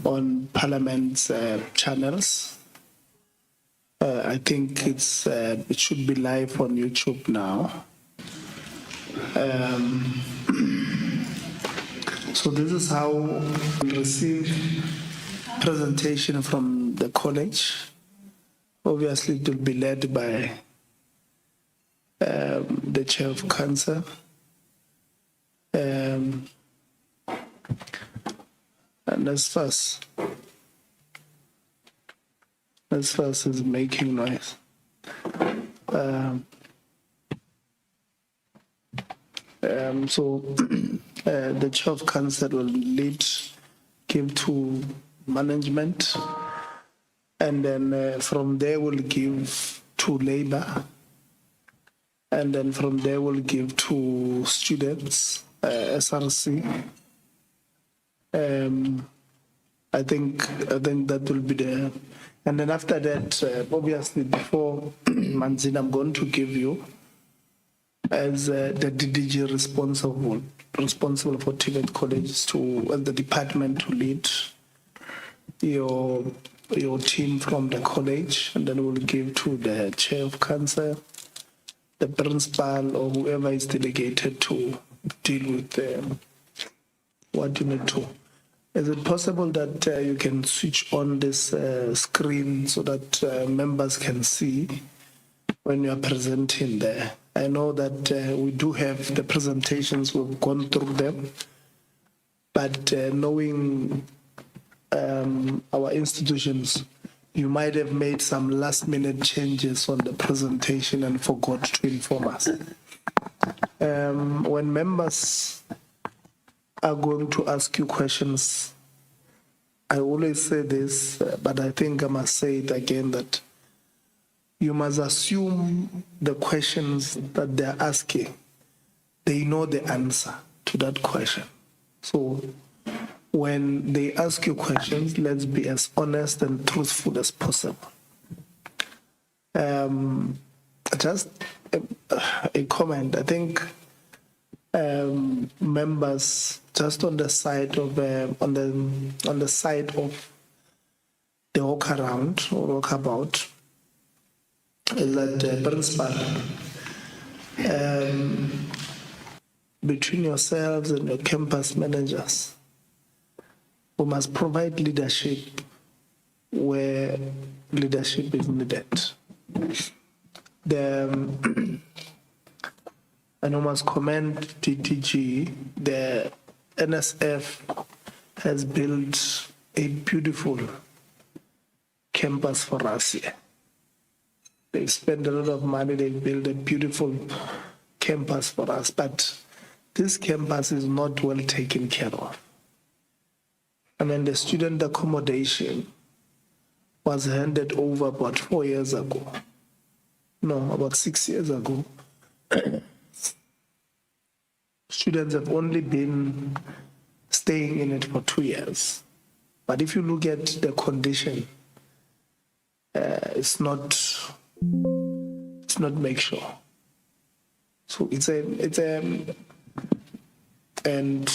on Parliament's channels. I think it should be live on YouTube now. So this is how we'll receive presentation from the college. Obviously, it will be led by the chair of council. And as fast is making noise. So the chair of council will give to management, and then from there we'll give to labor, and then from there we'll give to students, SRC. I think that will be there. And then after that, obviously before Manzin, I'm going to give you as the DDG responsible for Tvet College as the department to lead your team from the college, and then we'll give to the chair of council, the principal, or whoever is delegated to deal with what you need to. Is it possible that you can switch on this screen so that members can see when you are presenting there? I know that we do have the presentations, we've gone through them, but knowing our institutions, you might have made some last-minute changes on the presentation and forgot to inform us. When members are going to ask you questions, I always say this, but I think I must say it again, that you must assume the questions that they're asking, they know the answer to that question. So when they ask you questions, let's be as honest and truthful as possible. Just a comment. I think members just on the side of on the side of the walk around or walkabout is that principal, between yourselves and your campus managers, we must provide leadership where leadership is needed. And I must commend DTG. The NSF has built a beautiful campus for us here. They spend a lot of money, they build a beautiful campus for us, but this campus is not well taken care of. I mean, the student accommodation was handed over about 4 years ago. No, about 6 years ago. Students have only been staying in it for 2 years. But if you look at the condition, it's not make sure. So and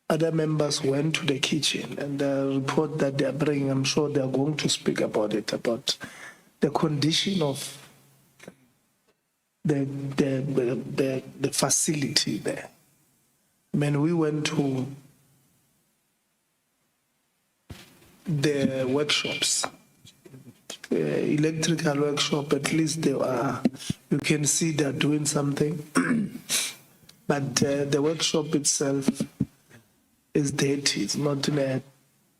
other members went to the kitchen, and the report that they are bringing, I'm sure they are going to speak about it, about the condition of the facility there. I mean, we went to the workshops, electrical workshop, at least they are, you can see they're doing something, but the workshop itself is dirty. It's not in a,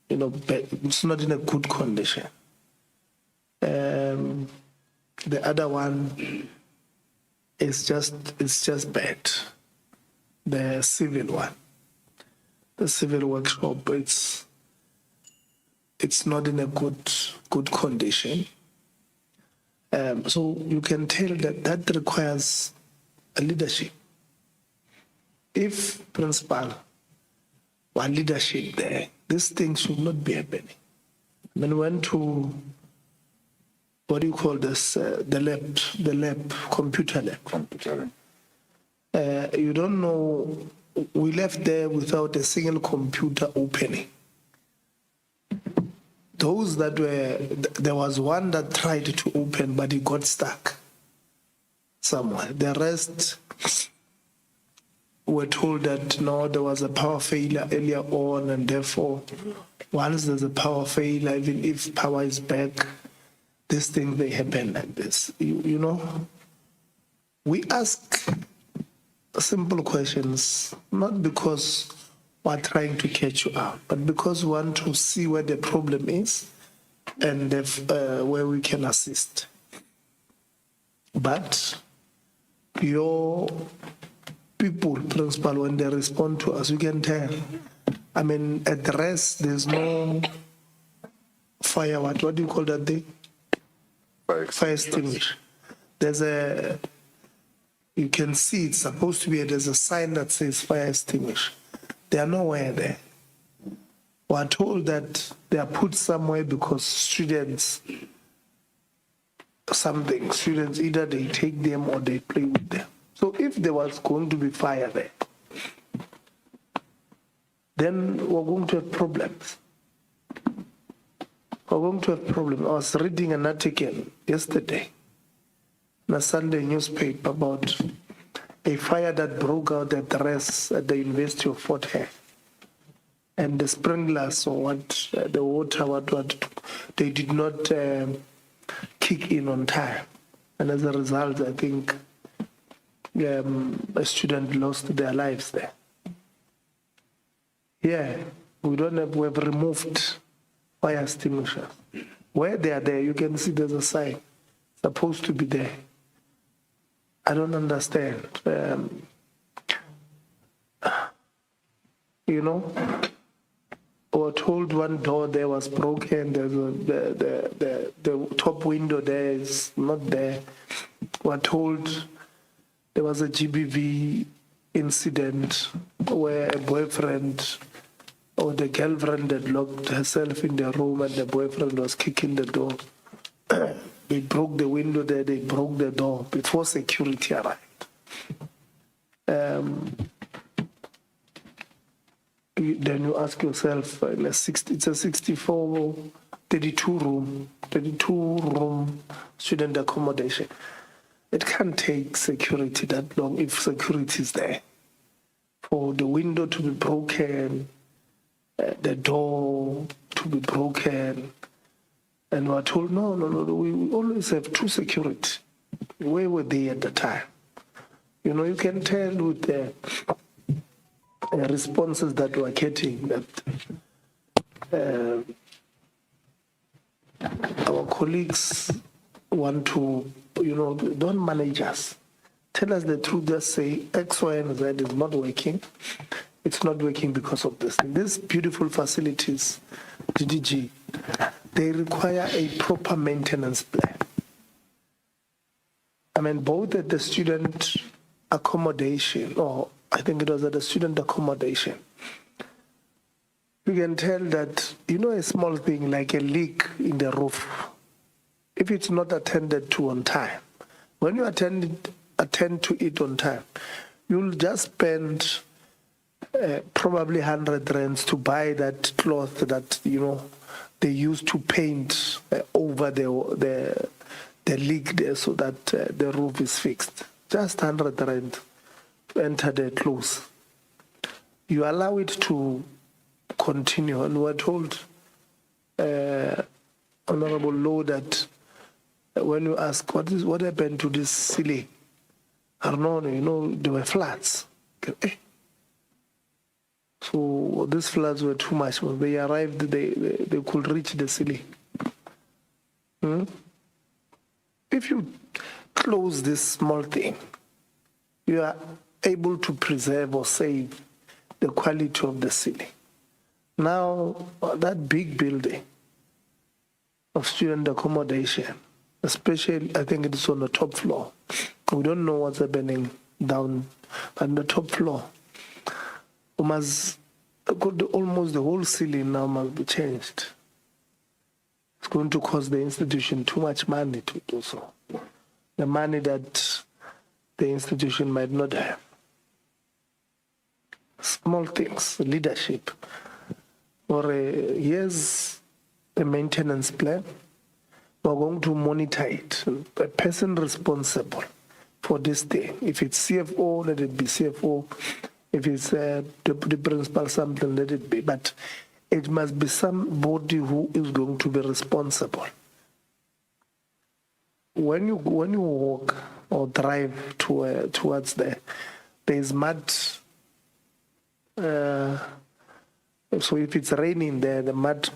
it's not in a good condition. The other one is just bad. The civil one, the civil workshop, it's not in a good condition. So you can tell that requires a leadership. If principal or leadership there, this thing should not be happening. When we went to, what do you call this, the lab, computer lab. You don't know, we left there without a single computer opening. those that were, there was one that tried to open, but he got stuck somewhere. The rest were told that no, there was a power failure earlier on, and therefore, once there's a power failure, even if power is back, these things, they happen like this. You know, we ask simple questions, not because we're trying to catch you out, but because we want to see where the problem is and where we can assist. But your people, principal, when they respond to us, you can tell. I mean, at the rest, there's no fire, what do you call that thing? Fire extinguisher. There's a, you can see it's supposed to be, there's a sign that says fire extinguisher. They are nowhere there. We are told that they are put somewhere because students, either they take them or they play with them. So if there was going to be fire there, then we're going to have problems. We're going to have problems. I was reading an article yesterday in a Sunday newspaper about a fire that broke out at the rest at the University of Fort Hare. And the sprinklers or what, the water, what, they did not kick in on time. And as a result, I think a student lost their lives there. Yeah, we have removed fire extinguishers. Where they are there, you can see there's a sign supposed to be there. I don't understand. You know, we were told one door there was broken. There's the top window there is not there. We were told there was a GBV incident where a boyfriend or the girlfriend had locked herself in the room and the boyfriend was kicking the door. They broke the window there, they broke the door before security arrived. Then you ask yourself, it's a 32 room student accommodation. It can't take security that long if security is there. For the window to be broken, the door to be broken, and we're told, no, we always have two security. Where were they at the time? You know, you can tell with the responses that we're getting that our colleagues want to, you know, don't manage us. Tell us the truth, just say X, Y, and Z is not working. It's not working because of this. These beautiful facilities, GDG, they require a proper maintenance plan. I mean, both at the student accommodation, or I think it was at the student accommodation, you can tell that, you know, a small thing like a leak in the roof, if it's not attended to on time, when you attend to it on time, you'll just spend probably 100 rands to buy that cloth that, you know, they use to paint over the leak there so that the roof is fixed. Just 100 rand to enter the close. You allow it to continue, and we're told, Honorable Law, that when you ask what happened to this ceiling, I don't know, you know, there were floods. So these floods were too much. When they arrived, they could reach the ceiling. If you close this small thing, you are able to preserve or save the quality of the ceiling. Now, that big building of student accommodation, especially, I think it's on the top floor. We don't know what's happening down on the top floor. Almost the whole ceiling now must be changed. It's going to cost the institution too much money to do so. The money that the institution might not have. Small things, leadership. For years, the maintenance plan. We're going to monitor it. The person responsible for this day, if it's CFO, let it be CFO. If it's deputy principal, something, let it be. But it must be somebody who is going to be responsible. When you walk or drive towards there's mud. So if it's raining there, the mud,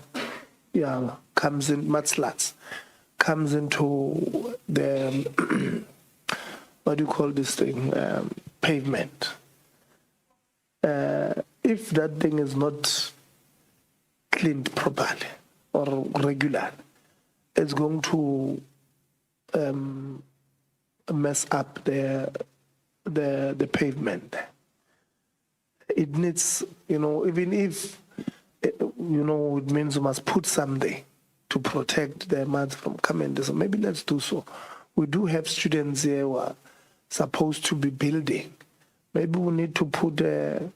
comes in, mudslides comes into the what do you call this thing? Pavement. If that thing is not cleaned properly or regular, it's going to mess up the pavement. It needs, even if, it means you must put something to protect the mud from coming. So maybe let's do so. We do have students here who are supposed to be building. Maybe we need to put a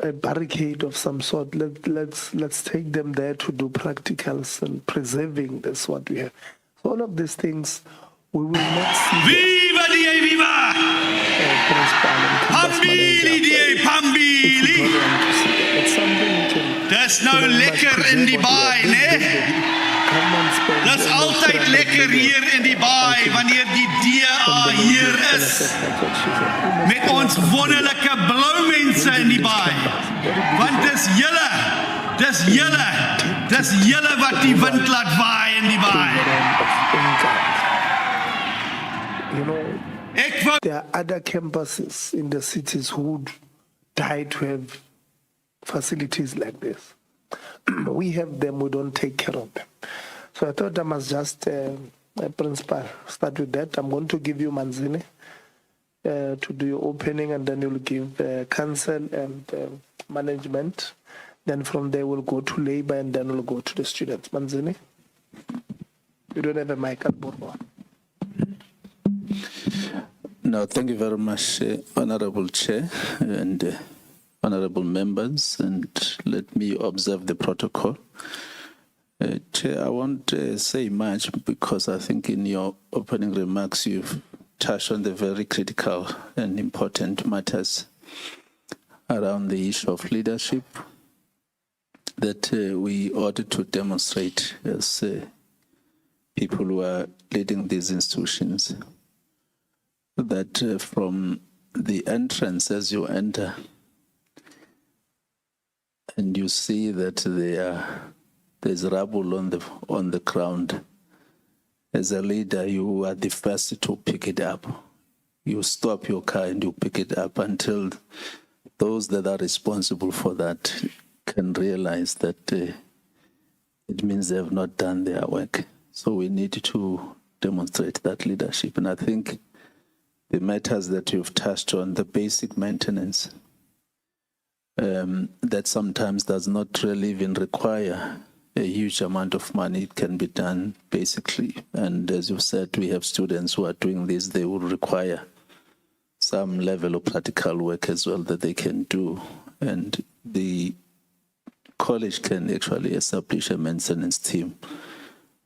barricade of some sort. Let's take them there to do practicals and preserving this what we have. So all of these things we will not see. Viva die viva! Pambili die pambili! It's something we can. Dis nou lekker in die baai, né? Dis altyd lekker hier in die baai wanneer die DA hier is. Met ons wonderlike blou mense in die baai. Want dis julle wat die wind laat waai in die baai. There are other campuses in the cities who would die to have facilities like this. We have them, we don't take care of them. So I thought I must just, principal, start with that. I'm going to give you Manzini to do your opening, and then you'll give council and management. Then from there we'll go to labor, and then we'll go to the students. Manzini? You don't have a mic at board. No, thank you very much, Honorable Chair and honorable members, and let me observe the protocol. Chair, I won't say much because I think in your opening remarks you've touched on the very critical and important matters around the issue of leadership that we ought to demonstrate as people who are leading these institutions. That from the entrance as you enter and you see that there's rubble on the ground, as a leader you are the first to pick it up. You stop your car and you pick it up until those that are responsible for that can realize that it means they have not done their work. So we need to demonstrate that leadership. And I think the matters that you've touched on, the basic maintenance, that sometimes does not really even require a huge amount of money. It can be done basically. And as you said, we have students who are doing this. They will require some level of practical work as well that they can do. And the college can actually establish a maintenance team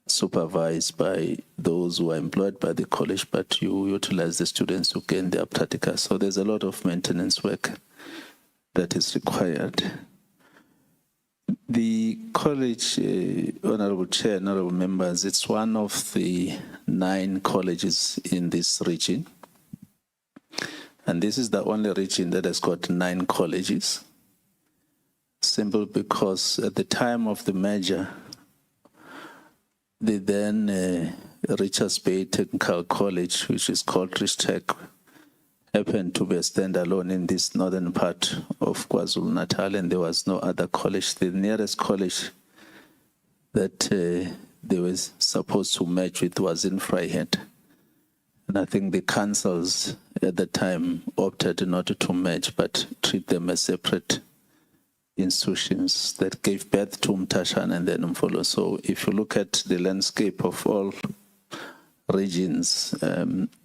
supervised by those who are employed by the college, but you utilize the students to gain their practical. So there's a lot of maintenance work that is required. The college, Honorable Chair, Honorable Members, it's one of the 9 colleges in this region. And this is the only region that has got 9 colleges. Simple because at the time of the merger, the then Richards Bay Technical College, which is called Rishtech, happened to be a standalone in this northern part of KwaZulu-Natal, and there was no other college. The nearest college that they were supposed to merge with was in Vryheid. And I think the councils at the time opted not to merge, but treat them as separate institutions that gave birth to Mtashan and then Umfolozi. So if you look at the landscape of all regions,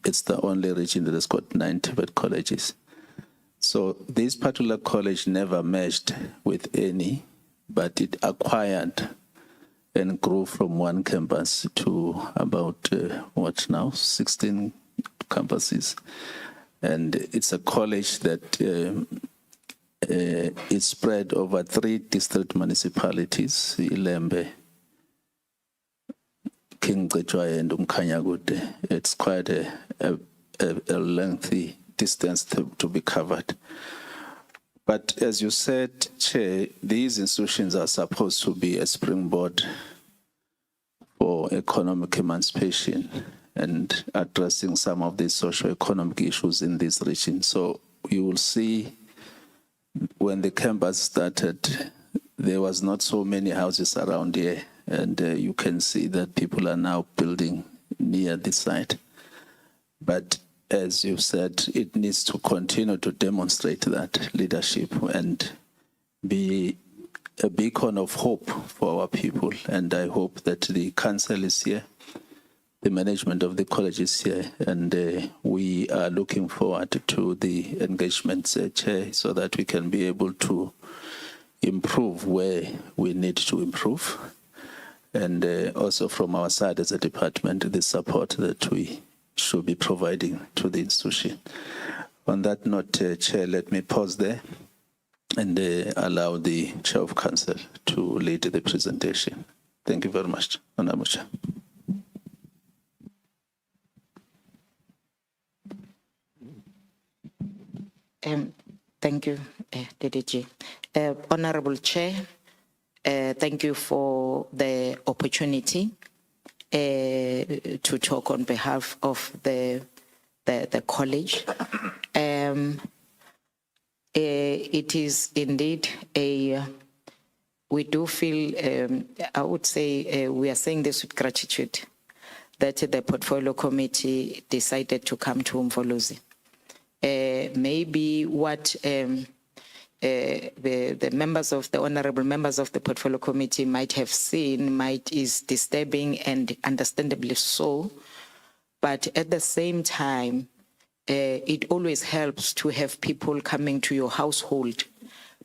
it's the only region that has got 9 Tvet colleges. So this particular college never merged with any, but it acquired and grew from one campus to about, 16 campuses. And it's a college that is spread over 3 district municipalities, Ilembe, King Gcetshwayo and Umkhanyakude. It's quite a lengthy distance to be covered. But as you said, Chair, these institutions are supposed to be a springboard for economic emancipation and addressing some of these socio-economic issues in this region. So you will see when the campus started, there was not so many houses around here, and you can see that people are now building near the site. But as you said, it needs to continue to demonstrate that leadership and be a beacon of hope for our people. And I hope that the council is here, the management of the college is here, and we are looking forward to the engagements, Chair, so that we can be able to improve where we need to improve. And also from our side as a department, the support that we should be providing to the institution. On that note, Chair, let me pause there and allow the Chair of Council to lead the presentation. Thank you very much, Honorable Chair. Thank you, DDG. Honorable Chair, thank you for the opportunity to talk on behalf of the college. It is indeed we do feel, I would say, we are saying this with gratitude, that the portfolio committee decided to come to Umfolozi. Maybe what the members of the honorable members of the portfolio committee might have seen is disturbing, and understandably so. But at the same time, it always helps to have people coming to your household,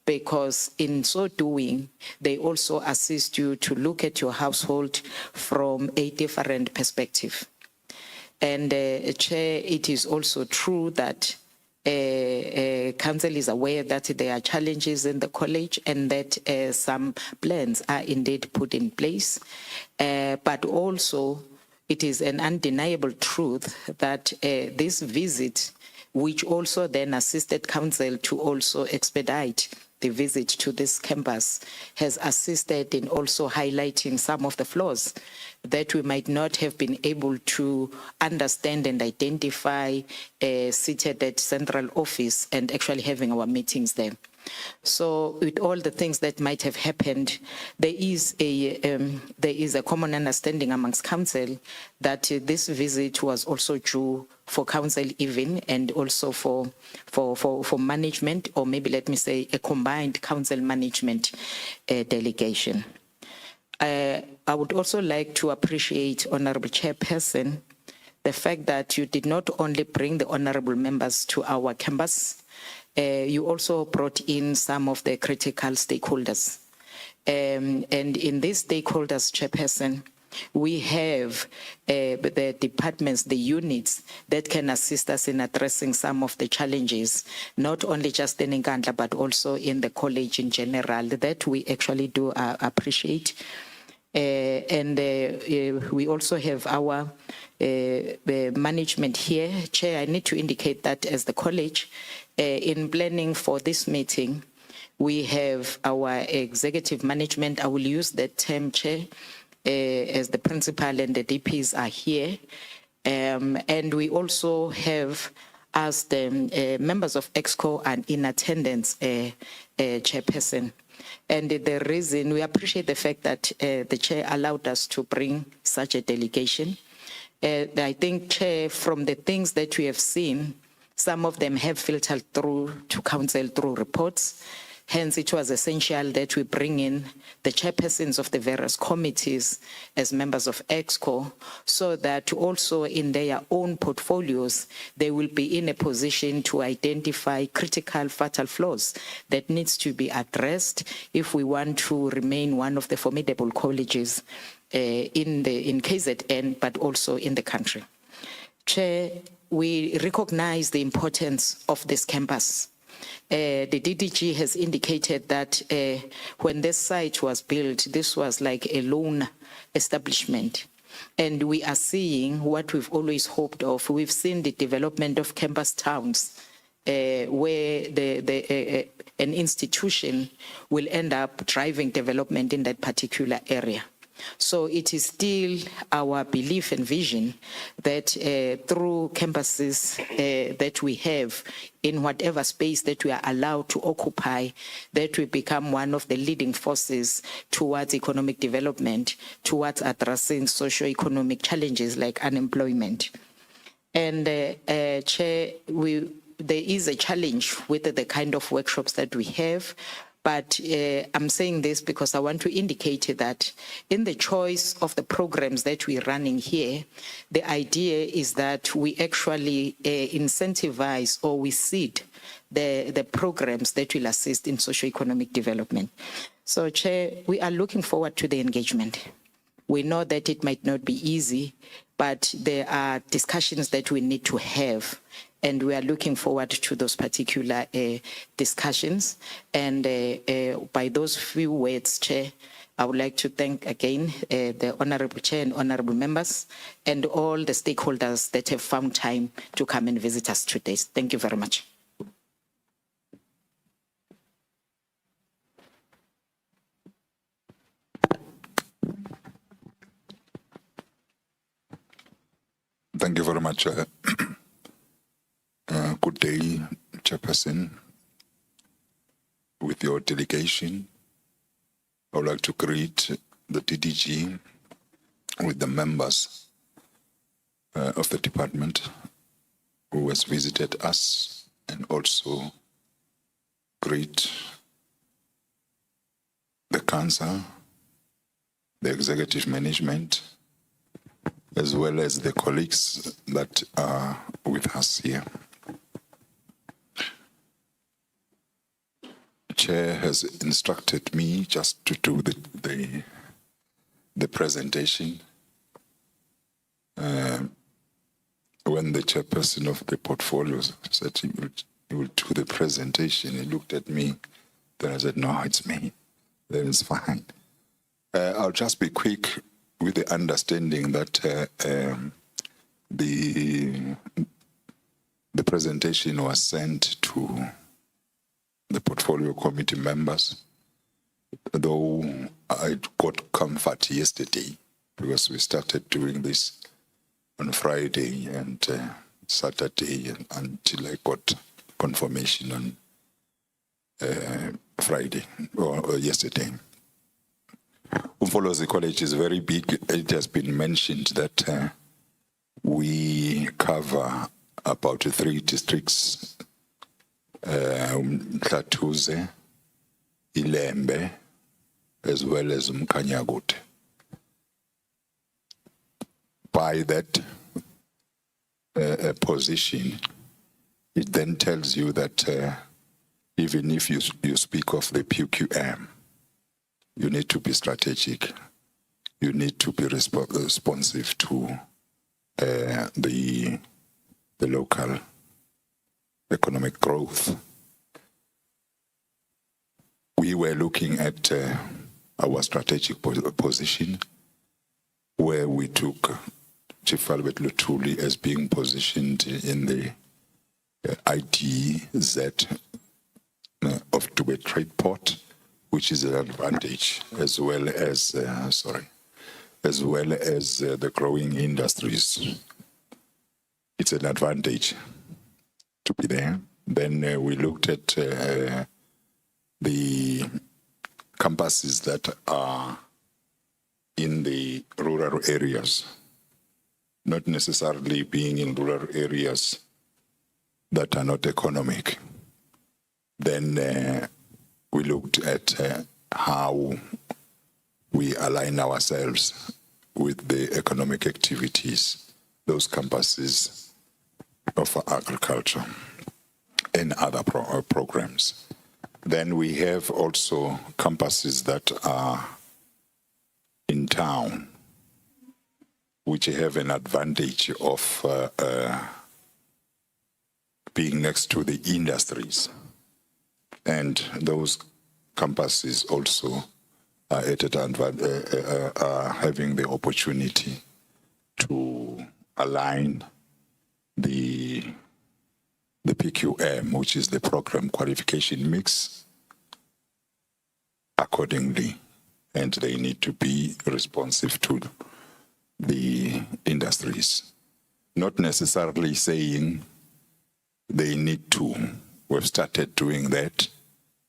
because in so doing, they also assist you to look at your household from a different perspective. And Chair, it is also true that council is aware that there are challenges in the college and that some plans are indeed put in place. But also, it is an undeniable truth that this visit, which also then assisted council to also expedite the visit to this campus, has assisted in also highlighting some of the flaws that we might not have been able to understand and identify seated at central office and actually having our meetings there. So with all the things that might have happened, there is a common understanding amongst council that this visit was also due for council even, and also for management, or maybe let me say a combined council management delegation. I would also like to appreciate, Honorable Chairperson, the fact that you did not only bring the honorable members to our campus, you also brought in some of the critical stakeholders. And in these stakeholders, Chairperson, we have the departments, the units that can assist us in addressing some of the challenges, not only just in Nkandla, but also in the college in general, that we actually do appreciate. And we also have our management here. Chair, I need to indicate that as the college, in planning for this meeting, we have our executive management. I will use that term, Chair, as the principal and the DPs are here. And we also have, as the members of EXCO and in attendance, Chairperson. And the reason, we appreciate the fact that the Chair allowed us to bring such a delegation. I think, Chair, from the things that we have seen, some of them have filtered through to council through reports. Hence, it was essential that we bring in the chairpersons of the various committees as members of EXCO, so that also in their own portfolios, they will be in a position to identify critical fatal flaws that needs to be addressed if we want to remain one of the formidable colleges in KZN, but also in the country. Chair, we recognize the importance of this campus. The DDG has indicated that when this site was built, this was like a lone establishment. And we are seeing what we've always hoped of. We've seen the development of campus towns where an institution will end up driving development in that particular area. So it is still our belief and vision that through campuses that we have in whatever space that we are allowed to occupy, that we become one of the leading forces towards economic development, towards addressing socio-economic challenges like unemployment. And Chair, there is a challenge with the kind of workshops that we have. But I'm saying this because I want to indicate that in the choice of the programs that we're running here, the idea is that we actually incentivize or we seed the programs that will assist in socio-economic development. So, Chair, we are looking forward to the engagement. We know that it might not be easy, but there are discussions that we need to have. And we are looking forward to those particular discussions. And by those few words, Chair, I would like to thank again the Honorable Chair and Honorable members and all the stakeholders that have found time to come and visit us today. Thank you very much. Thank you very much. Good day, Chairperson. With your delegation, I would like to greet the DDG with the members of the department who has visited us, and also greet the council, the executive management, as well as the colleagues that are with us here. Chair has instructed me just to do the presentation. When the chairperson of the portfolio said he will do the presentation, he looked at me. Then I said, "No, it's me. Then it's fine." I'll just be quick with the understanding that the presentation was sent to the portfolio committee members, though I got comfort yesterday because we started doing this on Friday and Saturday until I got confirmation on Friday or yesterday. Umfolozi College is very big. It has been mentioned that we cover about 3 districts, Mhlathuze, Ilembe, as well as Mkhanyakude. By that position, it then tells you that even if you speak of the PQM, you need to be strategic. You need to be responsive to the local economic growth. We were looking at our strategic position, where we took Chief Albert Lutuli as being positioned in the ITZ of Tvet trade port, which is an advantage, as well as the growing industries. It's an advantage to be there. Then we looked at the campuses that are in the rural areas, not necessarily being in rural areas that are not economic. Then we looked at how we align ourselves with the economic activities, those campuses of agriculture and other programs. Then we have also campuses that are in town, which have an advantage of being next to the industries. And those campuses also are are having the opportunity to align the PQM, which is the program qualification mix, accordingly. And they need to be responsive to the industries. Not necessarily saying they need to. We've started doing that,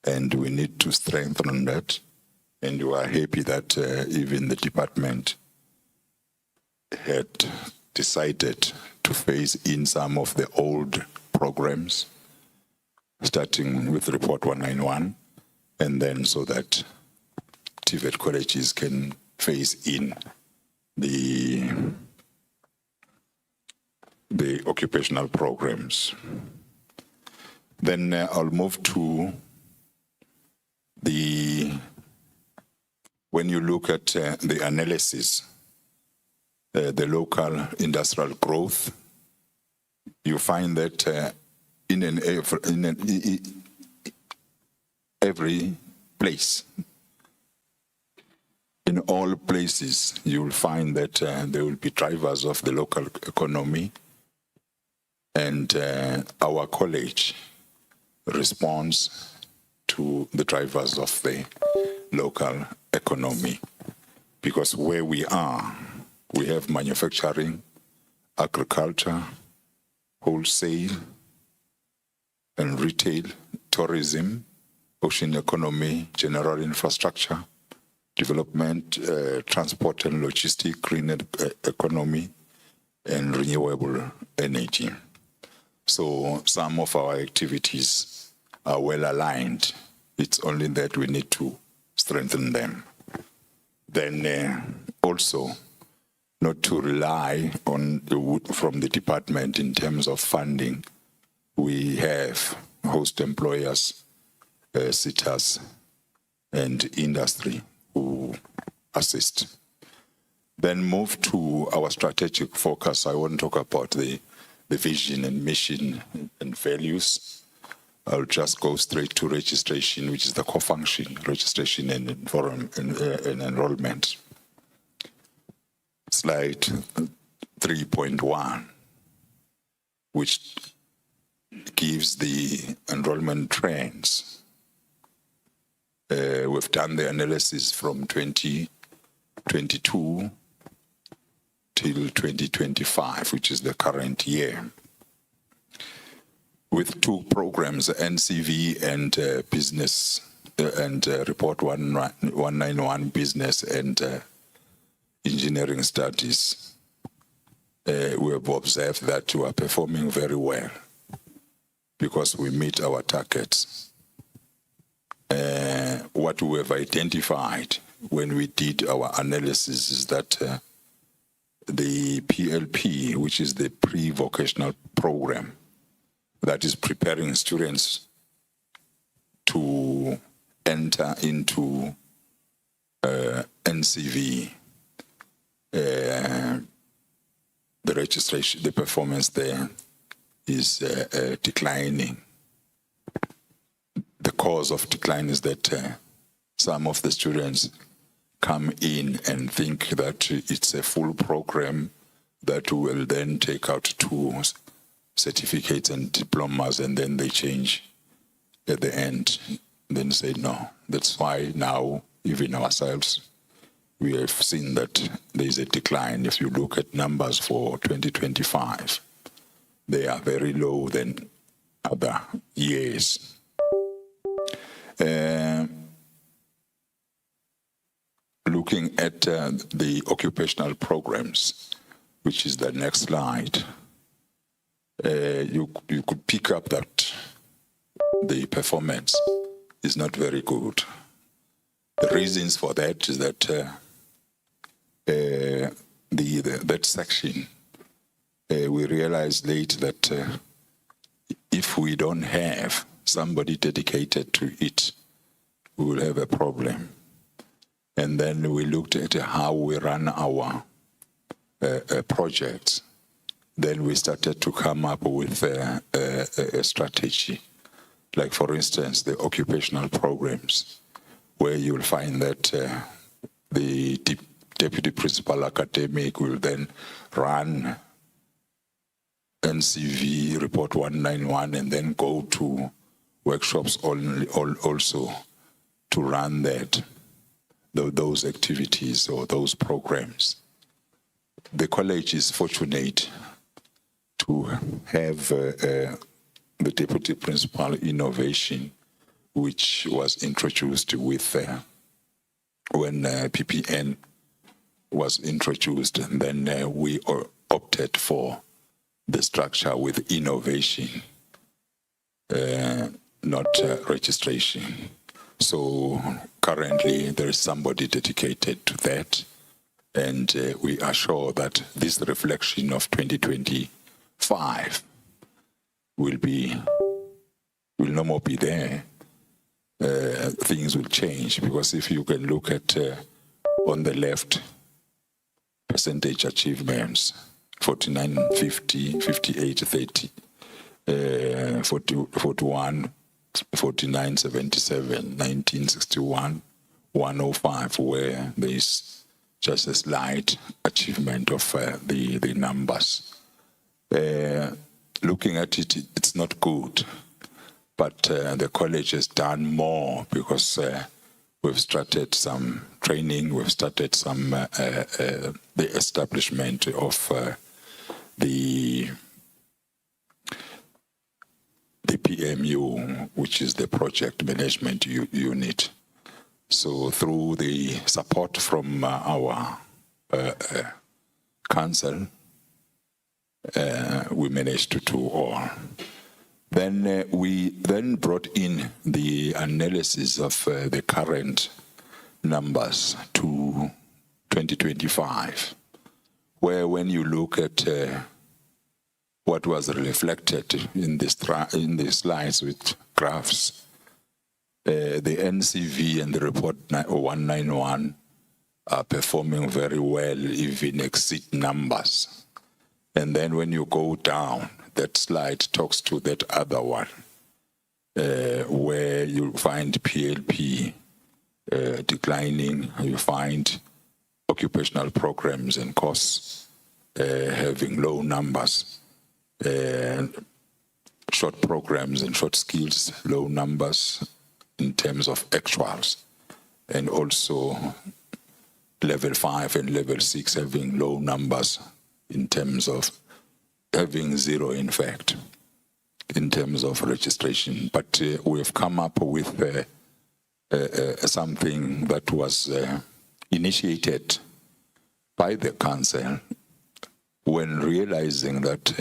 and we need to strengthen that. And we are happy that even the department had decided to phase in some of the old programs, starting with Report 191, and then so that Tvet colleges can phase in the occupational programs. Then I'll move to when you look at the analysis, the local industrial growth, you find that in every place, in all places, you will find that there will be drivers of the local economy, and our college responds to the drivers of the local economy. Because where we are, we have manufacturing, agriculture, wholesale and retail, tourism, ocean economy, general infrastructure, development, transport and logistics, green economy, and renewable energy. So some of our activities are well aligned. It's only that we need to strengthen them. Then also not to rely on from the department in terms of funding. We have host employers, sitters, and industry who assist. Then move to our strategic focus. I want to talk about the vision and mission and values. I'll just go straight to registration, which is the core function, registration and enrollment. Slide 3.1, which gives the enrollment trends. We've done the analysis from 2022 till 2025, which is the current year, with two programs, NCV and business, and Report 191 business and engineering studies. We have observed that we are performing very well because we meet our targets. What we have identified when we did our analysis is that the PLP, which is the pre-vocational program, that is preparing students to enter into NCV, the registration, the performance there is declining. The cause of decline is that some of the students come in and think that it's a full program that will then take out 2 certificates and diplomas, and then they change at the end, then say no. That's why now, even ourselves, we have seen that there is a decline. If you look at numbers for 2025, they are very low than other years. Looking at the occupational programs, which is the next slide, you could pick up that the performance is not very good. The reasons for that is that that section, we realized late that if we don't have somebody dedicated to it, we will have a problem. And then we looked at how we run our projects. Then we started to come up with a strategy. Like, for instance, the occupational programs, where you'll find that the deputy principal academic will then run NCV report 191 and then go to workshops also to run those activities or those programs. The college is fortunate to have the deputy principal innovation, which was introduced with when PPN was introduced, and then we opted for the structure with innovation, not registration. So currently there is somebody dedicated to that, and we are sure that this reflection of 2025 will no more be there. Things will change, because if you can look at on the left, percentage achievements, 49, 50, 58, 30, 41, 49, 77, 1961, 105, where there is just a slight achievement of the numbers. Looking at it, it's not good, but the college has done more, because we've started some training, we've started some the establishment of the PMU, which is the project management unit. So through the support from our council, we managed to do all. Then we then brought in the analysis of the current numbers to 2025, where when you look at what was reflected in the slides with graphs, the NCV and the report 191 are performing very well, even exceed numbers. And then when you go down, that slide talks to that other one, where you find PLP declining, you find occupational programs and courses having low numbers, short programs and short skills, low numbers in terms of actuals, and also level 5 and level 6 having low numbers in terms of having zero, in fact, in terms of registration. But we have come up with something that was initiated by the council when realizing that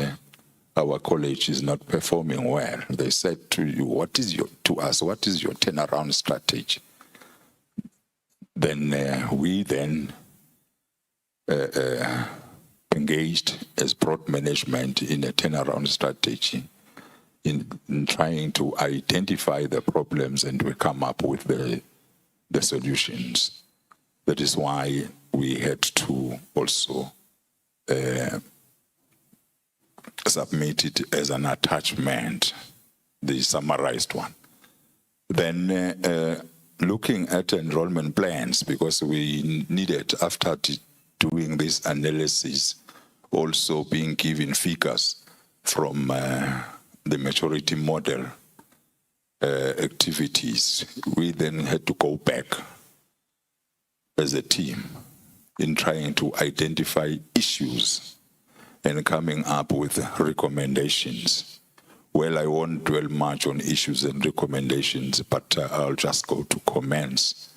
our college is not performing well. They said to you, what is your turnaround strategy? Then we engaged as broad management in a turnaround strategy in trying to identify the problems, and we come up with the solutions. That is why we had to also submit it as an attachment, the summarized one. Then looking at enrollment plans, because we needed, after doing this analysis, also being given figures from the maturity model activities, we then had to go back as a team in trying to identify issues and coming up with recommendations. Well, I won't dwell much on issues and recommendations, but I'll just go to comments.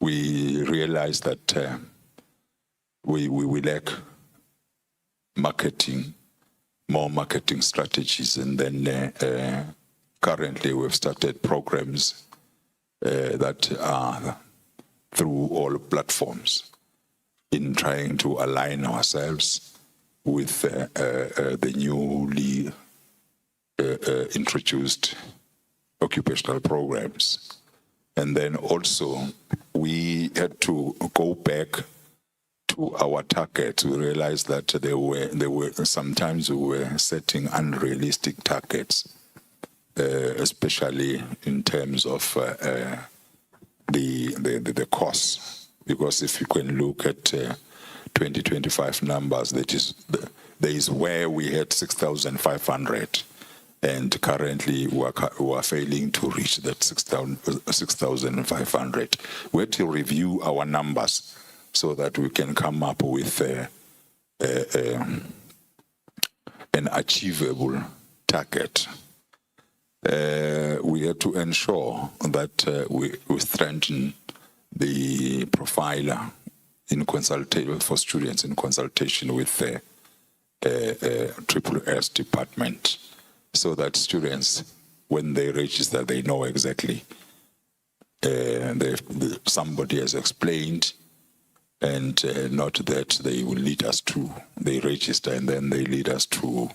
We realized that we lack more marketing strategies, and then currently we've started programs that are through all platforms in trying to align ourselves with the newly introduced occupational programs. And then also we had to go back to our targets. We realized that there were sometimes we were setting unrealistic targets, especially in terms of the costs. Because if you can look at 2025 numbers, there is where we had 6,500, and currently we are failing to reach that 6,500. We have to review our numbers so that we can come up with an achievable target. We have to ensure that we strengthen the profiler in consultation for students in consultation with the SSS department, so that students, when they register, they know exactly somebody has explained, and not that they will lead us to, they register and then they lead us to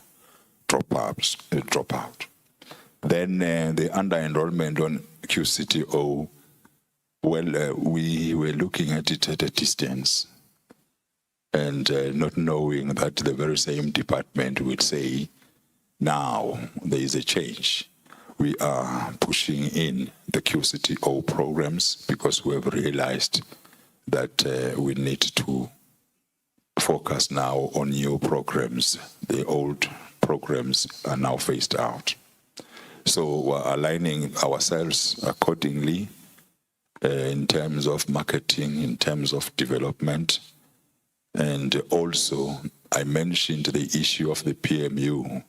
drop out. Then the under-enrollment on QCTO, well, we were looking at it at a distance and not knowing that the very same department would say, now there is a change. We are pushing in the QCTO programs because we have realized that we need to focus now on new programs. The old programs are now phased out. So we're aligning ourselves accordingly in terms of marketing, in terms of development. And also, I mentioned the issue of the PMU.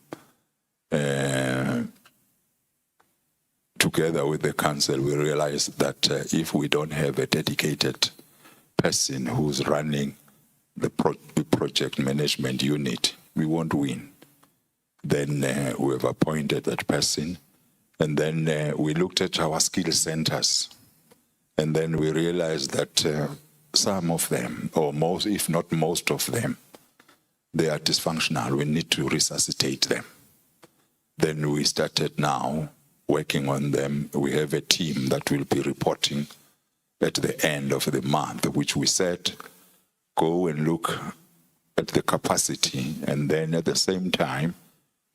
Together with the council, we realized that if we don't have a dedicated person who's running the project management unit, we won't win. Then we have appointed that person, and then we looked at our skill centers, and then we realized that some of them, or most, if not most of them, they are dysfunctional. We need to resuscitate them. Then we started now working on them. We have a team that will be reporting at the end of the month, which we said, go and look at the capacity, and then at the same time,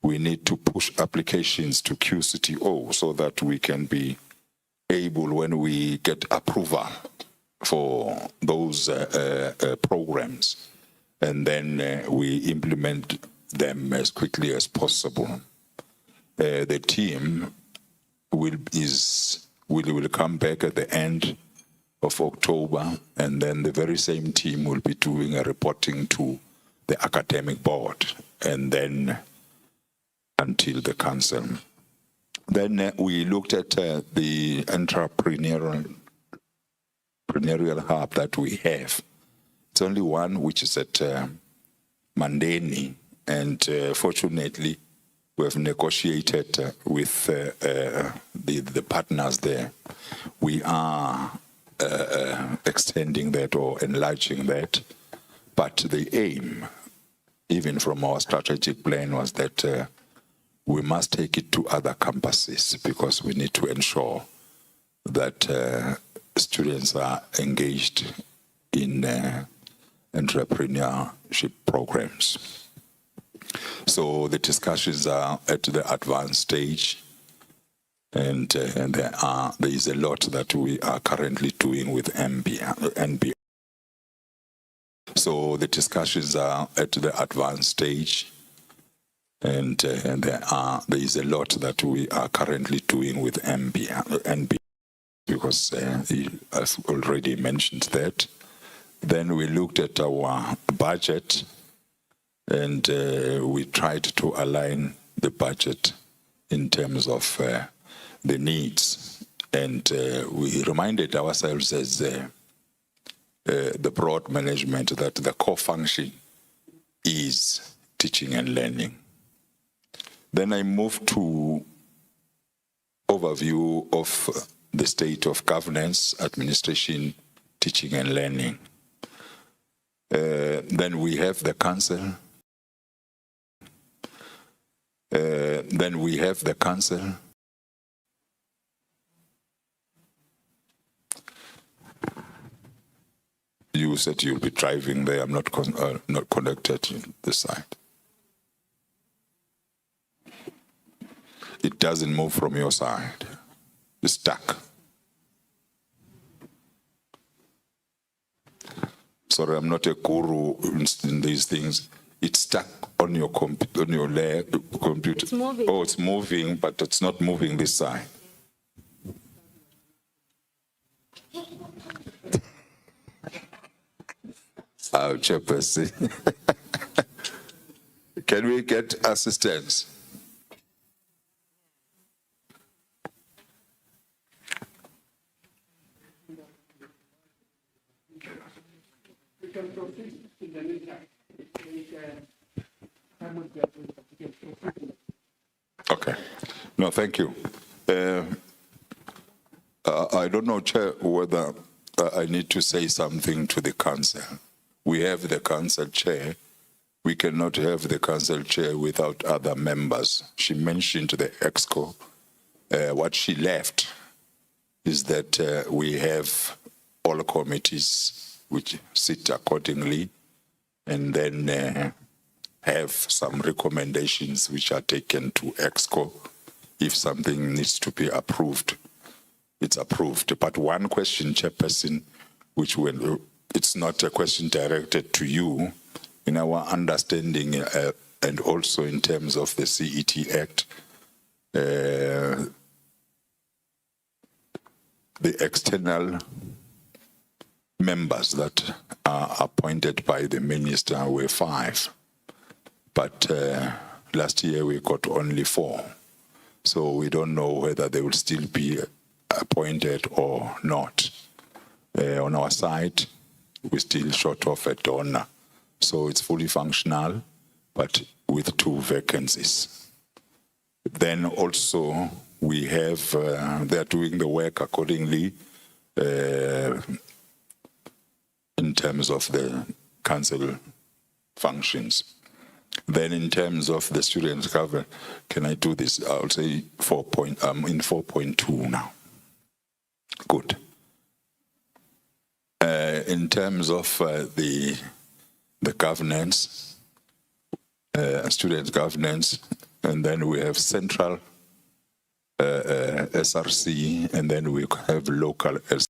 we need to push applications to QCTO so that we can be able, when we get approval for those programs, and then we implement them as quickly as possible. The team will come back at the end of October, and then the very same team will be doing a reporting to the academic board, and then until the council. Then we looked at the entrepreneurial hub that we have. It's only one, which is at Mandeni, and fortunately we have negotiated with the partners there. We are extending that or enlarging that, but the aim, even from our strategic plan, was that we must take it to other campuses, because we need to ensure that students are engaged in entrepreneurship programs. So the discussions are at the advanced stage, and there is a lot that we are currently doing with NB. So the discussions are at the advanced stage, and there is a lot that we are currently doing with NB, because I've already mentioned that. Then we looked at our budget, and we tried to align the budget in terms of the needs, and we reminded ourselves as the broad management that the core function is teaching and learning. Then I moved to overview of the state of governance, administration, teaching and learning. Then we have the council. Then we have the council. You said you'll be driving there. I'm not connected to this side. It doesn't move from your side. It's stuck. Sorry, I'm not a guru in these things. It's stuck on your computer. It's moving. Oh, it's moving, but it's not moving this side. Our chairperson. Can we get assistance? Okay. No, thank you. I don't know, Chair, whether I need to say something to the council. We have the council chair. We cannot have the council chair without other members. She mentioned the EXCO. What she left is that we have all committees which sit accordingly, and then have some recommendations which are taken to EXCO. If something needs to be approved, it's approved. But one question, Chairperson, which it's not a question directed to you, in our understanding and also in terms of the CET Act, the external members that are appointed by the minister were 5. But last year we got only 4. So we don't know whether they will still be appointed or not. On our side, we're still short of a donor. So it's fully functional, but with 2 vacancies. Then also we have, they're doing the work accordingly in terms of the council functions. Then in terms of the students cover, can I do this? I'll say in 4.2 now. Good. In terms of the governance, student governance, and then we have central SRC, and then we have local SRC.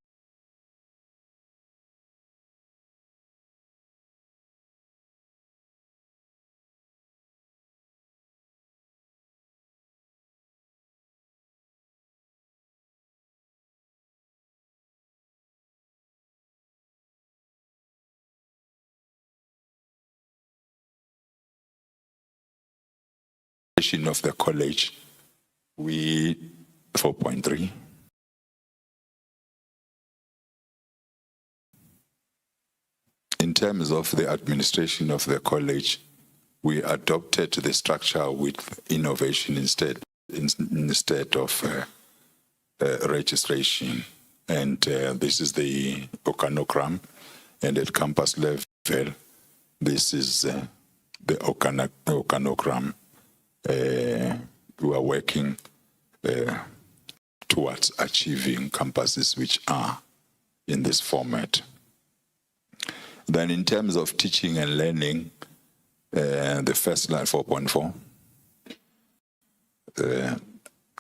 Of the college, we 4.3. In terms of the administration of the college, we adopted the structure with innovation instead of registration, and this is the organogram, and at campus level, this is the organogram. We are working towards achieving campuses which are in this format. Then in terms of teaching and learning, the first line 4.4,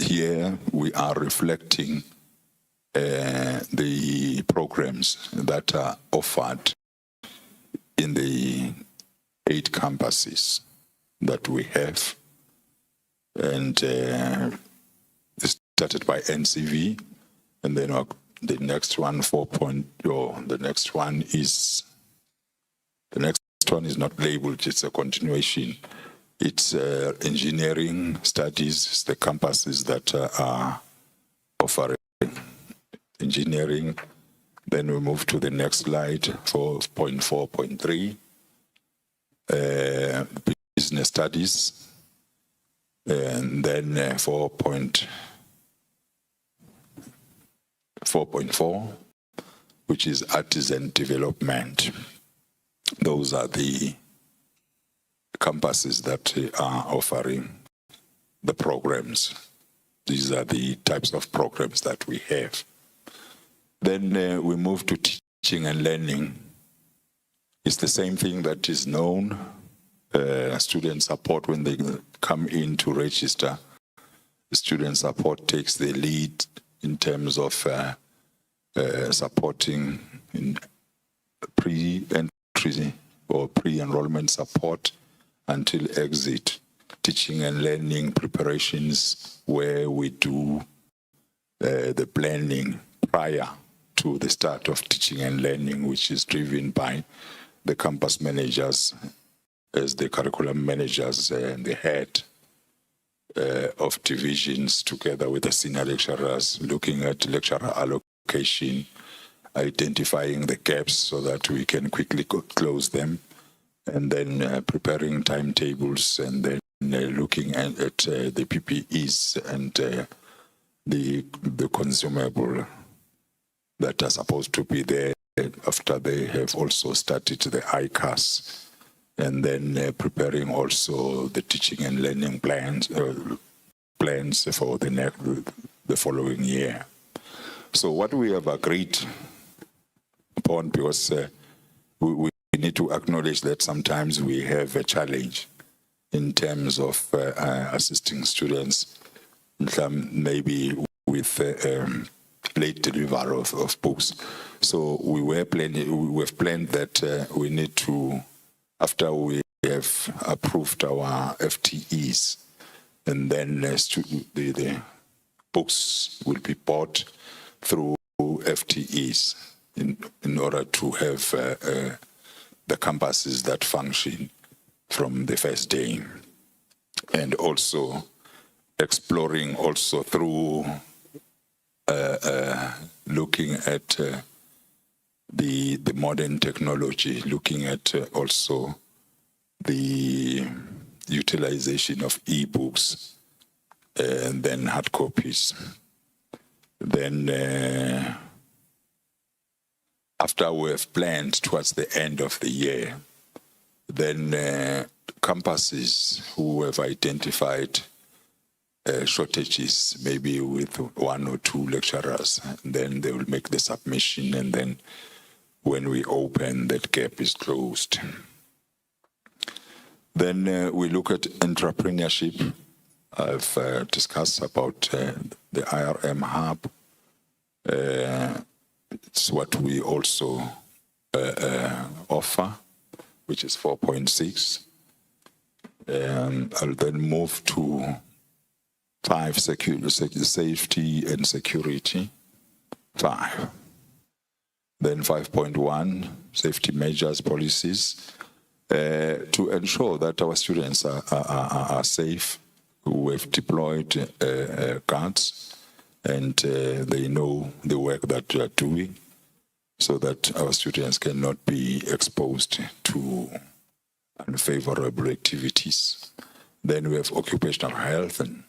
here we are reflecting the programs that are offered in the 8 campuses that we have. And started by NCV, and then the next one 4.0. The next one is not labeled; it's a continuation. It's engineering studies. It's the campuses that are offering engineering. Then we move to the next slide, 4.4.3, business studies. And then 4.5 4.4, which is artisan development. Those are the campuses that are offering the programs. These are the types of programs that we have. Then we move to teaching and learning. It's the same thing that is known. Student support, when they come in to register, student support takes the lead in terms of supporting in pre-entry or pre-enrollment support until exit. Teaching and learning preparations, where we do the planning prior to the start of teaching and learning, which is driven by the campus managers as the curriculum managers and the head of divisions, together with the senior lecturers, looking at lecturer allocation, identifying the gaps so that we can quickly close them, and then preparing timetables, and then looking at the PPEs and the consumable that are supposed to be there after they have also started the ICAS, and then preparing also the teaching and learning plans for the following year. So what we have agreed upon, because we need to acknowledge that sometimes we have a challenge in terms of assisting students, maybe with late delivery of books. So we've planned that we need to, after we have approved our FTEs, and then the books will be bought through FTEs in order to have the campuses that function from the first day, and also exploring also through looking at the modern technology, looking at also the utilization of e-books and then hard copies. Then after we have planned towards the end of the year, then campuses who have identified shortages, maybe with 1 or 2 lecturers, then they will make the submission, and then when we open, that gap is closed. Then we look at entrepreneurship. I've discussed about the IRM hub. It's what we also offer, which is 4.6. I'll then move to 5, safety and security, 5. Then 5.1, safety measures, policies, to ensure that our students are safe. We have deployed guards, and they know the work that they are doing, so that our students cannot be exposed to unfavorable activities. Then we have occupational health and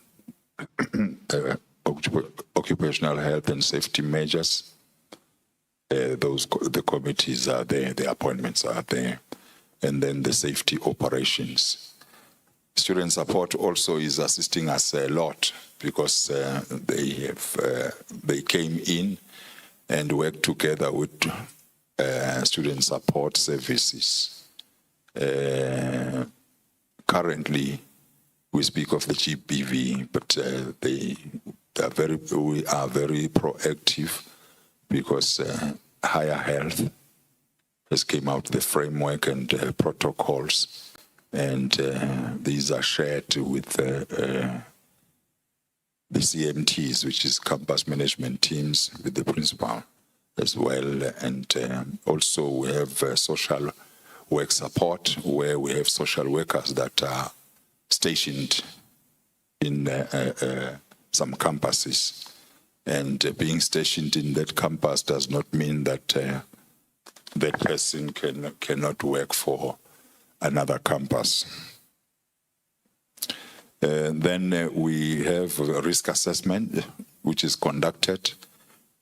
occupational health and safety measures. The committees are there, the appointments are there, and then the safety operations. Student support also is assisting us a lot, because they came in and worked together with student support services. Currently, we speak of the GBV, but we are very proactive, because higher health has came out the framework and protocols, and these are shared with the CMTs, which is campus management teams, with the principal as well. And also we have social work support, where we have social workers that are stationed in some campuses. And being stationed in that campus does not mean that that person cannot work for another campus. Then we have a risk assessment, which is conducted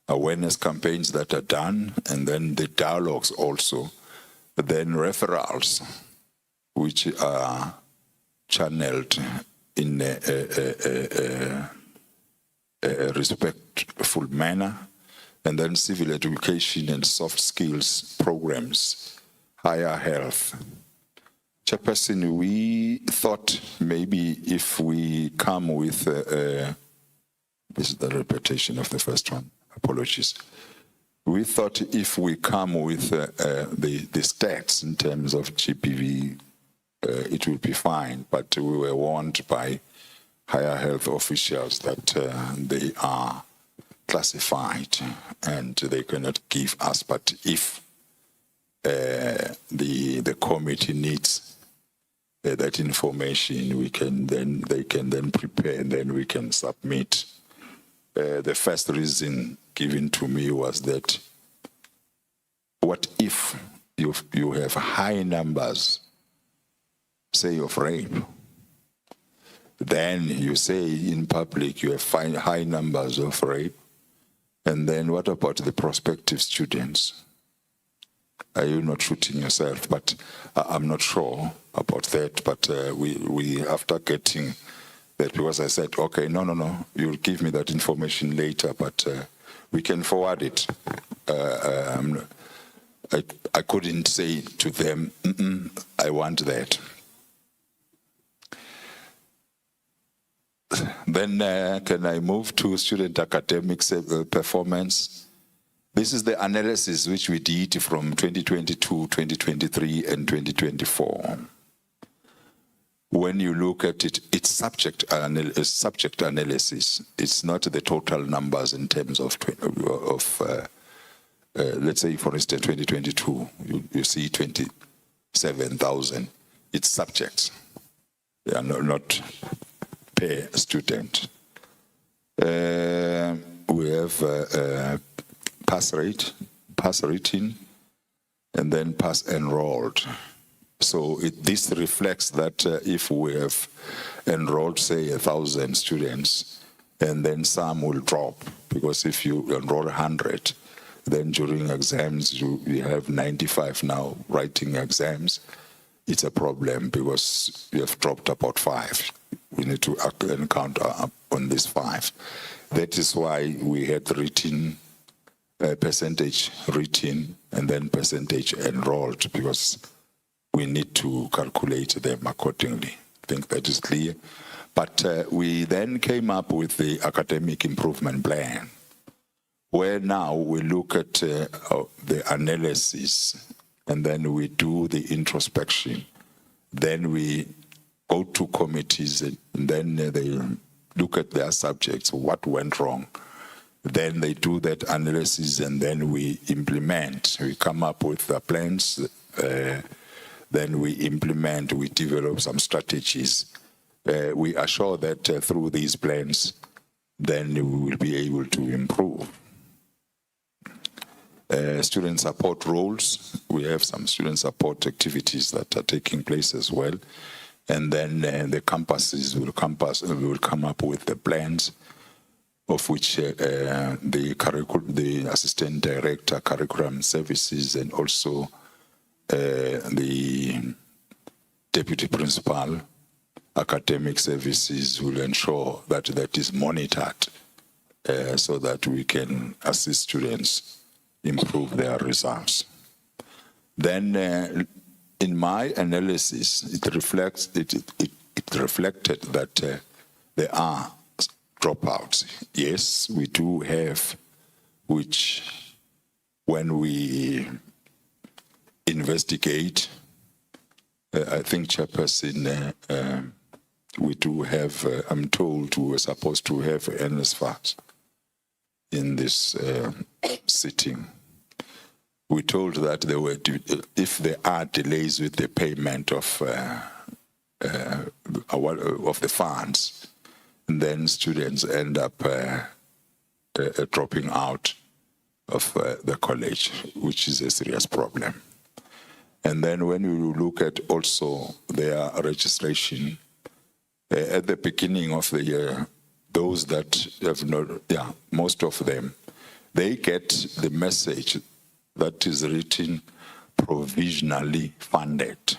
awareness campaigns that are done, and then the dialogues also, then referrals, which are channeled in a respectful manner, and then civil education and soft skills programs, higher health. Chairperson, we thought maybe if we come with, this is the repetition of the first one, apologies. We thought if we come with the stats in terms of GPV, it will be fine, but we were warned by higher health officials that they are classified and they cannot give us, but if the committee needs that information, they can then prepare, and then we can submit. The first reason given to me was that what if you have high numbers, say, of rape, then you say in public you have high numbers of rape, and then what about the prospective students? Are you not shooting yourself? But I'm not sure about that. But we after getting that, because I said, okay, no, you'll give me that information later, but we can forward it. I couldn't say to them, I want that. Then can I move to student academic performance? This is the analysis which we did from 2022, 2023, and 2024. When you look at it, it's subject analysis. It's not the total numbers in terms of let's say, for instance, 2022, you see 27,000. It's subjects. They are not per student. We have pass rating, and then pass enrolled. So this reflects that if we have enrolled, say, 1,000 students, and then some will drop, because if you enroll 100, then during exams you have 95 now writing exams. It's a problem because you have dropped about 5. We need to count on these 5. That is why we had written percentage written and then percentage enrolled, because we need to calculate them accordingly. I think that is clear. But we then came up with the academic improvement plan, where now we look at the analysis, and then we do the introspection. Then we go to committees, and then they look at their subjects, what went wrong. Then they do that analysis, and then we implement. We come up with the plans, then we implement, we develop some strategies. We are sure that through these plans, then we will be able to improve. Student support roles, we have some student support activities that are taking place as well. And then the campuses will come up with the plans, of which the assistant director, curriculum services, and also the deputy principal, academic services will ensure that that is monitored so that we can assist students improve their results. Then in my analysis, it reflected that there are dropouts. Yes, we do have, which when we investigate, I think, Chairperson, we do have, I'm told we were supposed to have NSFAS in this sitting. We told that there were, if there are delays with the payment of the funds, then students end up dropping out of the college, which is a serious problem. And then when we look at also their registration, at the beginning of the year, those that have not, most of them they get the message that is written provisionally funded.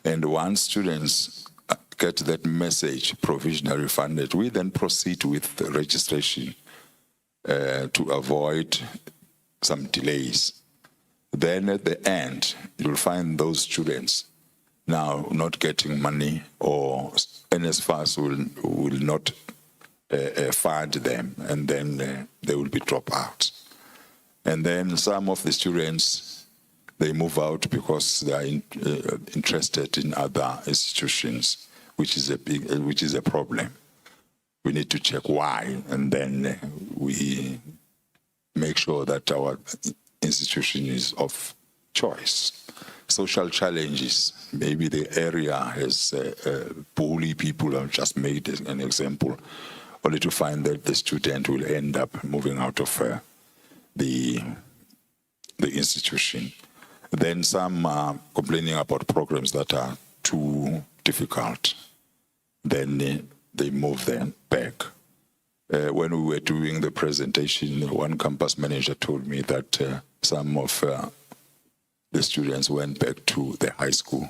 And once students get that message provisionally funded, we then proceed with the registration to avoid some delays. Then at the end, you'll find those students now not getting money, or NSFAS will not fund them, and then they will be dropouts. And then some of the students, they move out because they are interested in other institutions, which is a problem. We need to check why, and then we make sure that our institution is of choice. Social challenges, maybe the area has bully people. I've just made an example, only to find that the student will end up moving out of the institution. Then some are complaining about programs that are too difficult. Then they move them back. When we were doing the presentation, one campus manager told me that some of the students went back to the high school.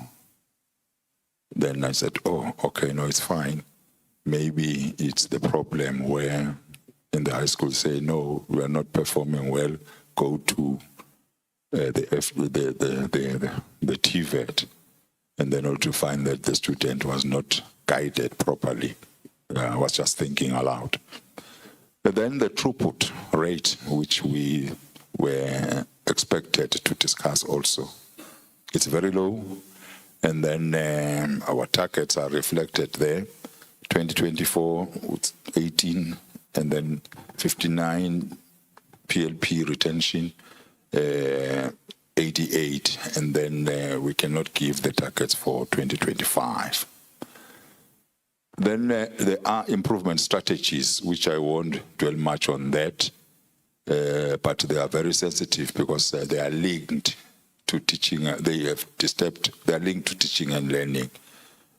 Then I said, oh, okay, no, it's fine. Maybe it's the problem where in the high school say, no, we are not performing well, go to the Tvet, and then also find that the student was not guided properly, was just thinking aloud. But then the throughput rate, which we were expected to discuss also, it's very low. And then our targets are reflected there. 2024, with 18, and then 59 PLP retention, 88, and then we cannot give the targets for 2025. Then there are improvement strategies, which I won't dwell much on that, but they are very sensitive because they are linked to teaching. They are linked to teaching and learning.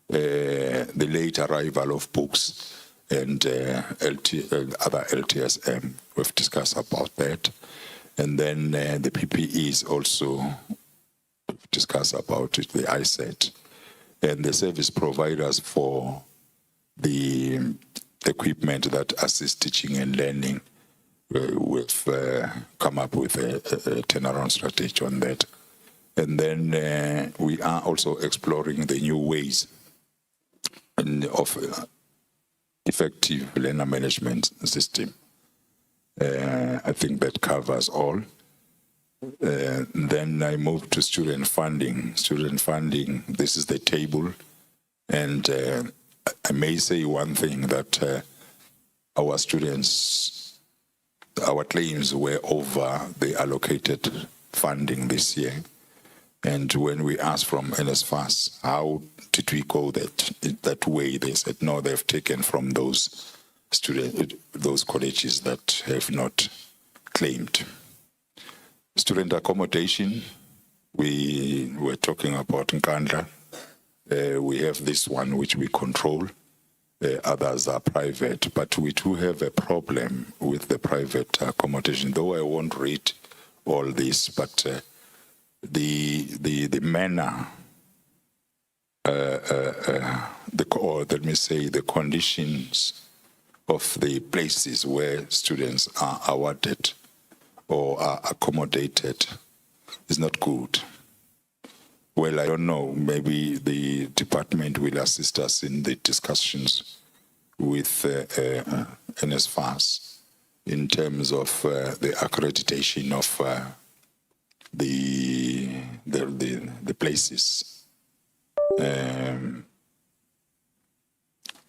The late arrival of books and other LTSM, we've discussed about that. And then the PPEs also discuss about it, the ISET, and the service providers for the equipment that assist teaching and learning. We've come up with a turnaround strategy on that. And then we are also exploring the new ways of effective learner management system. I think that covers all. Then I moved to student funding. Student funding, this is the table. And I may say one thing, that our students, our claims were over the allocated funding this year. And when we asked from NSFAS, how did we go that way? They said, no, they've taken from those colleges that have not claimed. Student accommodation, we were talking about Nkandla. We have this one which we control. Others are private, but we do have a problem with the private accommodation, though I won't read all this, but the manner, or let me say the conditions of the places where students are awarded or are accommodated is not good. Well, I don't know, maybe the department will assist us in the discussions with NSFAS in terms of the accreditation of the places.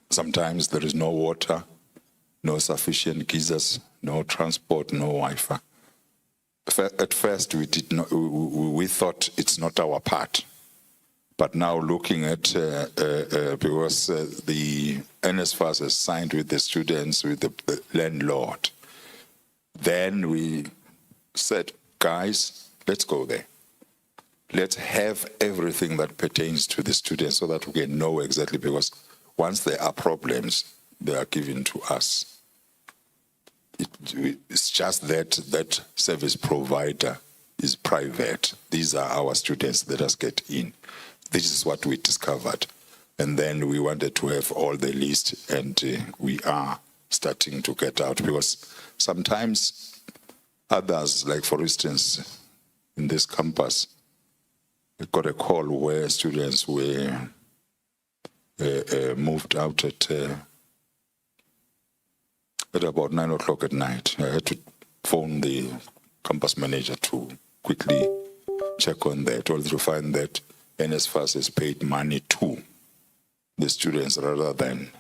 Sometimes there is no water, no sufficient geysers, no transport, no Wi-Fi. At first, we thought it's not our part. But now looking at, because the NSFAS has signed with the students, with the landlord, then we said, guys, let's go there. Let's have everything that pertains to the students so that we can know exactly, because once there are problems, they are given to us. it's just that that service provider is private. These are our students. Let us get in. This is what we discovered. And then we wanted to have all the list, and we are starting to get out, because sometimes others, like for instance, in this campus, we got a call where students were moved out at about 9 o'clock at night. I had to phone the campus manager to quickly check on that, only to find that NSFAS has paid money to the students rather than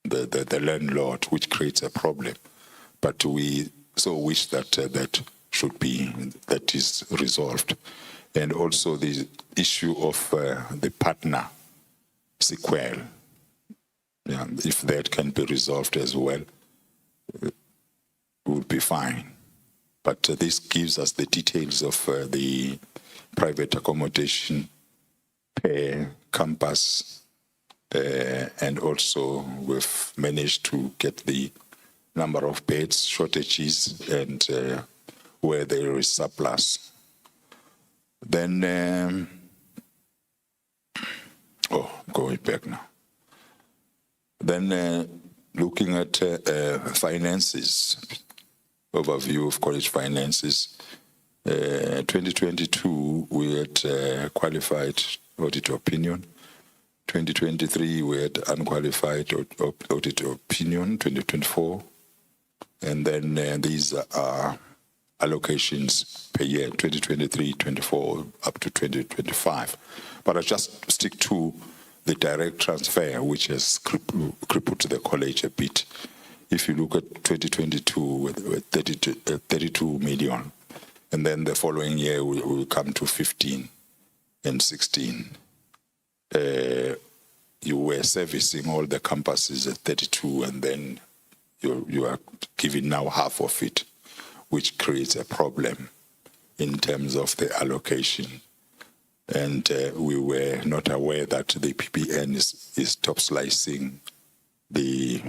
the landlord, which creates a problem. But we so wish that that is resolved. And also the issue of the partner sequel, if that can be resolved as well, would be fine. But this gives us the details of the private accommodation per campus, and also we've managed to get the number of beds, shortages, and where there is surplus. Then, going back now. Then looking at finances, overview of college finances. 2022, we had qualified audit opinion. 2023, we had unqualified audit opinion. 2024, and then these are allocations per year, 2023, 24, up to 2025. But I just stick to the direct transfer, which has crippled the college a bit. If you look at 2022 with 32 million, and then the following year we will come to 15 and 16. You were servicing all the campuses at 32, and then you are giving now half of it, which creates a problem in terms of the allocation. And we were not aware that the PPN is top slicing the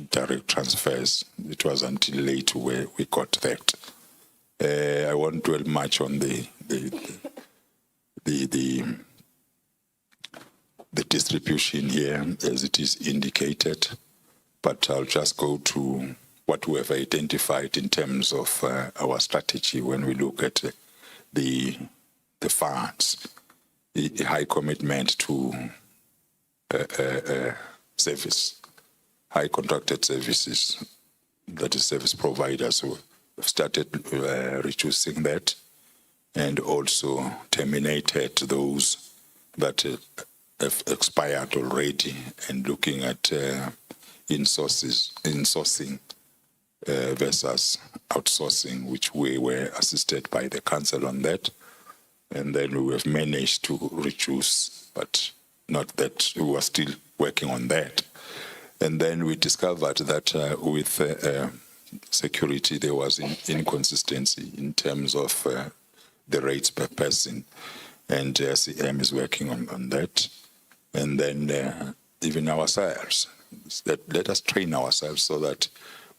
direct transfers. It was until late where we got that. I won't dwell much on the distribution here as it is indicated, but I'll just go to what we have identified in terms of our strategy when we look at the funds, the high commitment to service, high contracted services, that is service providers who have started reducing that, and also terminated those that have expired already, and looking at insourcing versus outsourcing, which we were assisted by the council on that. And then we have managed to reduce, but not that we were still working on that. And then we discovered that with security, there was an inconsistency in terms of the rates per person, and CM is working on that. And then even ourselves, let us train ourselves so that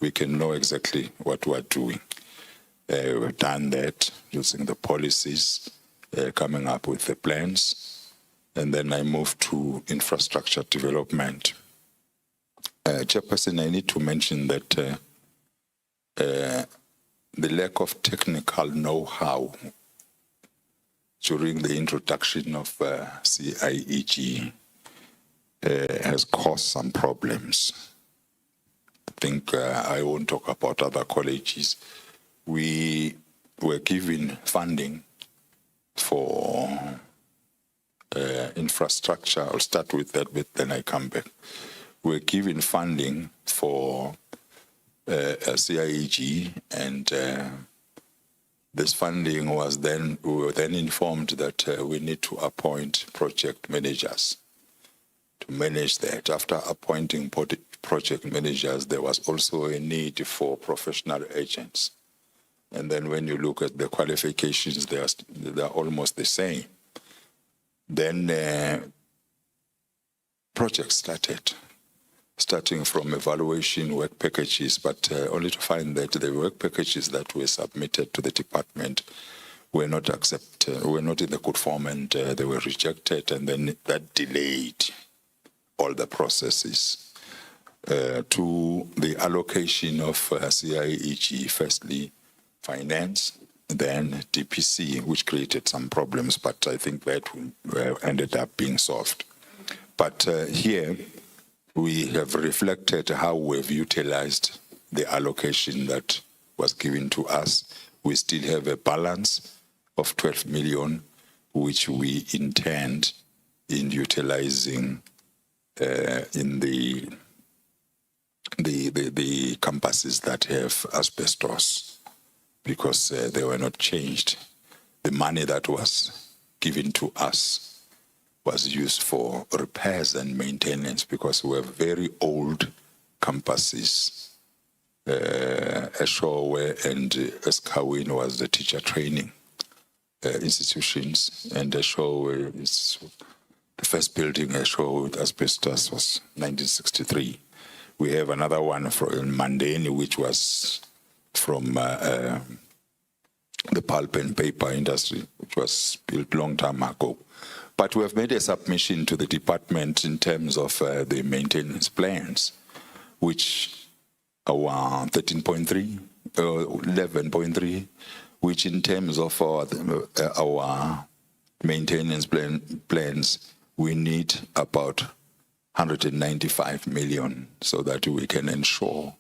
we can know exactly what we're doing. We've done that using the policies, coming up with the plans, and then I moved to infrastructure development. Chairperson, I need to mention that the lack of technical know-how during the introduction of CIEG has caused some problems. I think I won't talk about other colleges. We were given funding for infrastructure. I'll start with that bit, then I come back. We're given funding for CIEG, and this funding was then, we were then informed that we need to appoint project managers to manage that. After appointing project managers, there was also a need for professional agents. And then when you look at the qualifications, they're almost the same. Then projects started. starting from evaluation work packages, but only to find that the work packages that were submitted to the department were not accepted, were not in the good form, and they were rejected, and then that delayed all the processes. To the allocation of CIEG, firstly finance, then DPC, which created some problems, but I think that ended up being solved. But here we have reflected how we've utilized the allocation that was given to us. We still have a balance of 12 million, which we intend in utilizing in the campuses that have asbestos, because they were not changed. The money that was given to us was used for repairs and maintenance, because we have very old campuses. Eshowe and Eskawin was the teacher training institutions, and Eshowe is the first building Eshowe with asbestos was 1963. We have another one in Mandeni, which was from the pulp and paper industry, which was built long time ago. But we have made a submission to the department in terms of the maintenance plans, which our 13.3, 11.3, which in terms of our maintenance plans, we need about 195 million so that we can ensure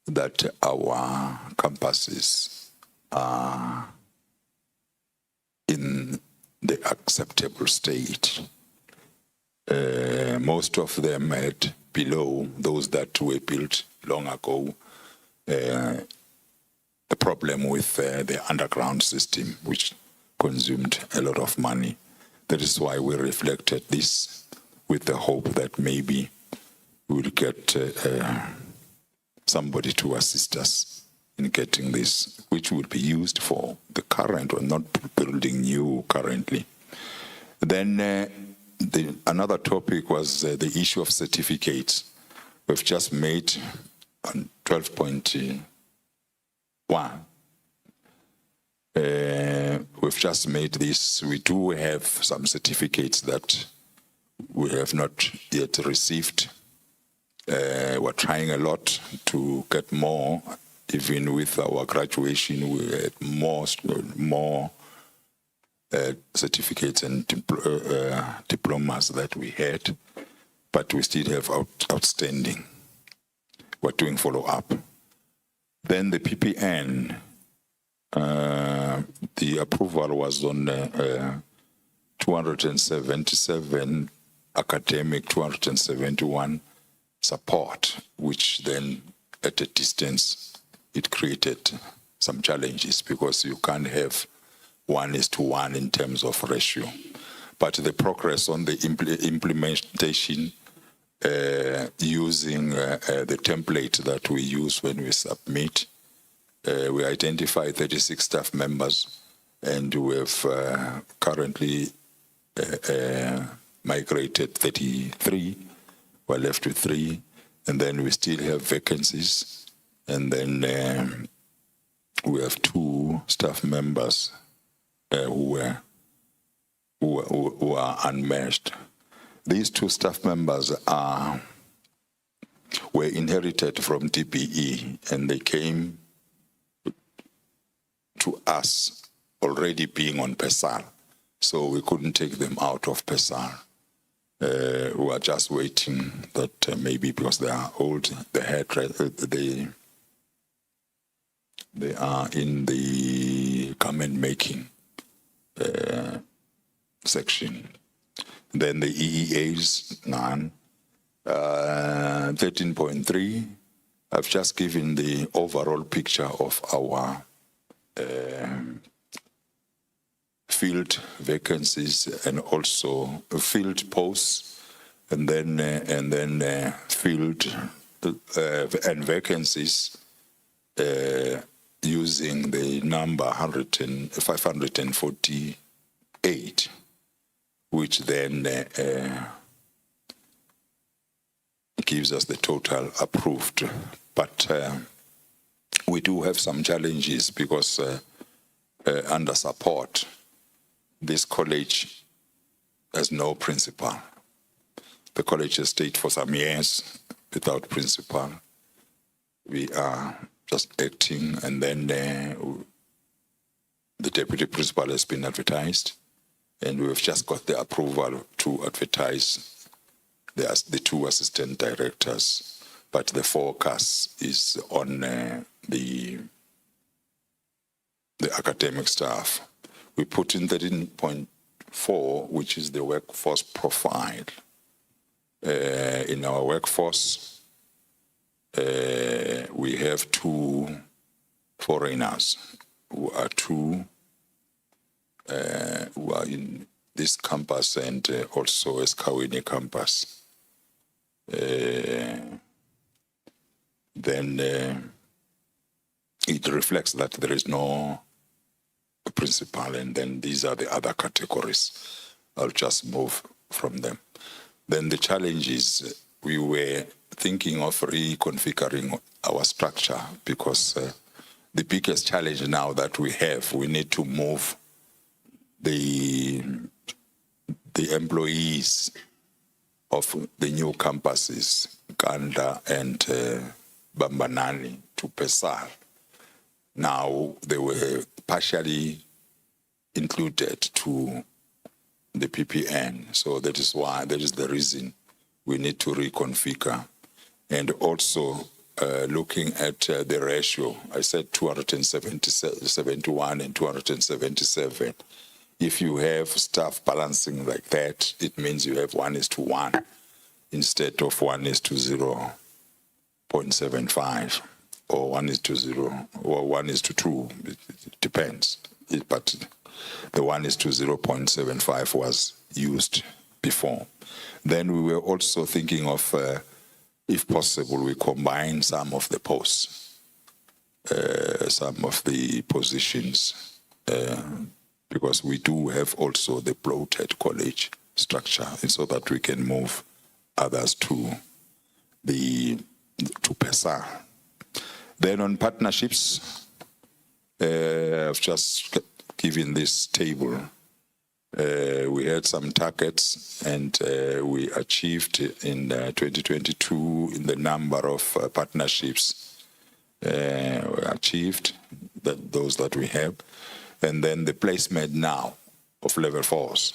that our campuses are in the acceptable state. Most of them had below those that were built long ago, a problem with the underground system, which consumed a lot of money. That is why we reflected this with the hope that maybe we'll get somebody to assist us in getting this, which will be used for the current, or not building new currently. Then another topic was the issue of certificates. We've just made on 12.1. We've just made this. We do have some certificates that we have not yet received. We're trying a lot to get more. Even with our graduation, we had more certificates and diplomas that we had, but we still have outstanding. We're doing follow-up. Then the PPN, the approval was on 277 academic, 271 support, which then at a distance, it created some challenges because you can't have 1:1 in terms of ratio. But the progress on the implementation using the template that we use when we submit, we identify 36 staff members, and we have currently migrated 33. We're left with 3, and then we still have vacancies, and then we have 2 staff members who are unmatched. These 2 staff members were inherited from DPE, and they came to us already being on PESAL, so we couldn't take them out of PESAL. We are just waiting that maybe because they are old, they are in the garment making section. Then the EEAs, none. 13.3, I've just given the overall picture of our field vacancies and also field posts, and then field and vacancies using the number 548, which then gives us the total approved. But we do have some challenges because under support, this college has no principal. The college has stayed for some years without principal. We are just acting, and then the deputy principal has been advertised, and we've just got the approval to advertise the two assistant directors, but the focus is on the academic staff. We put in 13.4, which is the workforce profile. In our workforce, we have 2 foreigners who are in this campus and also Eskhawini campus. Then it reflects that there is no principal, and then these are the other categories. I'll just move from them. Then the challenge is we were thinking of reconfiguring our structure because the biggest challenge now that we have, we need to move the employees of the new campuses, Kanda and Bambanani, to Pesal. Now they were partially included to the PPN, so that is the reason we need to reconfigure. And also looking at the ratio, I said 271 and 277. If you have staff balancing like that, it means you have 1:1 instead of 1:0.75 or 1:0 or 1:2. It depends. But the 1:0.75 was used before. Then we were also thinking of, if possible, we combine some of the posts, some of the positions, because we do have also the bloated college structure, so that we can move others to PESA. Then on partnerships, I've just given this table. We had some targets, and we achieved in 2022 in the number of partnerships achieved, those that we have. And then the placement now of level 4s,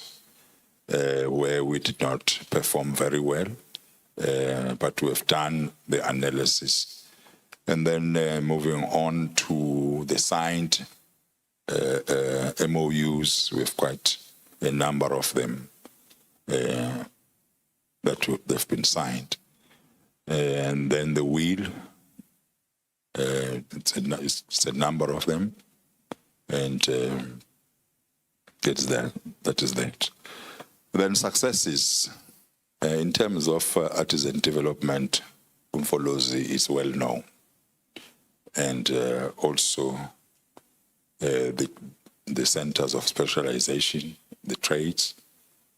where we did not perform very well, but we have done the analysis. And then moving on to the signed MOUs, we have quite a number of them that they've been signed. And then the wheel, it's a number of them, and it's there. That is that. Then successes in terms of artisan development, Umfolozi is well known, and also the centers of specialization, the trades,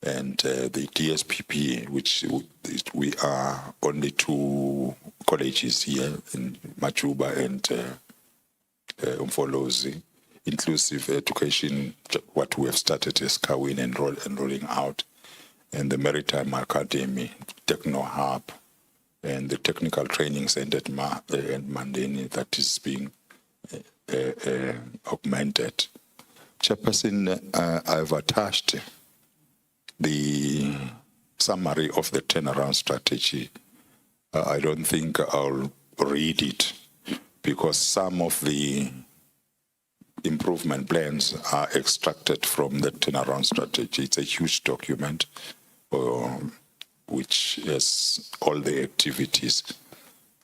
and the DSPP, which we are only 2 colleges here in Machuba and Umfolozi, inclusive education, what we have started is Kawin and rolling out, and the Maritime Academy, Techno Hub, and the Technical Training Center at Mandeni that is being augmented. Chairperson, I've attached the summary of the turnaround strategy. I don't think I'll read it because some of the improvement plans are extracted from the turnaround strategy. It's a huge document which has all the activities,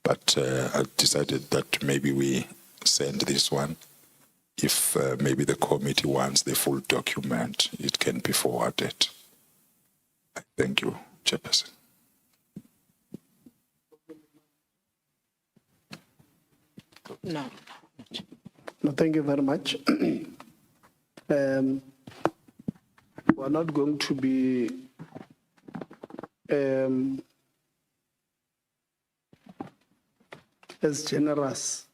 but I decided that maybe we send this one. If maybe the committee wants the full document, it can be forwarded. Thank you, Chairperson. No. No, thank you very much. We're not going to be as generous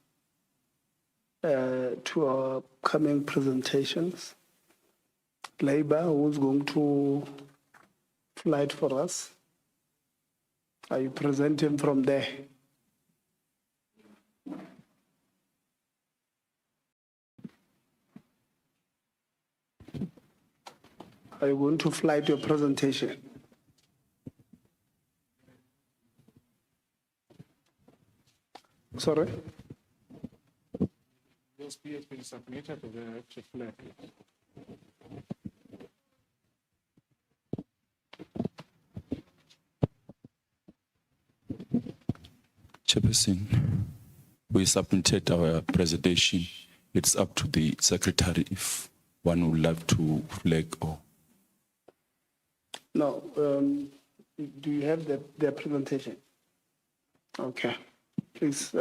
to our coming presentations. Labour, who's going to flight for us? I present him from there. Are you going to flight your presentation? Sorry? Yes, he has been submitted to the chief flag. Chairperson, we submitted our presentation. It's up to the secretary if one would love to flag or. No. Do you have their presentation? Okay. Please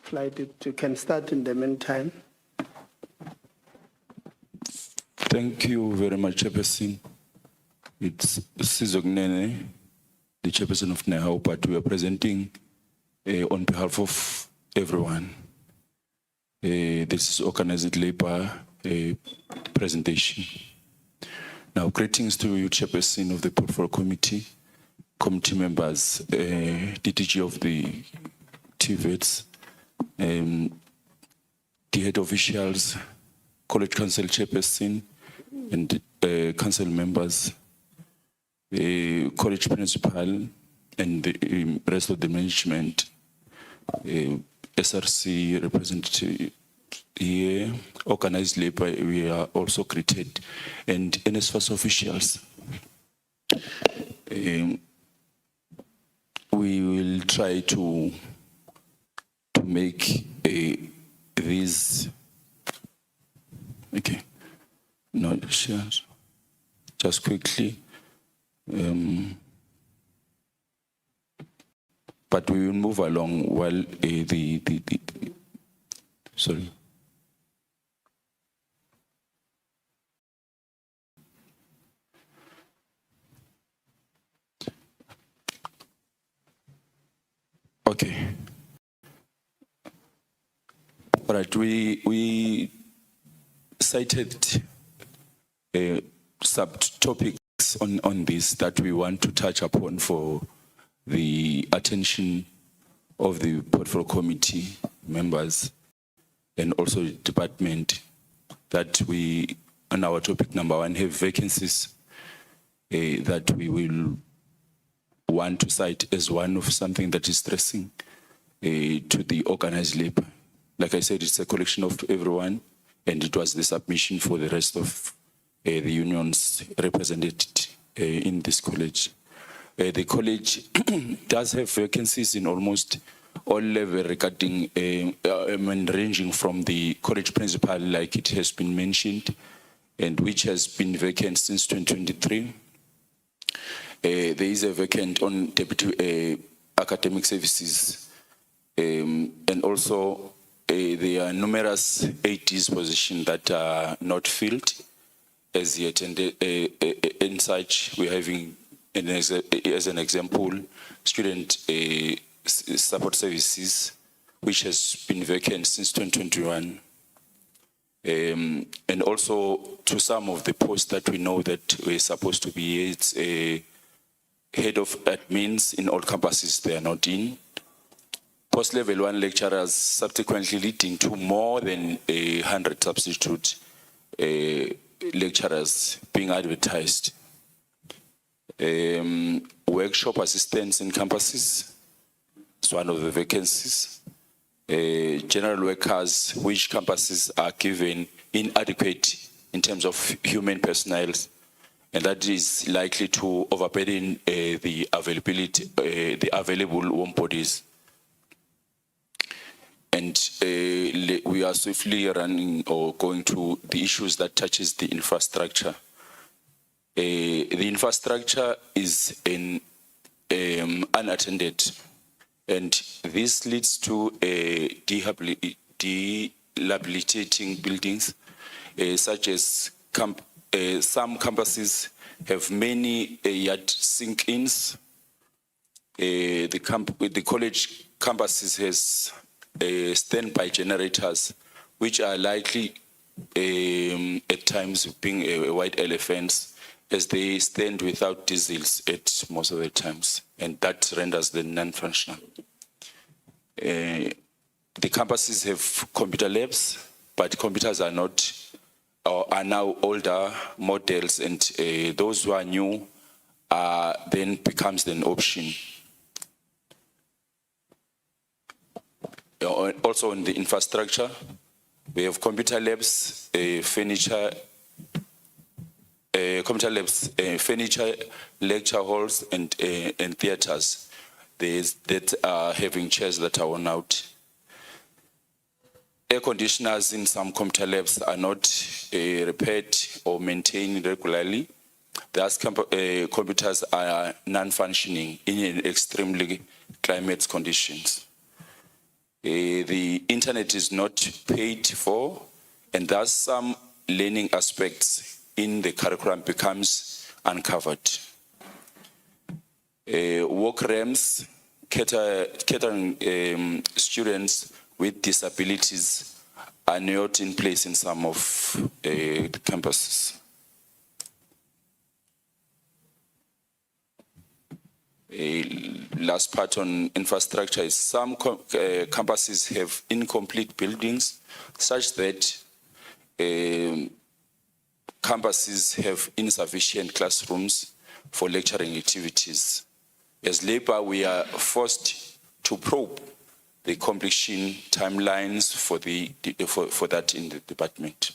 flight it. You can start in the meantime. Thank you very much, Chairperson. It's Sizognene, the Chairperson of NEHAU, but we are presenting on behalf of everyone. This is organized labor presentation. Now, greetings to you, Chairperson of the Portfolio Committee, committee members, DTG of the Tvet, the head officials, College Council Chairperson, and council members, the college principal, and the rest of the management, SRC representative here, organized labor, we are also greeted, and NSFAS officials. We will try to make these, okay, no, just quickly. But we will move along while sorry. Okay. All right, we cited subtopics on this that we want to touch upon for the attention of the Portfolio Committee members and also the department, that we, on our topic number 1, have vacancies that we will want to cite as one of something that is stressing to the organized labor. Like I said, it's a collection of everyone, and it was the submission for the rest of the unions represented in this college. The college does have vacancies in almost all levels regarding, ranging from the college principal, like it has been mentioned, and which has been vacant since 2023. There is a vacant on deputy academic services, and also there are numerous ADs positions that are not filled as yet, and in such we're having, as an example, student support services, which has been vacant since 2021. And also to some of the posts that we know that we're supposed to be, it's a head of admins in all campuses, they are not in. Post-level 1 lecturers, subsequently leading to more than 100 substitute lecturers being advertised. Workshop assistants in campuses, it's one of the vacancies. General workers, which campuses are given inadequate in terms of human personnel, and that is likely to overburden the availability, the available warm bodies. And we are swiftly running or going to the issues that touches the infrastructure. The infrastructure is unattended, and this leads to dilapidating buildings, such as some campuses have many yard sink-ins. The college campuses has standby generators, which are likely at times being a white elephants, as they stand without diesels at most of the times, and that renders them non-functional. The campuses have computer labs, but computers are not, or are now older models, and those who are new then becomes an option. Also on the infrastructure, we have computer labs, furniture, lecture halls, and theaters. That are having chairs that are worn out. Air conditioners in some computer labs are not repaired or maintained regularly. Thus, computers are non-functioning in extremely climate conditions. The internet is not paid for, and thus some learning aspects in the curriculum becomes uncovered. Walk ramps catering students with disabilities are not in place in some of the campuses. Last part on infrastructure is some campuses have incomplete buildings such that campuses have insufficient classrooms for lecturing activities. As labor, we are forced to probe the completion timelines for that in the department.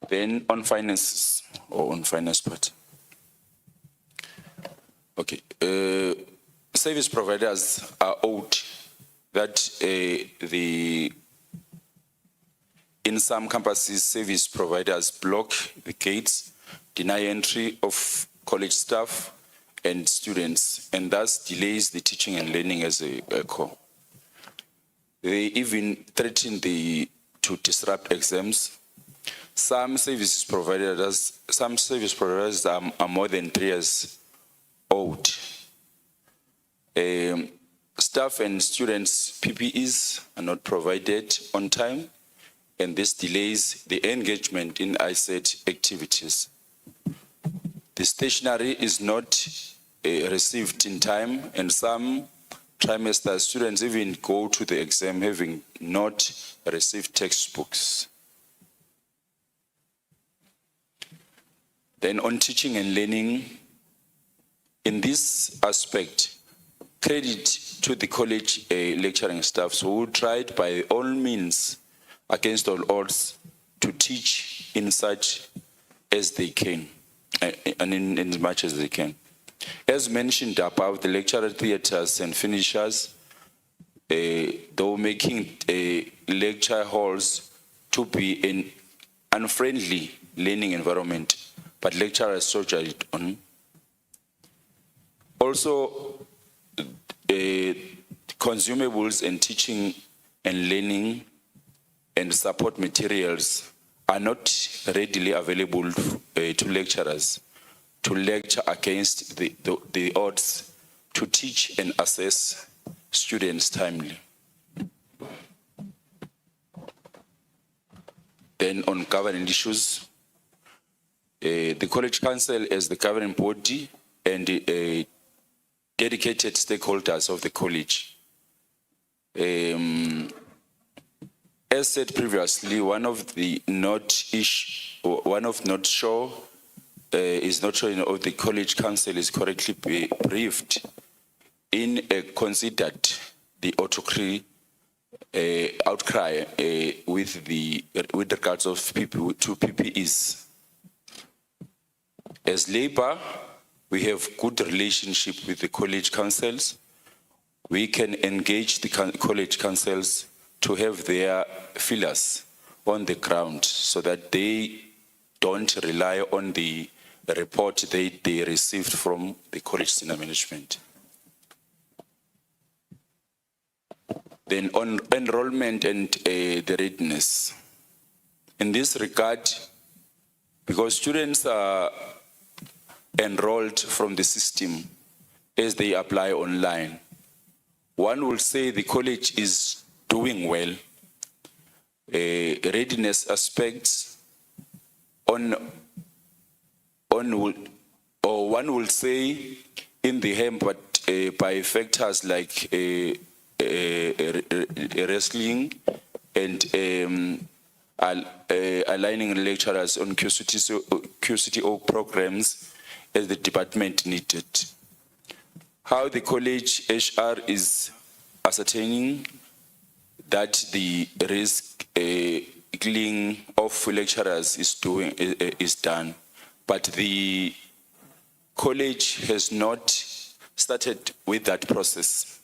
Then on finances, or on finance part. Okay, service providers are owed that in some campuses, service providers block the gates, deny entry of college staff and students, and thus delays the teaching and learning as a core. They even threaten to disrupt exams. Some service providers are more than 3 years old. Staff and students' PPEs are not provided on time, and this delays the engagement in ISET activities. The stationery is not received in time, and some trimester students even go to the exam having not received textbooks. Then on teaching and learning, in this aspect, credit to the college lecturing staffs who tried by all means, against all odds, to teach in such as they can, and in as much as they can. As mentioned above, the lecturer theaters and finishers, though making lecture halls to be an unfriendly learning environment, but lecturers soldiered on. Also, consumables and teaching and learning and support materials are not readily available to lecturers to lecture against the odds, to teach and assess students timely. Then on governing issues, the College Council as the governing body and dedicated stakeholders of the college. As said previously, one of not sure is not sure of the College Council is correctly briefed in considered the outcry with regards of to PPEs. As labor, we have good relationship with the college councils. We can engage the college councils to have their fillers on the ground so that they don't rely on the report they received from the college senior management. Then on enrollment and the readiness. In this regard, because students are enrolled from the system, as they apply online. One will say the college is doing well. Readiness aspects or one will say in the hand, but by factors like wrestling and aligning lecturers on QCTO programs as the department needed. How the college HR is ascertaining that the recycling of lecturers is done, but the college has not started with that process.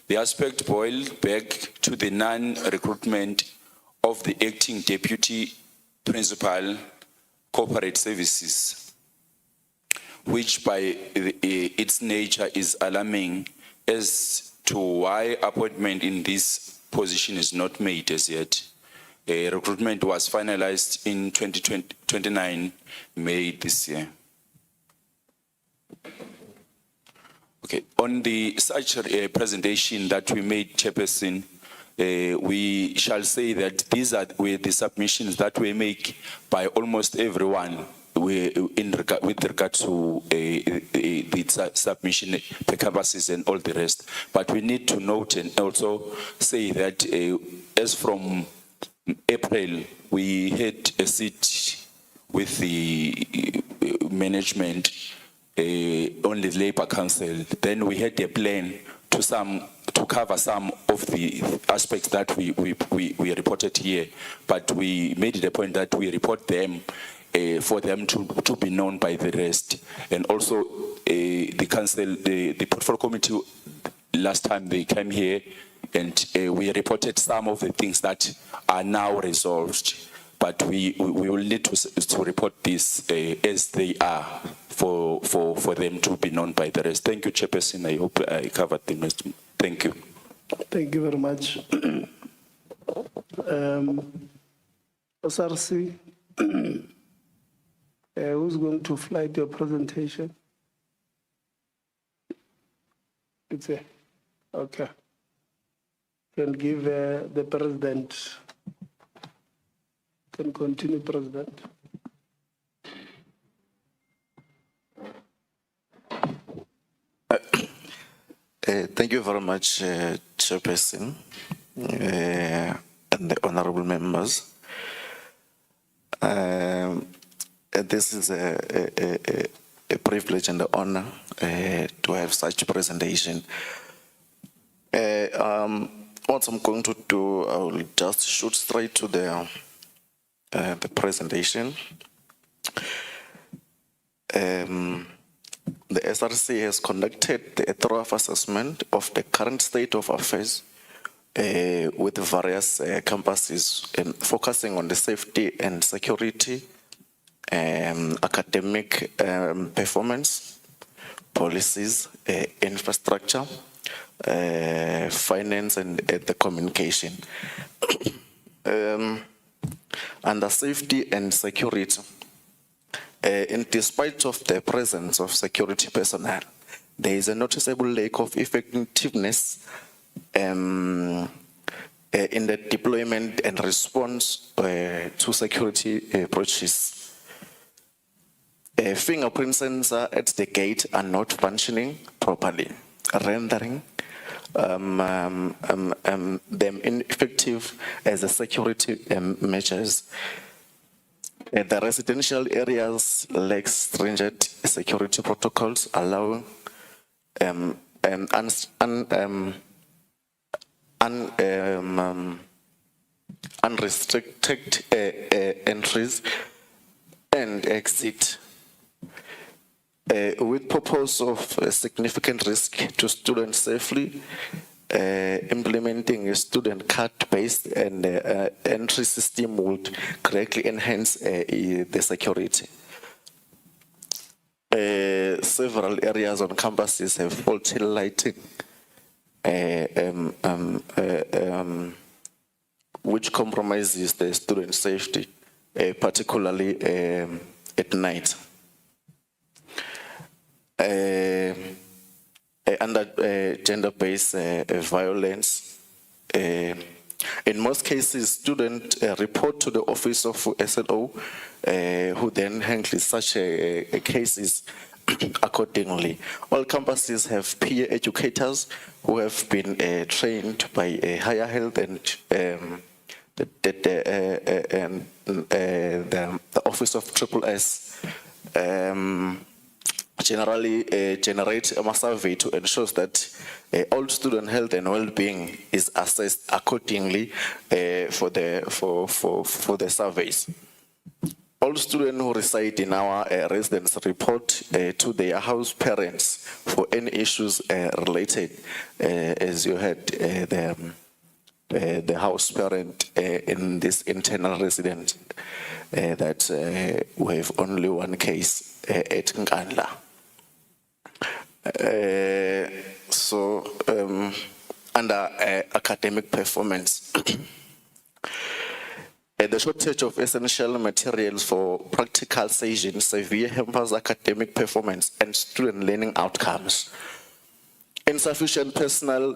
The aspect boiled back to the non-recruitment of the acting deputy principal corporate services, which by its nature is alarming as to why appointment in this position is not made as yet. Recruitment was finalized in 29 May this year. Okay, on the such presentation that we made, Chairperson, we shall say that these are the submissions that we make by almost everyone with regard to the submission, the campuses and all the rest. But we need to note and also say that as from April, we had a sit with the management on the Labour Council. Then we had a plan to cover some of the aspects that we reported here, but we made it a point that we report them for them to be known by the rest. And also the council, the portfolio committee, last time they came here and we reported some of the things that are now resolved, but we will need to report this as they are for them to be known by the rest. Thank you, Chairperson. I hope I covered the message. Thank you. Thank you very much. SRC, who's going to flight your presentation? It's a, okay. Can give the president, can continue, President. Thank you very much, Chairperson, and the honorable members. This is a privilege and an honor to have such a presentation. What I'm going to do, I will just shoot straight to the presentation. The SRC has conducted a thorough assessment of the current state of affairs with various campuses, focusing on the safety and security, academic performance, policies, infrastructure, finance, and the communication. Under safety and security, in despite of the presence of security personnel, there is a noticeable lack of effectiveness in the deployment and response to security breaches. Fingerprint sensors at the gate are not functioning properly, rendering them ineffective as a security measures. The residential areas lack stringent security protocols, allowing unrestricted entries and exit, with purpose of significant risk to students safely. Implementing a student card-based and entry system would greatly enhance the security. Several areas on campuses have faulty lighting, which compromises the student safety, particularly at night. under gender-based violence. In most cases, students report to the office of SLO, who then handles such cases accordingly. All campuses have peer educators who have been trained by Higher Health and the office of SSS. Generally generate a survey to ensure that all student health and well-being is assessed accordingly for the surveys. All students who reside in our residence report to their house parents for any issues related, as you had the house parent in this internal resident that we have only one case at Nkandla. Under academic performance, the shortage of essential materials for practical sessions severely hampers academic performance and student learning outcomes. Insufficient personal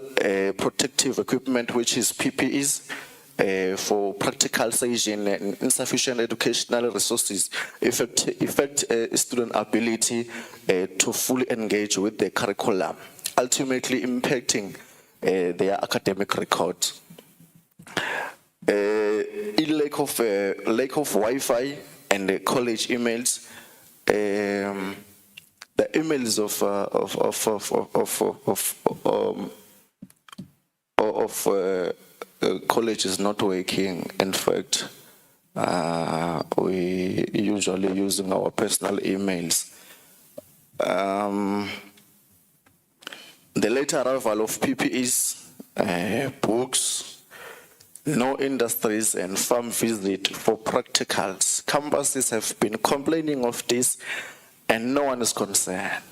protective equipment, which is PPEs, for practical session and insufficient educational resources affect student ability to fully engage with the curriculum, ultimately impacting their academic record. Lack of Wi-Fi and college emails. The emails of college is not working. In fact, we usually using our personal emails. The later arrival of PPEs, books, no industries and farm visit for practicals. Campuses have been complaining of this and no one is concerned.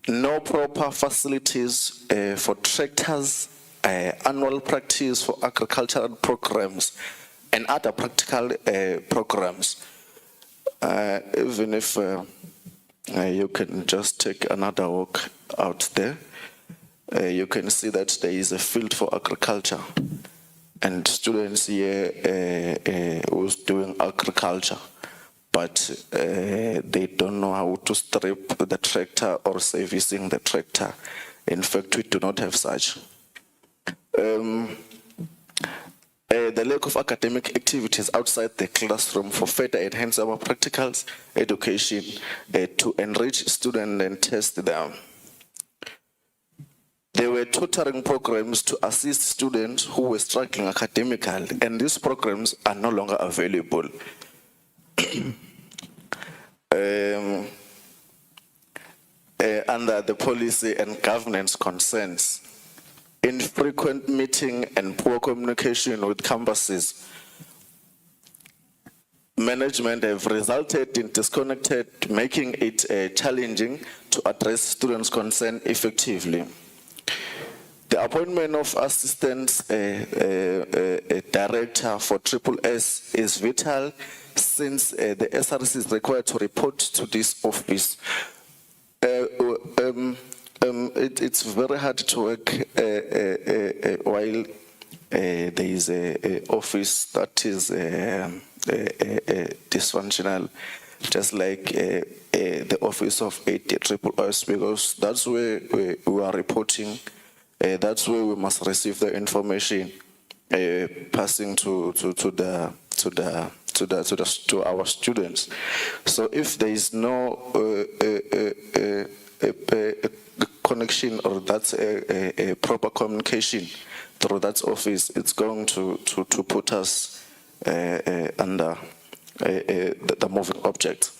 No proper facilities for tractors, annual practice for agricultural programs and other practical programs. Even if you can just take another walk out there, you can see that there is a field for agriculture and students here who's doing agriculture, but they don't know how to strip the tractor or servicing the tractor. In fact, we do not have such. The lack of academic activities outside the classroom for further enhance our practical education to enrich students and test them. There were tutoring programs to assist students who were struggling academically, and these programs are no longer available. Under the policy and governance concerns, infrequent meeting and poor communication with campuses, management have resulted in disconnected, making it challenging to address students' concern effectively. The appointment of assistant director for SSS is vital since the SRC is required to report to this office. It's very hard to work while there is an office that is dysfunctional, just like the office of SSS, because that's where we are reporting. That's where we must receive the information passing to our students. So if there is no connection or that's a proper communication through that office, it's going to put us under the moving object.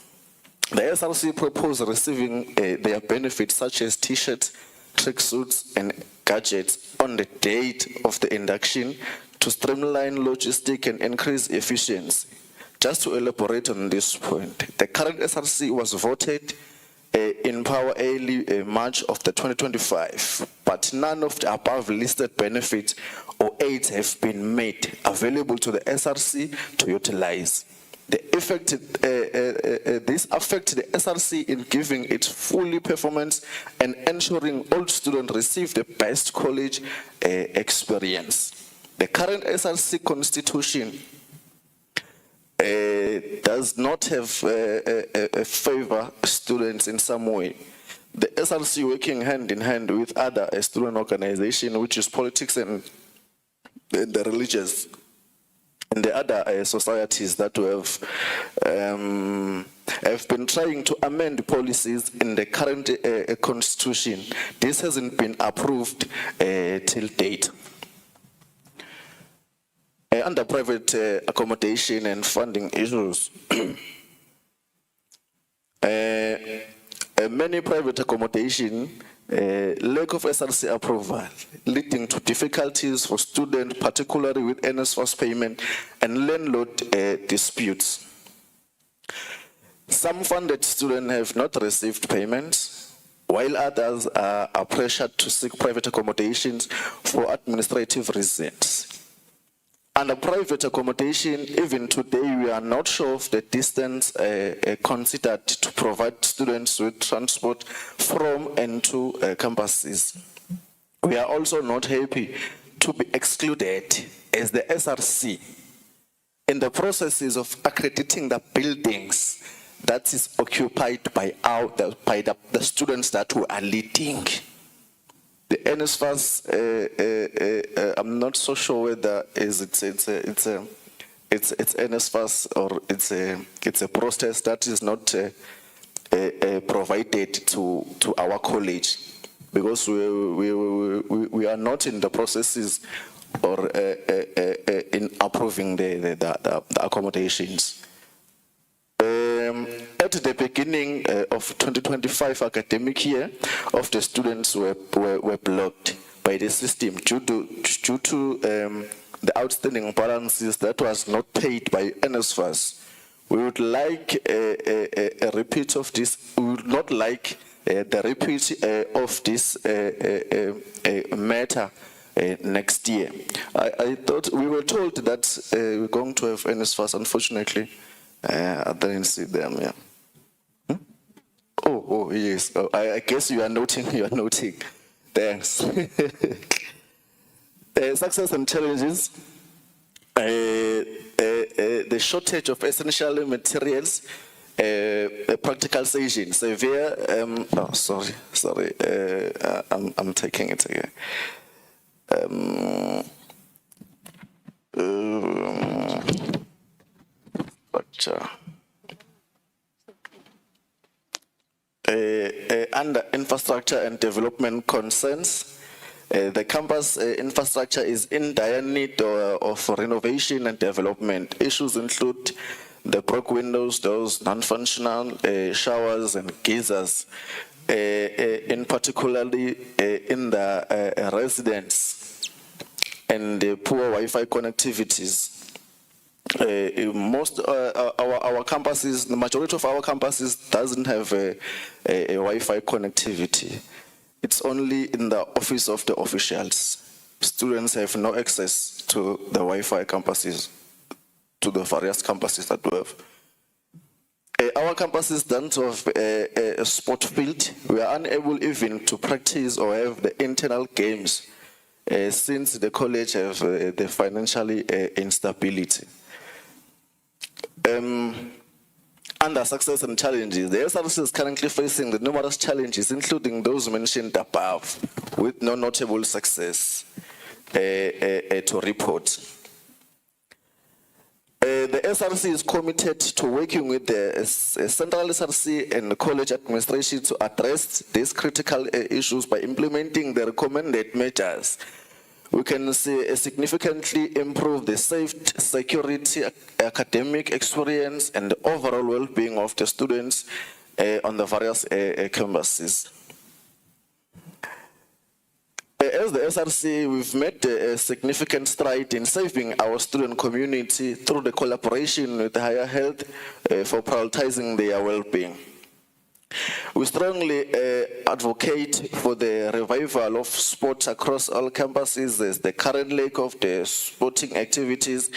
The SRC proposed receiving their benefits such as t-shirts, tracksuits and gadgets on the date of the induction to streamline logistics and increase efficiency. Just to elaborate on this point, the current SRC was voted in power early March of the 2025, but none of the above listed benefits or aids have been made available to the SRC to utilize. This affects the SRC in giving its fully performance and ensuring all students receive the best college experience. The current SRC constitution does not have favor students in some way. The SRC working hand in hand with other student organizations, which is politics and the religious, and the other societies that have been trying to amend policies in the current constitution. This hasn't been approved till date. Under private accommodation and funding issues, many private accommodation lack of SRC approval, leading to difficulties for students, particularly with NSFAS payment and landlord disputes. Some funded students have not received payments, while others are pressured to seek private accommodations for administrative reasons. Under private accommodation, even today, we are not sure of the distance considered to provide students with transport from and to campuses. We are also not happy to be excluded as the SRC in the processes of accrediting the buildings that is occupied by the students that we are leading. The NSFAS, I'm not so sure whether it's NSFAS or it's a process that is not provided to our college, because we are not in the processes or in approving the accommodations. At the beginning of 2025 academic year, of the students were blocked by the system due to the outstanding balances that was not paid by NSFAS. We would like a repeat of this. We would not like the repeat of this matter next year. I thought we were told that we're going to have NSFAS. Unfortunately, I didn't see them. Yeah. Oh, yes. Oh, I guess you are noting. You are noting. Thanks. Success and challenges. The shortage of essential materials. Practical session. Severe. Sorry. I'm taking it again. Under infrastructure and development concerns, the campus infrastructure is in dire need of renovation and development. Issues include the broke windows, doors, non-functional showers and geysers, in particularly in the residence, and the poor Wi-Fi connectivities. Most our campuses, the majority of our campuses doesn't have a Wi-Fi connectivity. It's only in the office of the officials. Students have no access to the Wi-Fi campuses, to the various campuses that we have. Our campuses don't have a sport field. We are unable even to practice or have the internal games since the college have the financial instability. Under success and challenges, the SRC is currently facing the numerous challenges, including those mentioned above, with no notable success to report. The SRC is committed to working with the Central SRC and the college administration to address these critical issues by implementing the recommended measures. We can significantly improve the safety, security, academic experience, and the overall well-being of the students on the various campuses. As the SRC, we've made a significant stride in saving our student community through the collaboration with Higher Health for prioritizing their well-being. We strongly advocate for the revival of sports across all campuses, as the current lack of the sporting activities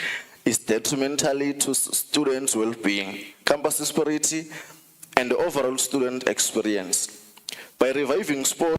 is detrimental to students' well-being, campus spirit, and the overall student experience. By reviving sport,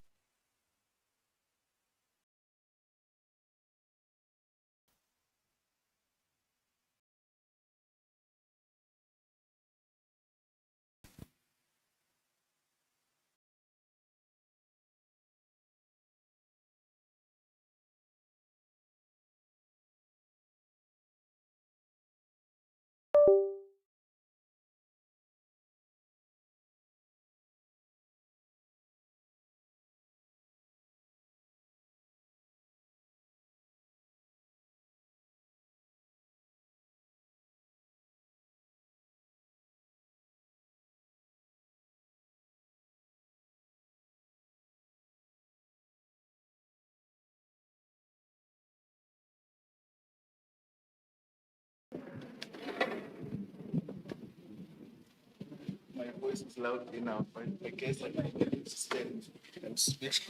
My voice is loud enough. I guess I need to stand and speak.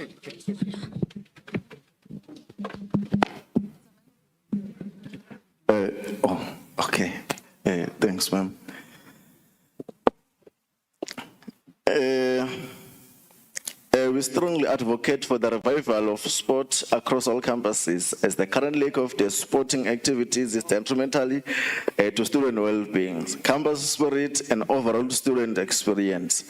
okay, thanks, ma'am. We strongly advocate for the revival of sport across all campuses, as the current lack of the sporting activities is detrimental to student well-being, campus spirit, and overall student experience.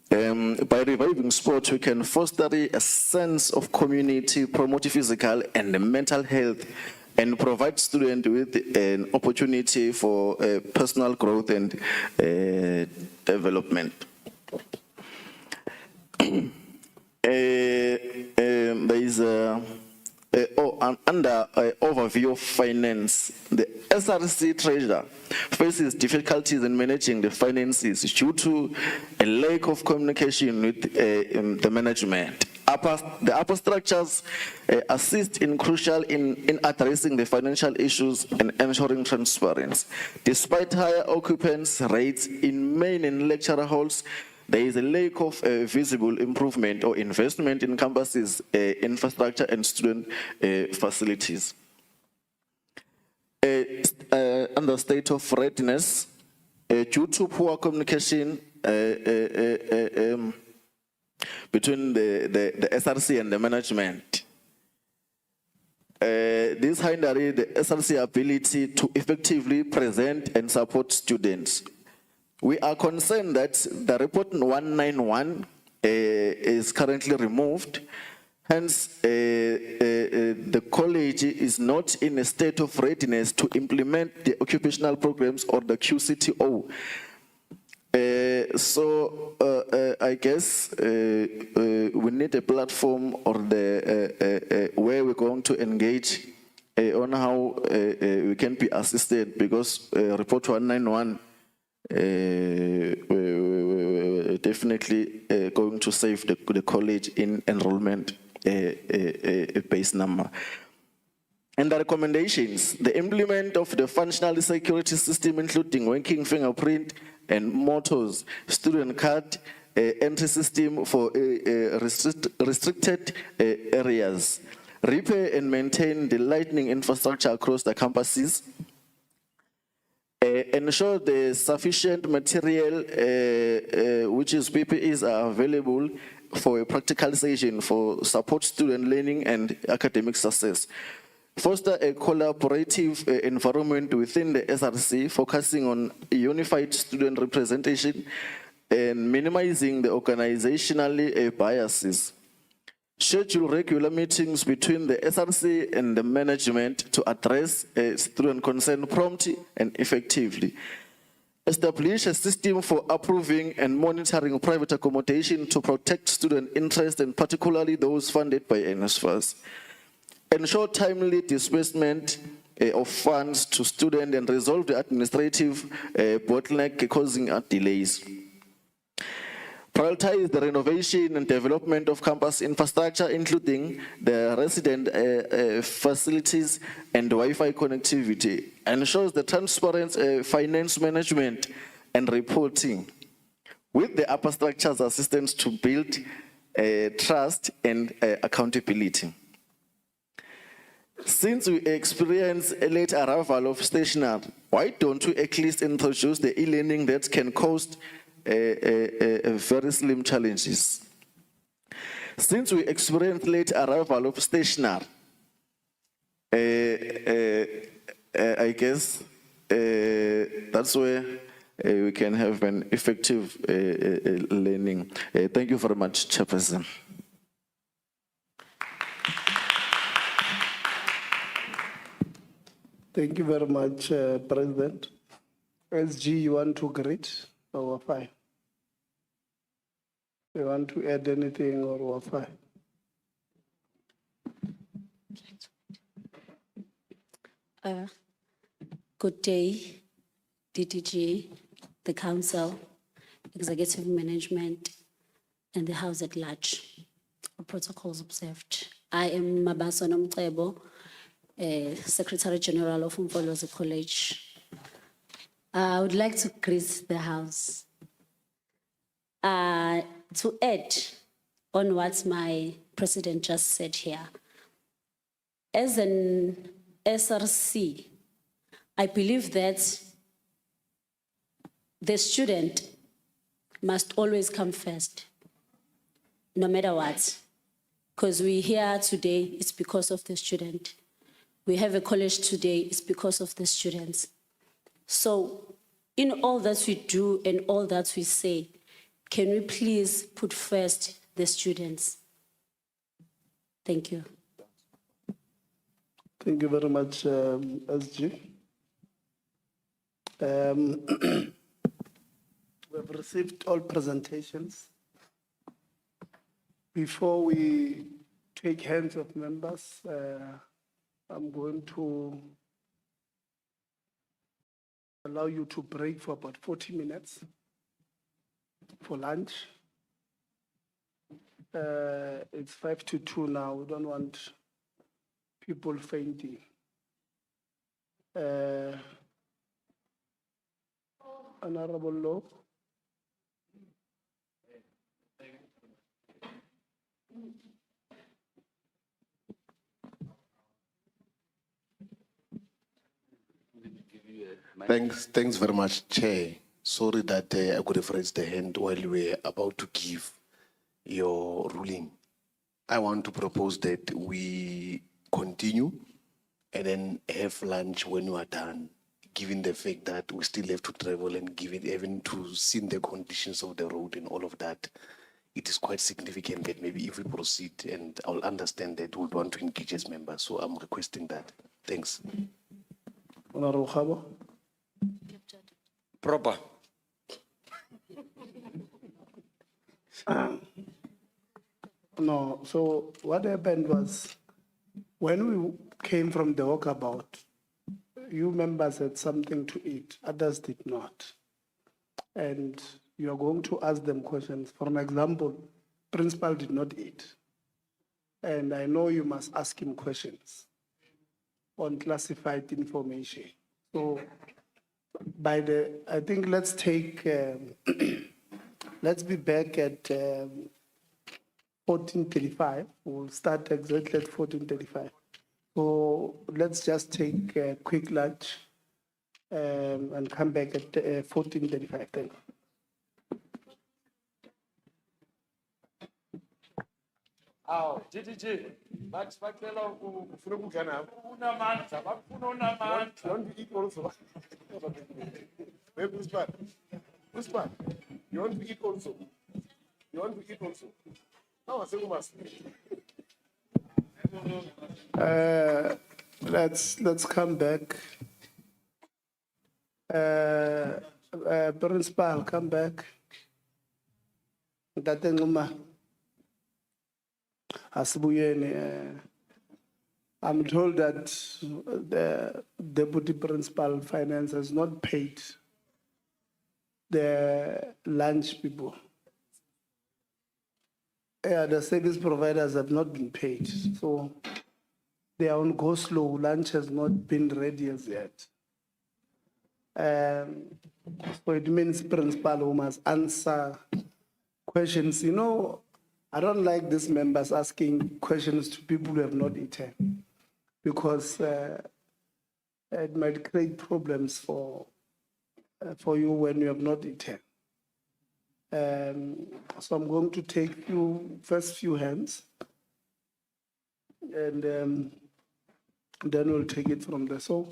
By reviving sport, we can foster a sense of community, promote physical and mental health, and provide students with an opportunity for personal growth and development. There is under overview of finance, the SRC treasurer faces difficulties in managing the finances due to a lack of communication with the management. The upper structures assist in crucial in addressing the financial issues and ensuring transparency. Despite higher occupancy rates in main and lecture halls, there is a lack of visible improvement or investment in campuses, infrastructure, and student facilities. Under state of readiness, due to poor communication between the SRC and the management, this hindered the SRC ability to effectively present and support students. We are concerned that the report 191 is currently removed. Hence, the college is not in a state of readiness to implement the occupational programs or the QCTO. I guess we need a platform or where we're going to engage on how we can be assisted, because report 191 definitely going to save the college in enrollment base number. And the recommendations, the implement of the functional security system, including working fingerprint and motors, student card, entry system for restricted areas, repair and maintain the lighting infrastructure across the campuses, ensure the sufficient material, which is PPEs, are available for a practicalization for support student learning and academic success. Foster a collaborative environment within the SRC, focusing on unified student representation and minimizing the organizational biases. Schedule regular meetings between the SRC and the management to address student concern promptly and effectively. Establish a system for approving and monitoring private accommodation to protect student interest, and particularly those funded by NSFAS. Ensure timely disbursement of funds to students and resolve the administrative bottleneck causing delays. Prioritize the renovation and development of campus infrastructure, including the resident facilities and Wi-Fi connectivity. Ensures the transparent finance management and reporting, with the upper structures assistance to build trust and accountability. Since we experience a late arrival of stationery, why don't we at least introduce the e-learning that can cause very slim challenges? Since we experience late arrival of stationery, I guess that's where we can have an effective learning. Thank you very much, Chairperson. Thank you very much, President. SG, you want to greet or we're fine? You want to add anything or we're fine? Good day, DDG, the council, executive management, and the house at large. All protocols observed. I am Mabaso Nomcebo, Secretary General of Umfolozi College. I would like to greet the house. To add on what my president just said here, as an SRC, I believe that the student must always come first, no matter what. Because we're here today, it's because of the student. We have a college today, it's because of the students. So in all that we do and all that we say, can we please put first the students? Thank you. Thank you very much, SG. We've received all presentations. Before we take hands of members, I'm going to allow you to break for about 40 minutes for lunch. It's 5 to 2 now. We don't want people fainting. Honorable Law. Thanks very much, Chair. Sorry that I could have raised the hand while you were about to give your ruling. I want to propose that we continue and then have lunch when we are done, given the fact that we still have to travel and given even to see the conditions of the road and all of that. It is quite significant that maybe if we proceed, and I'll understand that we want to engage as members, so I'm requesting that. Thanks. Honorable Khabo. Proper. No, so what happened was when we came from the walkabout, you members had something to eat, others did not. And you are going to ask them questions. For an example, principal did not eat. And I know you must ask him questions on classified information. So I think let's take, let's be back at 14:35. We'll start exactly at 14:35. So let's just take a quick lunch and come back at 14:35. Thank you. DDG, but bacela ufuna ukungena unamandla bafuna unamandla don't be equal also. Maybe Usman, you want to eat also. You want to eat also. No, I say we must. Let's come back. Principal, come back. I'm told that the deputy principal finance has not paid the lunch people. Yeah, the service providers have not been paid. So they are on go slow. Lunch has not been ready as yet. So it means principal who must answer questions. You know, I don't like these members asking questions to people who have not eaten. because it might create problems for you when you have not eaten. So I'm going to take first few hands, and then we'll take it from there. So,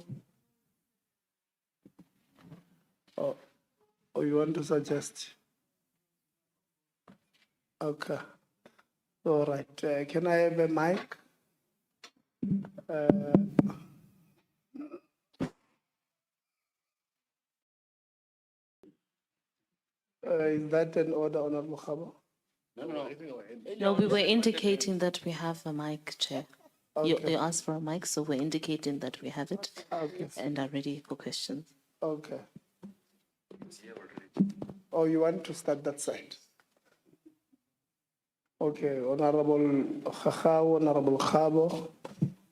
or you want to suggest? Okay. All right. Can I have a mic? Is that an order, Honorable Khabo? No, we were indicating that we have a mic, Chair. You Okay. asked for a mic, so we're indicating that we have it Okay. and are ready for questions. Okay. Oh, you want to start that side? Okay, Honorable Khao, Honorable Khabo,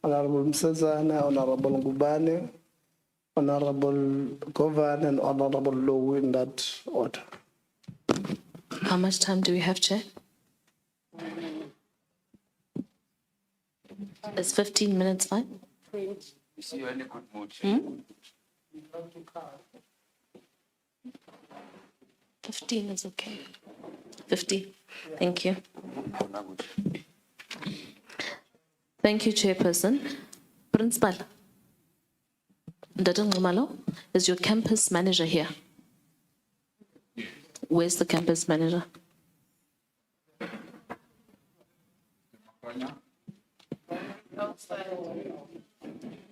Honorable Msezana, Honorable Ngubane, Honorable Govan, and Honorable Low in that order. How much time do we have, Chair? Is 15 minutes fine? 15 is okay. 50. Thank you. Thank you, Chairperson. Principal, Ndadeng Ngumalo, is your campus manager here? Where's the campus manager?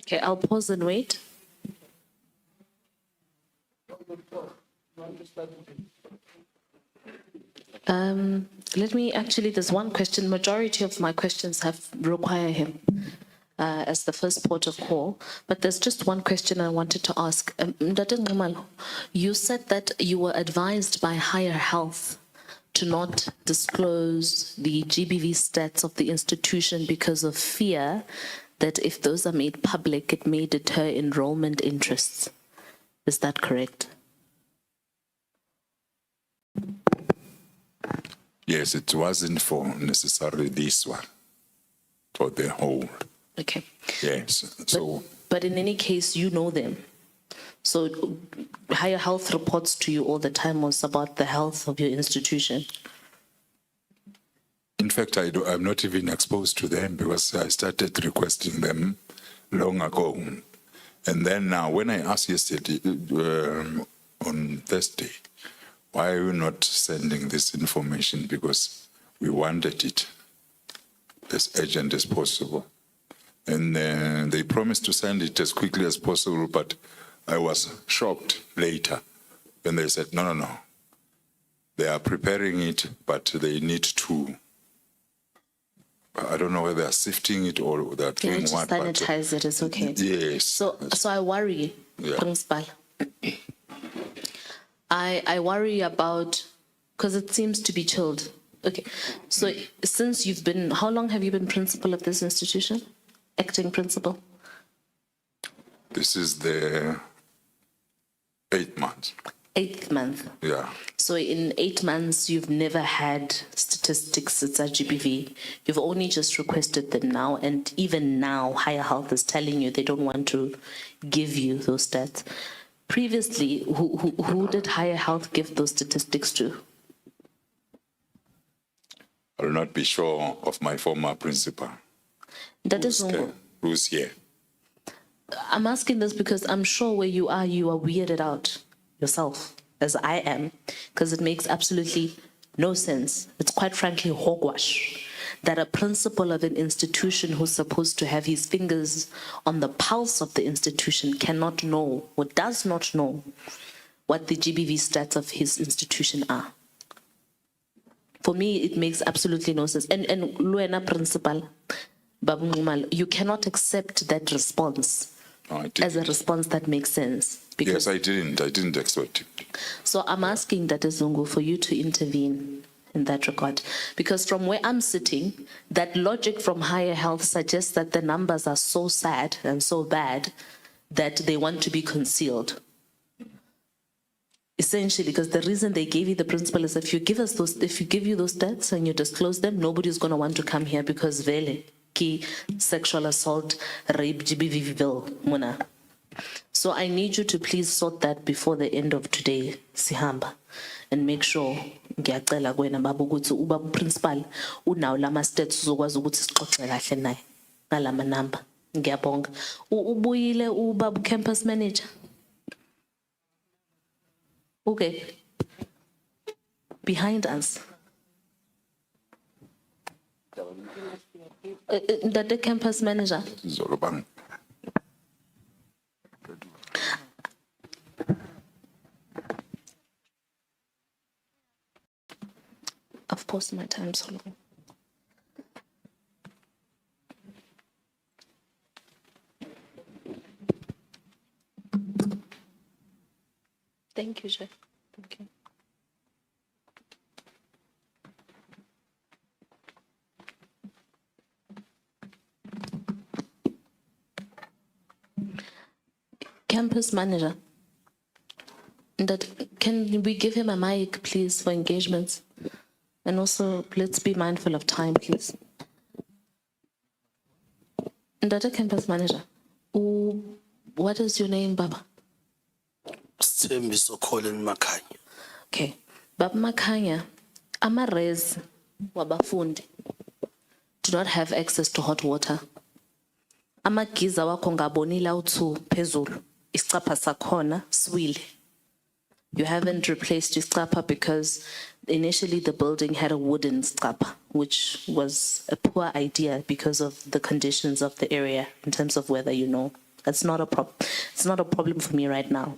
Okay, I'll pause and wait. Let me actually, there's one question. Majority of my questions require him as the first port of call, but there's just one question I wanted to ask. Ndadeng Ngumalo, you said that you were advised by Higher Health to not disclose the GBV stats of the institution because of fear that if those are made public, it may deter enrollment interests. Is that correct? Yes, it wasn't for necessarily this one, for the whole. Okay. Yes. So But in any case, you know them. So Higher Health reports to you all the time about the health of your institution. in fact, I'm not even exposed to them because I started requesting them long ago. And then now, when I asked yesterday, on Thursday, why are you not sending this information? Because we wanted it as urgent as possible. And they promised to send it as quickly as possible, but I was shocked later when they said, no. They are preparing it, but they need to, I don't know whether they're sifting it or they're Can doing I just what. but- sanitize it? It's okay. Yes. So I worry, Yeah. Principal. I worry about, because it seems to be chilled. Okay, so since you've been, how long have you been principal of this institution? Acting principal? This is the 8th month. 8th month. Yeah. So in 8 months, you've never had statistics at GBV. You've only just requested them now. And even now, Higher Health is telling you they don't want to give you those stats. Previously, who did Higher Health give those statistics to? I will not be sure of my former principal. That is Who's here? I'm asking this because I'm sure where you are weirded out yourself, as I am, because it makes absolutely no sense. It's quite frankly hogwash that a principal of an institution who's supposed to have his fingers on the pulse of the institution cannot know or does not know what the GBV stats of his institution are. For me, it makes absolutely no sense. And Luena principal, Babu Ngumal, you cannot accept that response No, I as a didn't. response that makes sense. Yes, I didn't. I didn't expect it. So I'm asking Dr. Zungu for you to intervene in that regard. Because from where I'm sitting, that logic from Higher Health suggests that the numbers are so sad and so bad that they want to be concealed. Essentially, because the reason they gave you the principle is if you give you those stats and you disclose them, nobody's going to want to come here because vele, ki sexual assault, rape, GBV bill, muna. So I need you to please sort that before the end of today, Sihamba, and make sure ngiyacela kuwena baba ukuthi ubaba principal unawo lama stats uzokwazi ukuthi sixoxe kahle naye ngalama number. Ngiyabonga. Ubuyile ubaba campus manager? Okay. Behind us. The campus manager. Zolobang. I've paused my time so long. Thank you, Chef. Thank you. Campus manager. Can we give him a mic, please, for engagements? And also, let's be mindful of time, please. Data campus manager. What is your name, Baba? Sithembiso Colin Makhanya. Okay. Baba Makhanya, ama-res wabafundi do not have access to hot water. Amagiza wakho ngabonile awuthu phezulu. Isicapha sakhona siwile. You haven't replaced isicapha because initially the building had a wooden scapa, which was a poor idea because of the conditions of the area in terms of weather, you know. That's not a problem. It's not a problem for me right now.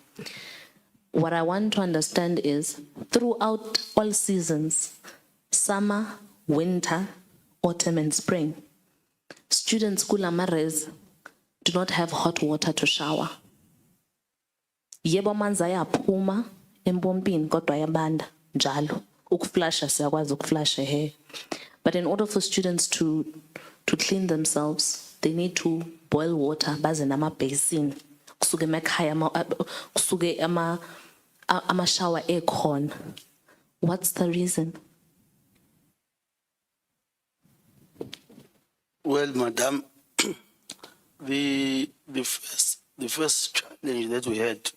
What I want to understand is throughout all seasons, summer, winter, autumn, and spring, students kulamares do not have hot water to shower. Yebo manzi ayaphuma empompini kodwa ayabanda njalo. Ukuflasha siyakwazi ukuflasha he. But in order for students to clean themselves, they need to boil water baze nama basin. Kusuke emakhaya kusuke ama shower ekhona. What's the reason? Well, madam, the first challenge that we had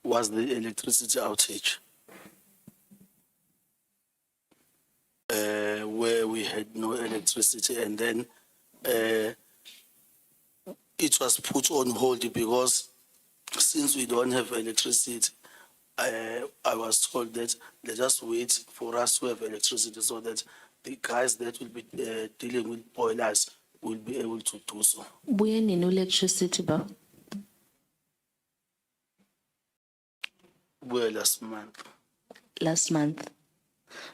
was the electricity outage, where we had no electricity, and then it was put on hold because since we don't have electricity, I was told that they just wait for us to have electricity so that the guys that will be dealing with boilers will be able to do so. When in electricity, ba? Well, last month. Last month.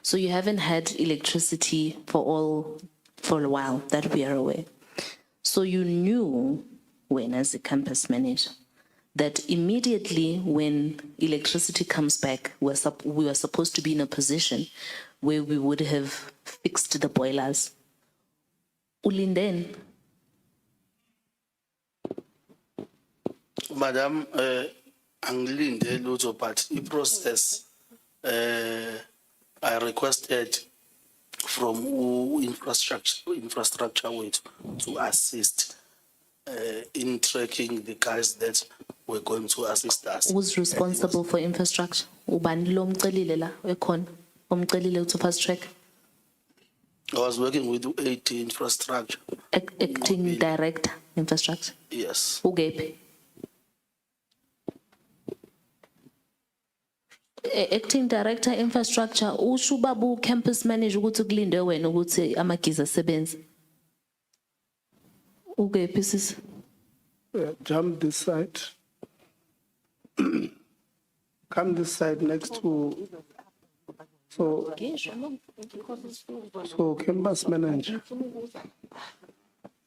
So you haven't had electricity for a while, that we are aware. So you knew when, as a campus manager, that immediately when electricity comes back, we were supposed to be in a position where we would have fixed the boilers. Ulinden. Madam, angilinde lutho, but the process I requested from infrastructure with to assist in tracking the guys that were going to assist us. Who's responsible for infrastructure? Ubani lo mcelile la ekhona omcelile to fast track? I was working with AT infrastructure. Acting director infrastructure. Yes. Ugephi? Acting director infrastructure usho babu campus manager ukuthi kulinde wena ukuthi amagiza asebenze. Ugephi sis? Jump this side. Come this side next to. So campus manager,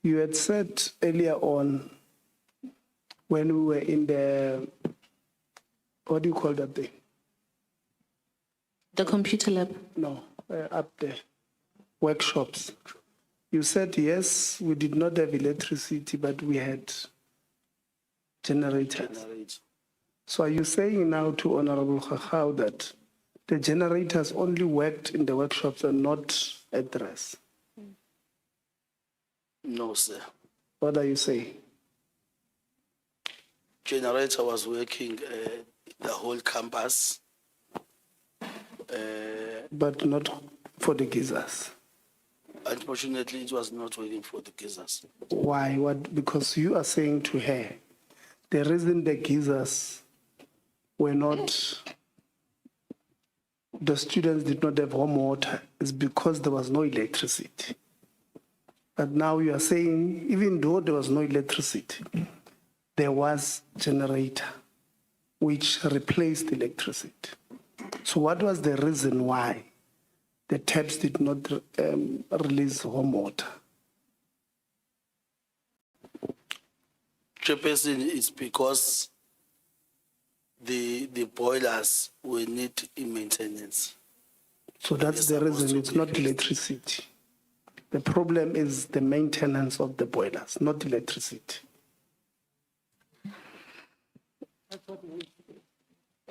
you had said earlier on when we were in the, what do you call that thing? The computer lab? No, up there, workshops. You said, yes, we did not have electricity, but we had generators. So are you saying now to Honorable Khakau that the generators only worked in the workshops and not at the rest? No, sir. What are you saying? Generator was working the whole campus. But not for the geysers. Unfortunately, it was not working for the geysers. Why? What? Because you are saying to her, the reason the geysers were not, the students did not have home water is because there was no electricity. But now you are saying, even though there was no electricity, there was generator which replaced electricity. So what was the reason why the taps did not release home water? Chairperson, it's because the boilers will need maintenance. So that's the reason, it's not electricity. The problem is the maintenance of the boilers, not electricity.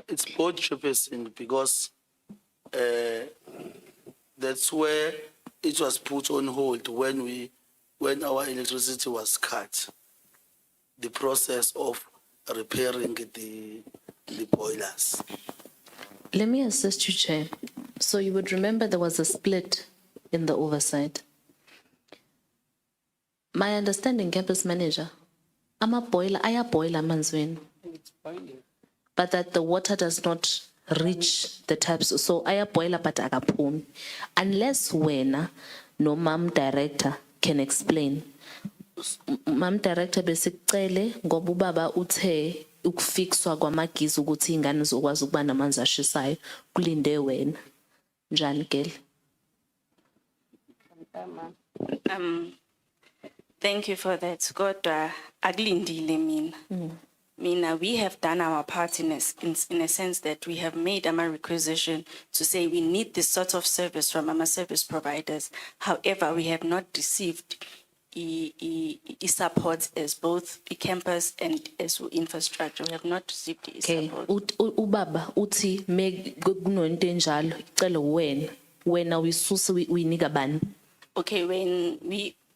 It's both, Chairperson, because that's where it was put on hold when our electricity was cut. The process of repairing the boilers. Let me assist you, Chair. So you would remember there was a split in the oversight. My understanding, campus manager, I boiler manzwin. But that the water does not reach the taps. So I boiler but agapum. Unless when no ma'am director can explain. Ma'am director besikcele ngoba ubaba uthe ukufixwa kwamagizi ukuthi ingane zokwazi ukuba namanzi ashisayo kulinde wena. Njani Gel? Thank you for that. Kodwa akulindile mina. Mina, we have done our part in a sense that we have made a requisition to say we need this sort of service from our service providers. However, we have not received support as both the campus and as infrastructure. We have not received the support. Ubaba uthi kunonto enjalo icela wena uyisusa uyinika bani? Okay, when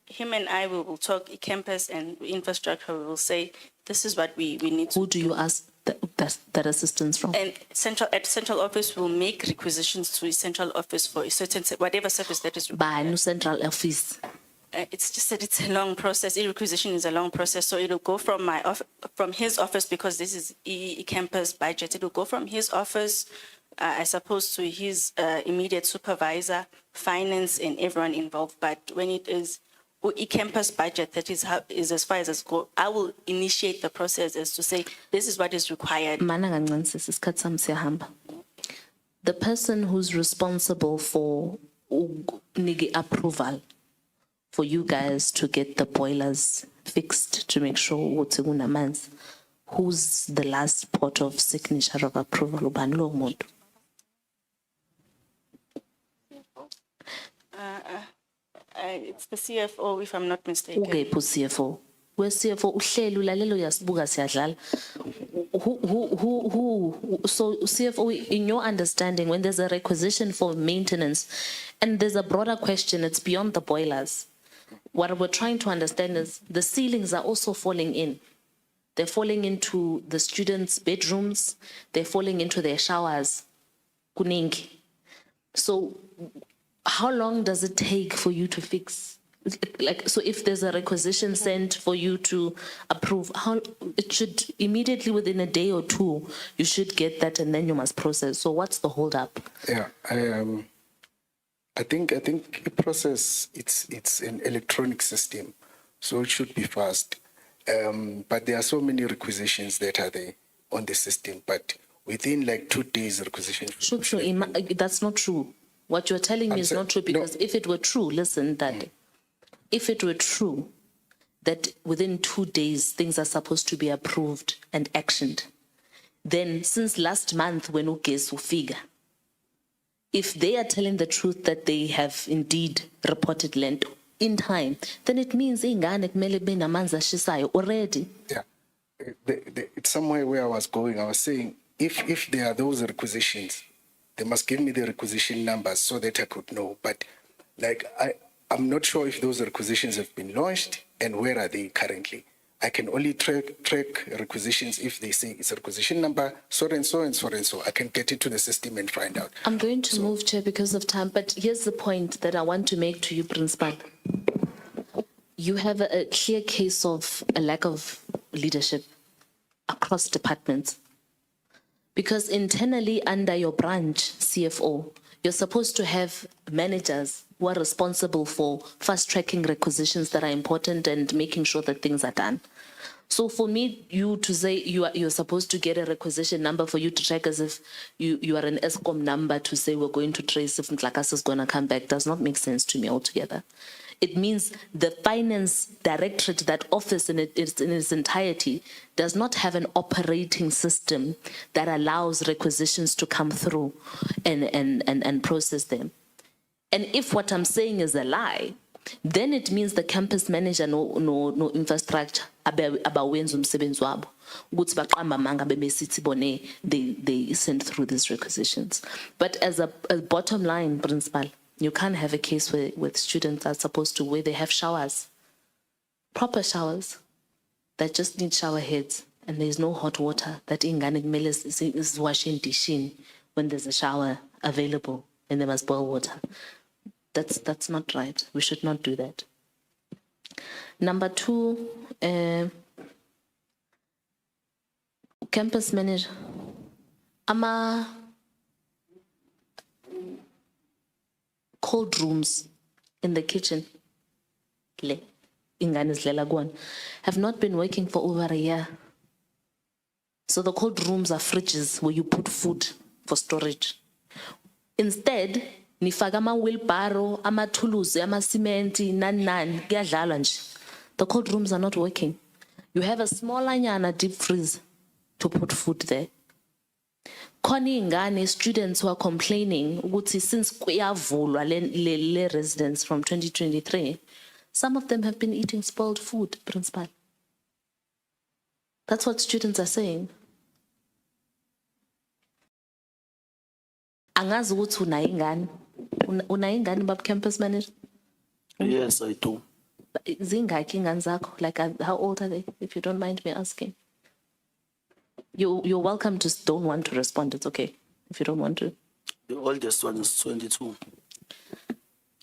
him and I will talk campus and infrastructure, we will say this is what we need to Who do you ask that assistance from? And central office will make requisitions to a central office for a certain whatever service that is required. Bani central office? It's just that it's a long process. A requisition is a long process, so it'll go from from his office because this is campus budget. It'll go from his office, I suppose, to his immediate supervisor, finance, and everyone involved. But when it is campus budget, that is as far as it's go. I will initiate the process as to say this is what is required. The person who's responsible for approval for you guys to get the boilers fixed to make sure who's the last port of signature of approval? It's the CFO, if I'm not mistaken. CFO. Where CFO uhlelo lalelo yasibuka siyadlala. Who so CFO, in your understanding, when there's a requisition for maintenance and there's a broader question, it's beyond the boilers. What we're trying to understand is the ceilings are also falling in. They're falling into the students' bedrooms. They're falling into their showers. Kuningi. So how long does it take for you to fix? Like, so if there's a requisition sent for you to approve, it should immediately within a day or two, you should get that and then you must process. So what's the hold up? Yeah, I think a process, it's an electronic system, so it should be fast. But there are so many requisitions that are there on the system, but within like 2 days requisition. That's not true. What you're telling me is not true, because if it were true, listen, that if it were true that within 2 days things are supposed to be approved and actioned, then since last month when Ugesi figure, if they are telling the truth that they have indeed reported land in time, then it means already. Yeah, it's somewhere where I was going. I was saying, if there are those requisitions, they must give me the requisition numbers so that I could know. But like I'm not sure if those requisitions have been launched and where are they currently. I can only track requisitions if they say it's a requisition number, so and so and so and so. I can get into the system and find out. I'm going to move, Chair, because of time, but here's the point that I want to make to you, Principal. You have a clear case of a lack of leadership across departments. Because internally under your branch, CFO, you're supposed to have managers who are responsible for fast-tracking requisitions that are important and making sure that things are done. So for me, you to say you're supposed to get a requisition number for you to check as if you are an ESCOM number to say we're going to trace if Nklakas is going to come back does not make sense to me altogether. It means the finance directorate, that office in its entirety, does not have an operating system that allows requisitions to come through and process them. And if what I'm saying is a lie, then it means the campus manager no infrastructure abawenza umsebenzi wabo ukuthi baqamba amanga bebesithi bone they send through these requisitions. But as a bottom line, Principal, you can't have a case with students are supposed to where they have showers, proper showers that just need shower heads, and there's no hot water that ingane kumele is washing dishin when there's a shower available and they must boil water. That's not right. We should not do that. Number two, campus manager. Cold rooms in the kitchen have not been working for over a year. So the cold rooms are fridges where you put food for storage. Instead, nifaka ama-wheelbarrow, ama-tools, ama-cement, nani, kuyadlalwa nje. The cold rooms are not working. You have a smaller nyana deep freeze to put food there. Khona ingane students who are complaining ukuthi since kuyavulwa le residents from 2023, some of them have been eating spoiled food, Principal. That's what students are saying. Angazi ukuthi unayo ingane bab campus manager? Yes, I do. Zingaki ingane zakho? Like how old are they, if you don't mind me asking? You're welcome to don't want to respond. It's okay if you don't want to. The oldest one is 22.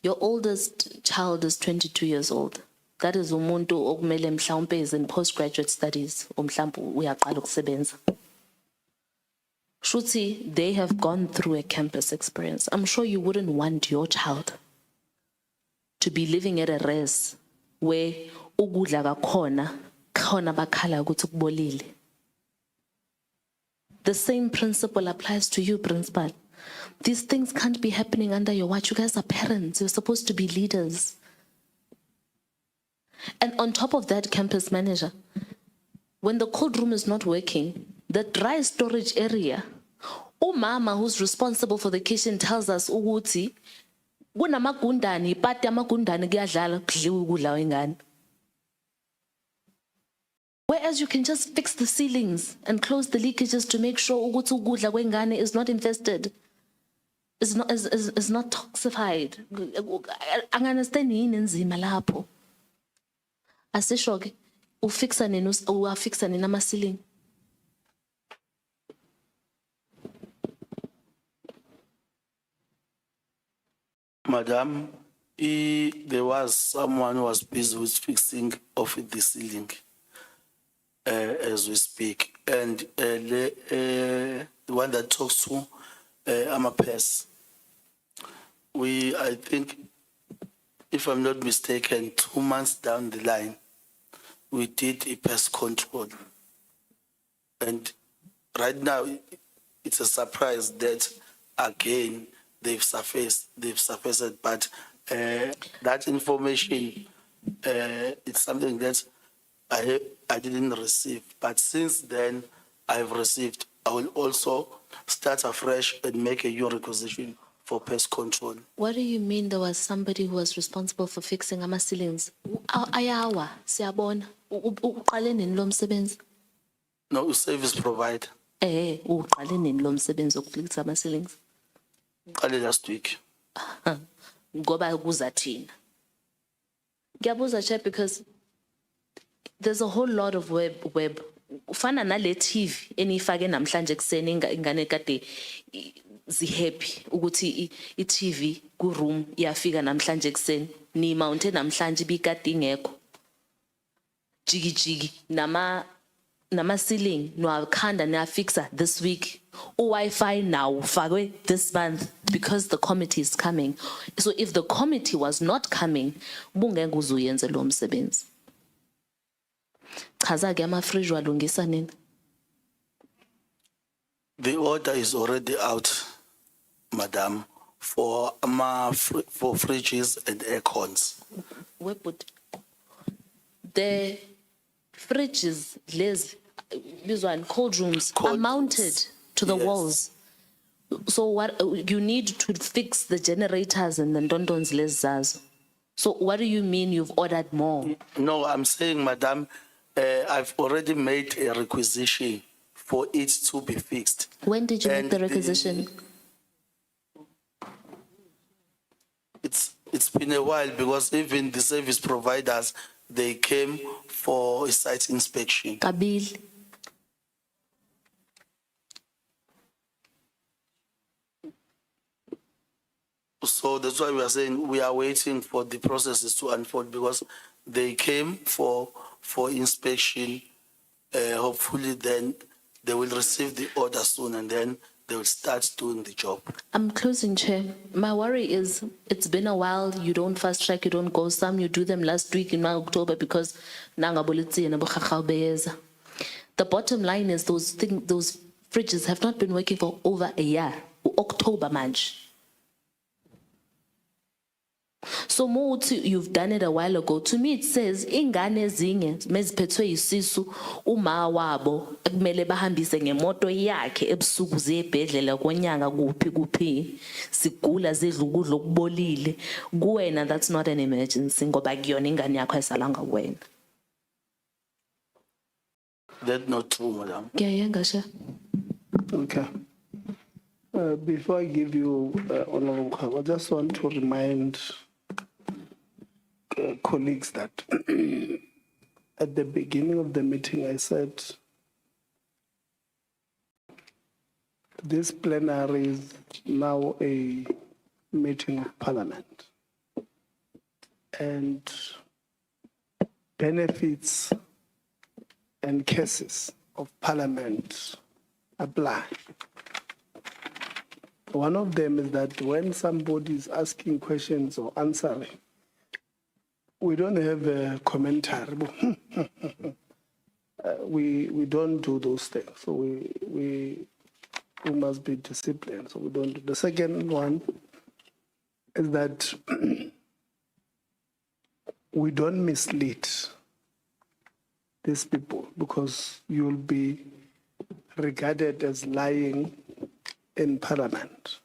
Your oldest child is 22 years old. That is umuntu okumele mhlawumbe is in postgraduate studies mhlawumbe uyaqala ukusebenza. Shuti, they have gone through a campus experience. I'm sure you wouldn't want your child to be living at a res where ukudla kakhona bakhala ukuthi kubolile. The same principle applies to you, Principal. These things can't be happening under your watch. You guys are parents. You're supposed to be leaders. And on top of that, campus manager, when the cold room is not working, the dry storage area, umama who's responsible for the kitchen tells us ukuthi kunamagundane, ipati yamagundane kuyadlala kudliwa ukudla wengane. Whereas you can just fix the ceilings and close the leakages to make sure ukuthi ukudla kwengane is not infested, is not toxified. Anganastani yini enzima lapho. Asisho ke ufixa nini uafixa nini ama ceiling. Madam, there was someone who was busy with fixing of the ceiling. As we speak, and the one that talks to Amapes. I think, if I'm not mistaken, 2 months down the line, we did a pest control. And right now, it's a surprise that again they've surfaced, but that information, it's something that I didn't receive, but since then I've received. I will also start afresh and make a new requisition for pest control. What do you mean there was somebody who was responsible for fixing ama ceilings? Ayawa, siyabona. Uqale nini lo msebenzi? No, service provider. Uqale nini lo msebenzi wokufixa ama ceilings? Uqale last week. Ngoba kuza thina. Ngiyabuza, Chair, because there's a whole lot of web. Ufana nale TV enifake namhlanje kuseni ingane kade zihappy ukuthi i-TV ku room iyafika namhlanje kuseni ni mountain namhlanje bikade ingekho. Jigi nama ceiling no akhanda na fixa this week. Wi-Fi now ufakwe this month because the committee is coming. So if the committee was not coming, ubungeke uzuyenze lo msebenzi. Chaza ke ama-fridge walungisa nini? The order is already out, Madam, for fridges and air cons. Where put the fridges, these one cold rooms are mounted to the walls. So what you need to fix the generators and the dondons les. So what do you mean you've ordered more? No, I'm saying, Madam, I've already made a requisition for it to be fixed. When did you make the requisition? It's been a while because even the service providers, they came for a site inspection. Kabil. So that's why we are saying we are waiting for the processes to unfold because they came for inspection. Hopefully then they will receive the order soon and then they will start doing the job. I'm closing, Chair. My worry is it's been a while. You don't fast track, you don't go some, you do them last week in October because the bottom line is those fridges have not been working for over a year. October, March. So more you've done it a while ago. To me, it says ingane ezinye meziphethwe yisisu uma wabo ekumele bahambise ngemoto yakhe ebusuku ziyebhedlela konyanga kuphi sigula zidla ukudla okubolile kuwena. That's not an emergency ngoba kuyona ingane yakho esalanga wena. That's not true, Madam. Ngiyayenga, Chair. Okay. Before I give you Honorable Khawa, I just want to remind colleagues that at the beginning of the meeting I said this plenary is now a meeting of Parliament and benefits and cases of Parliament apply. One of them is that when somebody is asking questions or answering, we don't have a commentary. We don't do those things. So we must be disciplined. So we don't do. The second one is that we don't mislead these people because you'll be regarded as lying in Parliament.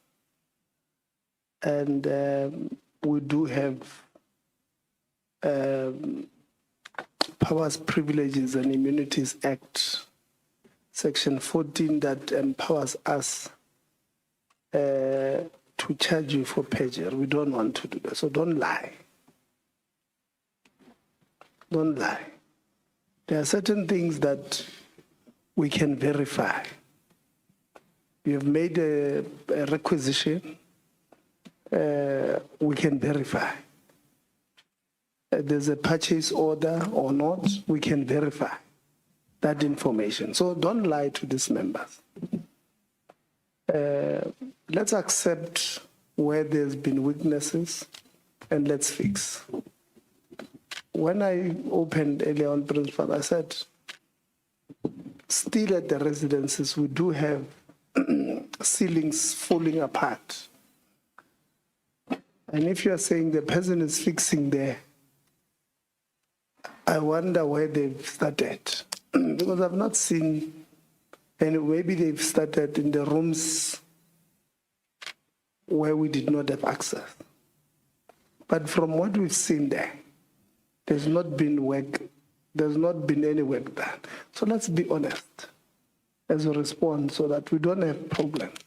And we do have Powers, Privileges and Immunities Act, Section 14, that empowers us to charge you for perjury. We don't want to do that. So don't lie. Don't lie. There are certain things that we can verify. We have made a requisition. We can verify. There's a purchase order or not, we can verify that information. So don't lie to these members. Let's accept where there's been weaknesses and let's fix. When I opened earlier on, Principal, I said, still at the residences, we do have ceilings falling apart. And if you are saying the person is fixing there, I wonder where they've started. Because I've not seen, and maybe they've started in the rooms where we did not have access. But from what we've seen there, there's not been work, there's not been any work done. So let's be honest as a response so that we don't have problems.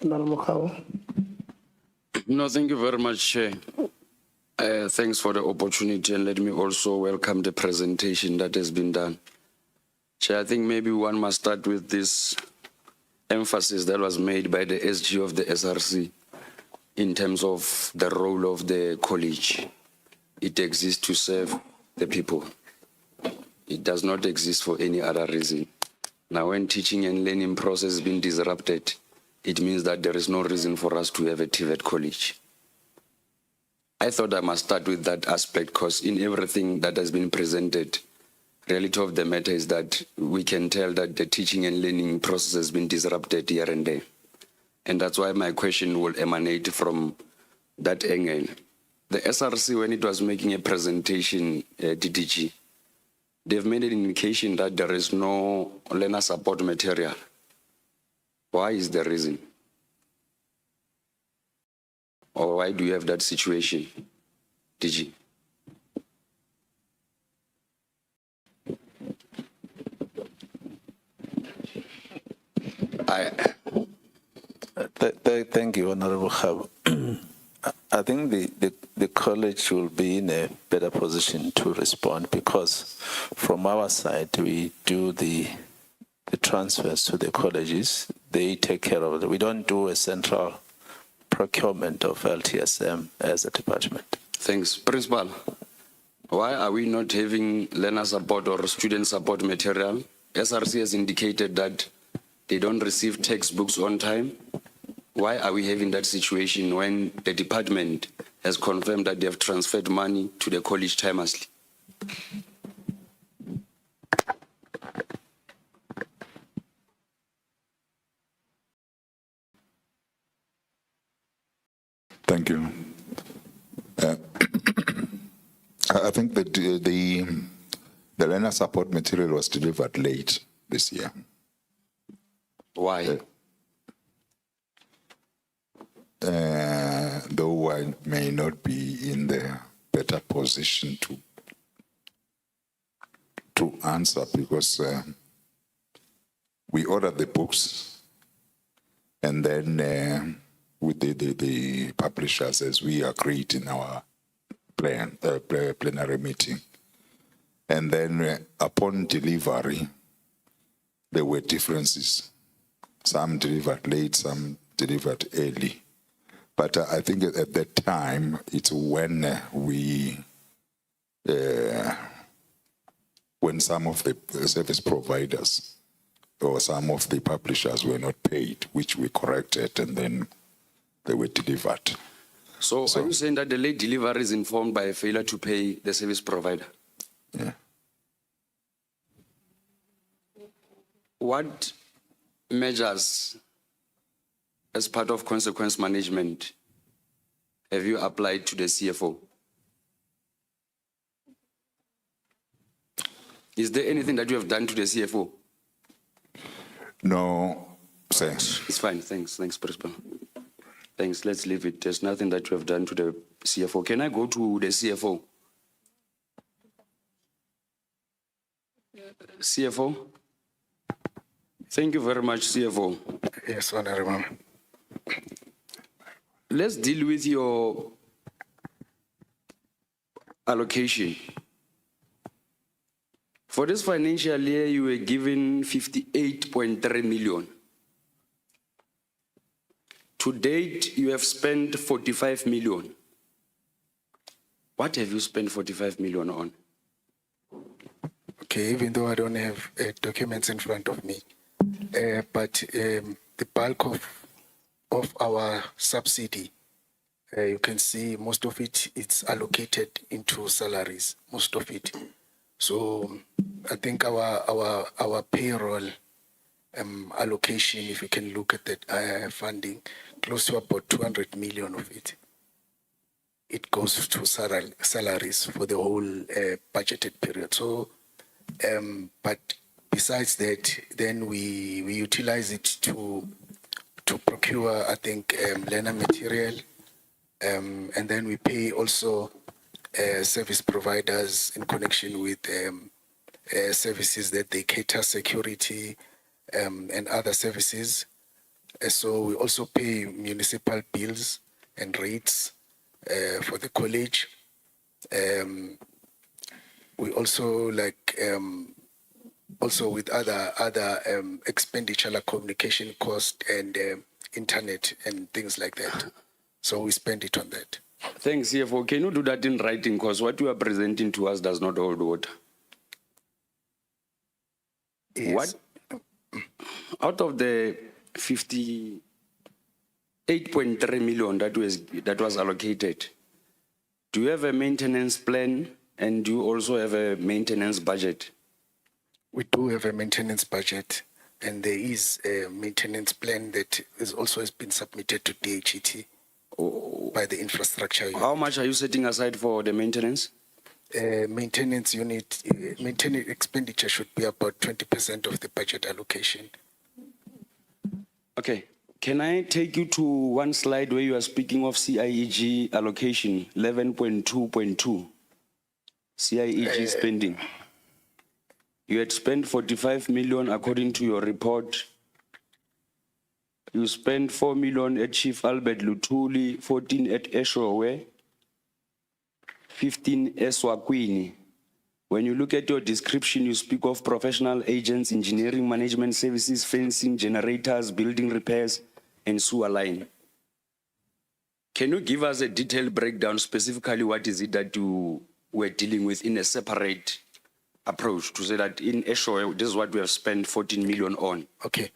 No, thank you very much, Chair. Thanks for the opportunity, and let me also welcome the presentation that has been done. Chair, I think maybe one must start with this emphasis that was made by the SG of the SRC in terms of the role of the college. It exists to serve the people. It does not exist for any other reason. Now, when teaching and learning process has been disrupted, it means that there is no reason for us to have a Tvet college. I thought I must start with that aspect because in everything that has been presented, reality of the matter is that we can tell that the teaching and learning process has been disrupted here and there. And that's why my question will emanate from that angle. The SRC, when it was making a presentation, DDG, they've made an indication that there is no learner support material. Why is the reason? Or why do you have that situation, DG? Thank you, Honorable Khab. I think the college will be in a better position to respond because from our side, we do the transfers to the colleges. They take care of it. We don't do a central procurement of LTSM as a department. Thanks. Principal, why are we not having learner support or student support material? SRC has indicated that they don't receive textbooks on time. Why are we having that situation when the department has confirmed that they have transferred money to the college timelessly? Thank you. I think that the learner support material was delivered late this year. Why? Though I may not be in the better position to answer because we ordered the books and then with the publishers as we agreed in our plenary meeting. And then upon delivery, there were differences. Some delivered late, some delivered early. But I think at that time, it's when when some of the service providers or some of the publishers were not paid, which we corrected, and then they were delivered. So are you saying that the late delivery is informed by a failure to pay the service provider? Yeah. What measures, as part of consequence management, have you applied to the CFO? Is there anything that you have done to the CFO? No, sir. It's fine. Thanks, Principal. Thanks. Let's leave it. There's nothing that you have done to the CFO. Can I go to the CFO? CFO? Thank you very much, CFO. Yes, Honorable. Let's deal with your allocation. For this financial year, you were given 58.3 million. To date, you have spent 45 million. What have you spent 45 million on? Okay, even though I don't have documents in front of me, but the bulk of our subsidy, you can see most of it, it's allocated into salaries, most of it. So I think our payroll allocation, if you can look at that funding, close to about 200 million of it. It goes to salaries for the whole budgeted period. So, but besides that, then we utilize it to procure, I think, learner material, and then we pay also service providers in connection with services that they cater, security and other services. So we also pay municipal bills and rates for the college. We also also with other expenditure like communication cost and internet and things like that. So we spend it on that. Thanks, CFO. Can you do that in writing? Because what you are presenting to us does not hold water. Yes. What? Out of the 58.3 million that was allocated, do you have a maintenance plan and do you also have a maintenance budget? We do have a maintenance budget, and there is a maintenance plan that is also has been submitted to DHET by the infrastructure unit. How much are you setting aside for the maintenance? Maintenance unit, maintenance expenditure should be about 20% of the budget allocation. Okay. Can I take you to one slide where you are speaking of CIEG allocation, 11.2.2, CIEG spending? You had spent 45 million according to your report. You spent 4 million at Chief Albert Lutuli, 14 at Eshowe, 15 Eswatini. When you look at your description, you speak of professional agents, engineering, management services, fencing, generators, building repairs, and sewer line. Can you give us a detailed breakdown, specifically what is it that you were dealing with in a separate approach to say that in Eshowe, this is what we have spent 14 million on. Okay.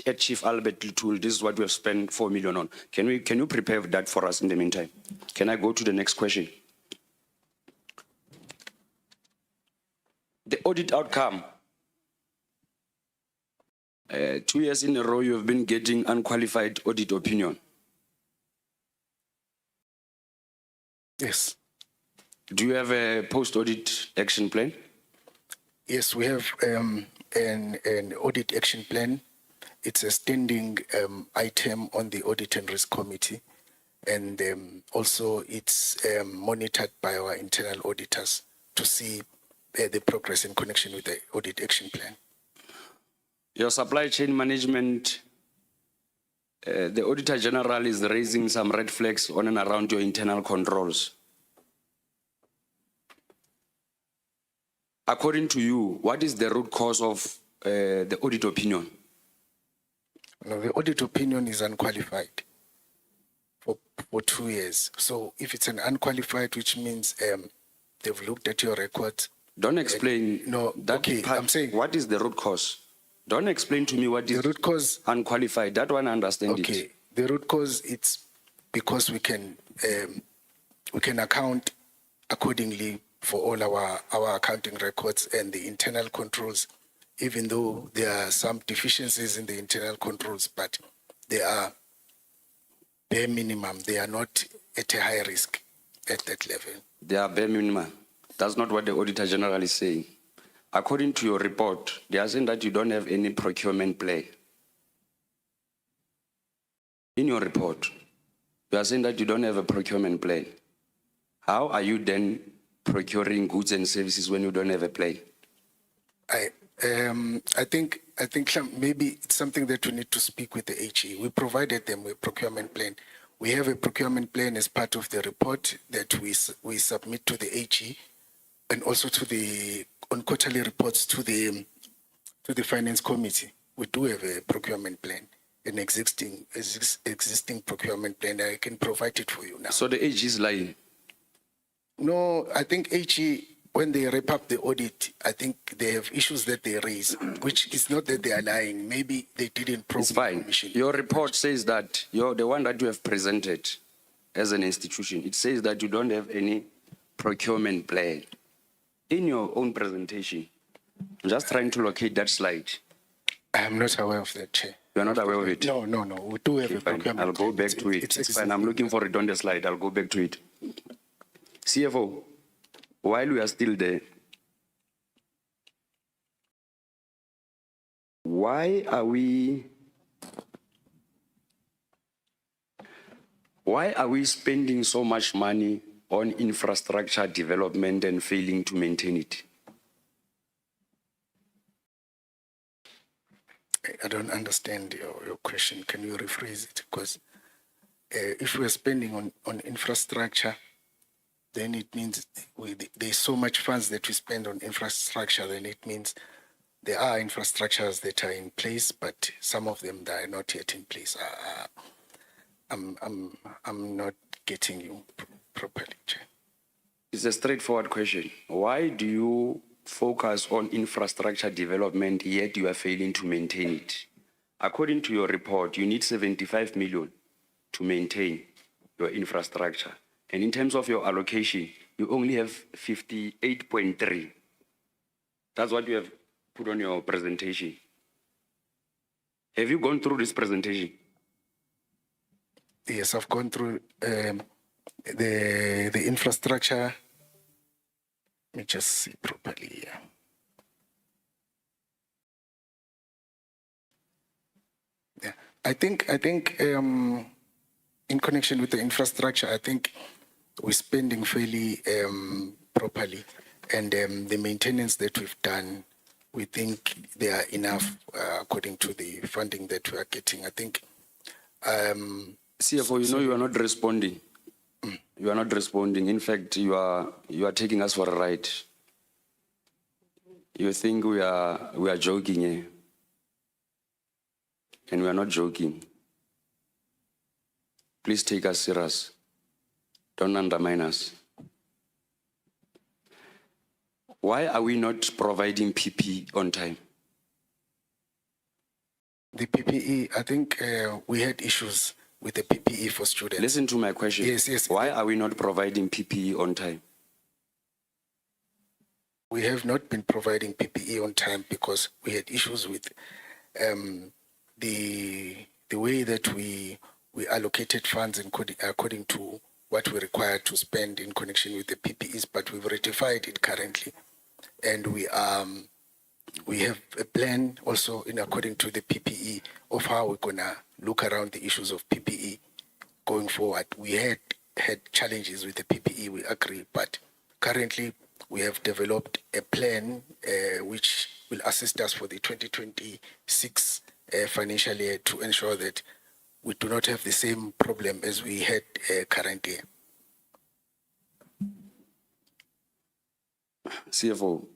At Chief Albert Lutul, this is what we have spent 4 million on. Can you prepare that for us in the meantime? Can I go to the next question? The audit outcome. 2 years in a row, you have been getting unqualified audit opinion. Yes. Do you have a post-audit action plan? Yes, we have an audit action plan. It's a standing item on the Audit and Risk Committee, and also it's monitored by our internal auditors to see the progress in connection with the audit action plan. Your supply chain management, the Auditor General is raising some red flags on and around your internal controls. According to you, what is the root cause of the audit opinion? No, the audit opinion is unqualified for 2 years. So if it's an unqualified, which means they've looked at your records. Don't explain. No, that okay, part. I'm saying. What is the root cause? Don't explain to me what is the root cause. Unqualified. That one I understand Okay, it. the root cause, it's because we can account accordingly for all our accounting records and the internal controls, even though there are some deficiencies in the internal controls, but they are bare minimum. They are not at a high risk at that level. They are bare minimum. That's not what the Auditor General is saying. According to your report, they are saying that you don't have any procurement plan. In your report, you are saying that you don't have a procurement plan. How are you then procuring goods and services when you don't have a plan? I think maybe it's something that we need to speak with the HE. We provided them with a procurement plan. We have a procurement plan as part of the report that we submit to the HE and also on quarterly reports to the Finance Committee. We do have a procurement plan, an existing procurement plan. I can provide it for you now. So the HE is lying? No, I think HE, when they wrap up the audit, I think they have issues that they raise, which is not that they are lying. Maybe they didn't probe. It's fine. Your report says that the one that you have presented as an institution, it says that you don't have any procurement plan. In your own presentation, I'm just trying to locate that slide. I am not aware of that, Chair. You are not aware of it? No. We do have a procurement I'll go plan. back to it. It's fine. I'm looking for it on the slide. I'll go back to it. CFO, while we are still there, why are we spending so much money on infrastructure development and failing to maintain it? I don't understand your question. Can you rephrase it? Because if we're spending on infrastructure then it means there's so much funds that we spend on infrastructure, then it means there are infrastructures that are in place, but some of them that are not yet in place. I'm not getting you properly, Chair. It's a straightforward question. Why do you focus on infrastructure development yet you are failing to maintain it? According to your report, you need 75 million to maintain your infrastructure. And in terms of your allocation, you only have 58.3. That's what you have put on your presentation. Have you gone through this presentation? Yes, I've gone through the infrastructure. Let me just see properly here. Yeah, I think in connection with the infrastructure, I think we're spending fairly properly, and the maintenance that we've done, we think they are enough according to the funding that we are getting. I think. CFO, you know you are not responding. You are not responding. In fact, you are taking us for a ride. You think we are joking, eh? And we are not joking. Please take us serious. Don't undermine us. Why are we not providing PPE on time? The PPE, I think we had issues with the PPE for students. Listen to my question. Yes. Why are we not providing PPE on time? We have not been providing PPE on time because we had issues with the way that we allocated funds according to what we required to spend in connection with the PPEs, but we've rectified it currently. And we have a plan also in according to the PPE of how we're gonna look around the issues of PPE going forward. We had challenges with the PPE, we agree, but currently we have developed a plan which will assist us for the 2026 financial year to ensure that we do not have the same problem as we had currently. CFO,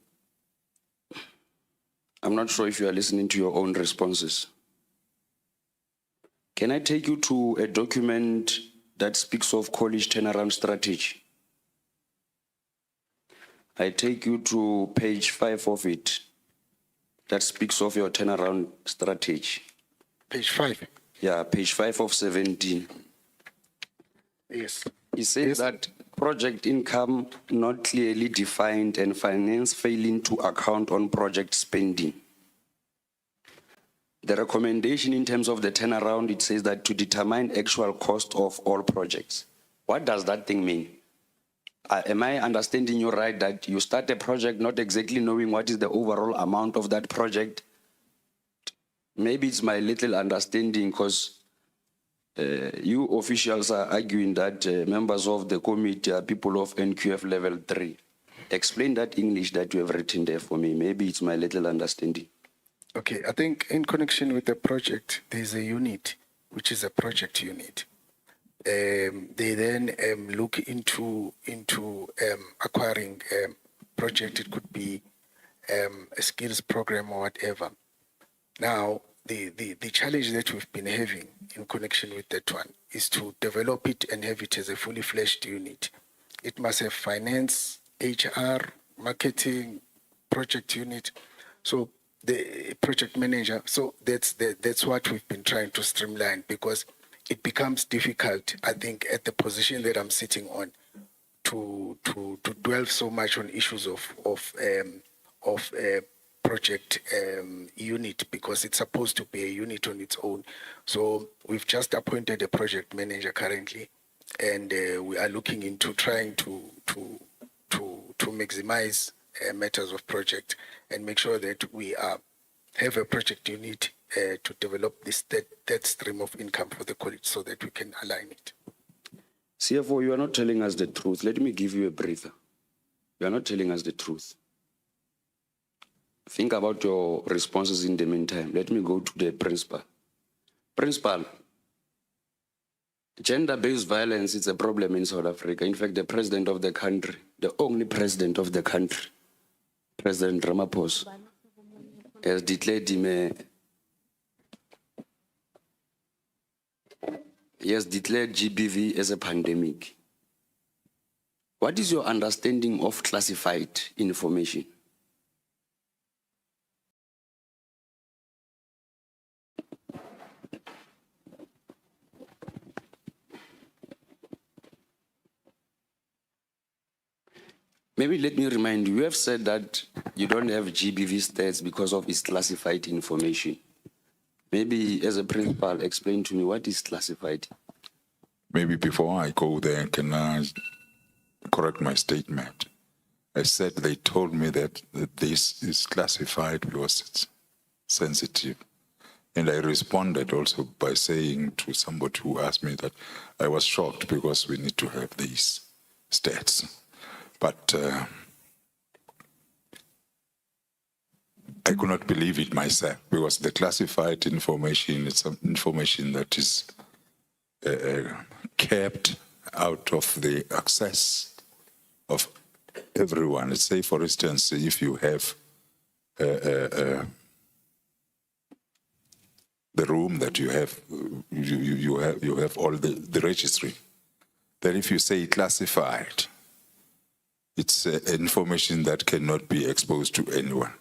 I'm not sure if you are listening to your own responses. Can I take you to a document that speaks of college turnaround strategy? I take you to page 5 of it that speaks of your turnaround strategy. Page 5? Yeah, page 5 of 17. Yes. It says that project income not clearly defined and finance failing to account on project spending. The recommendation in terms of the turnaround, it says that to determine actual cost of all projects. What does that thing mean? Am I understanding you right that you start a project not exactly knowing what is the overall amount of that project? Maybe it's my little understanding because you officials are arguing that members of the committee are people of NQF level 3. Explain that English that you have written there for me. Maybe it's my little understanding. Okay, I think in connection with the project, there's a unit, which is a project unit. They then look into acquiring project. It could be a skills program or whatever. Now, the challenge that we've been having in connection with that one is to develop it and have it as a fully fledged unit. It must have finance, HR, marketing, project unit. So the project manager. So that's what we've been trying to streamline, because it becomes difficult, I think, at the position that I'm sitting on, to dwell so much on issues of project unit, because it's supposed to be a unit on its own. So we've just appointed a project manager currently, and we are looking into trying to maximize matters of project and make sure that we have a project unit to develop this that stream of income for the college so that we can align it. CFO, you are not telling us the truth. Let me give you a breather. You are not telling us the truth. Think about your responses in the meantime. Let me go to the principal. Principal, Gender-based violence is a problem in South Africa. In fact, the president of the country, the only president of the country, President Ramaphosa, has declared he has declared GBV as a pandemic. What is your understanding of classified information? Maybe let me remind you, you have said that you don't have GBV stats because of its classified information. Maybe as a principal, explain to me what is classified. Maybe before I go there, can I correct my statement? I said they told me that this is classified because it's sensitive. And I responded also by saying to somebody who asked me that I was shocked because we need to have these stats. But I could not believe it myself because the classified information is some information that is kept out of the access of everyone. Let's say, for instance, if you have the room that you have all the registry. Then if you say classified, it's information that cannot be exposed to anyone.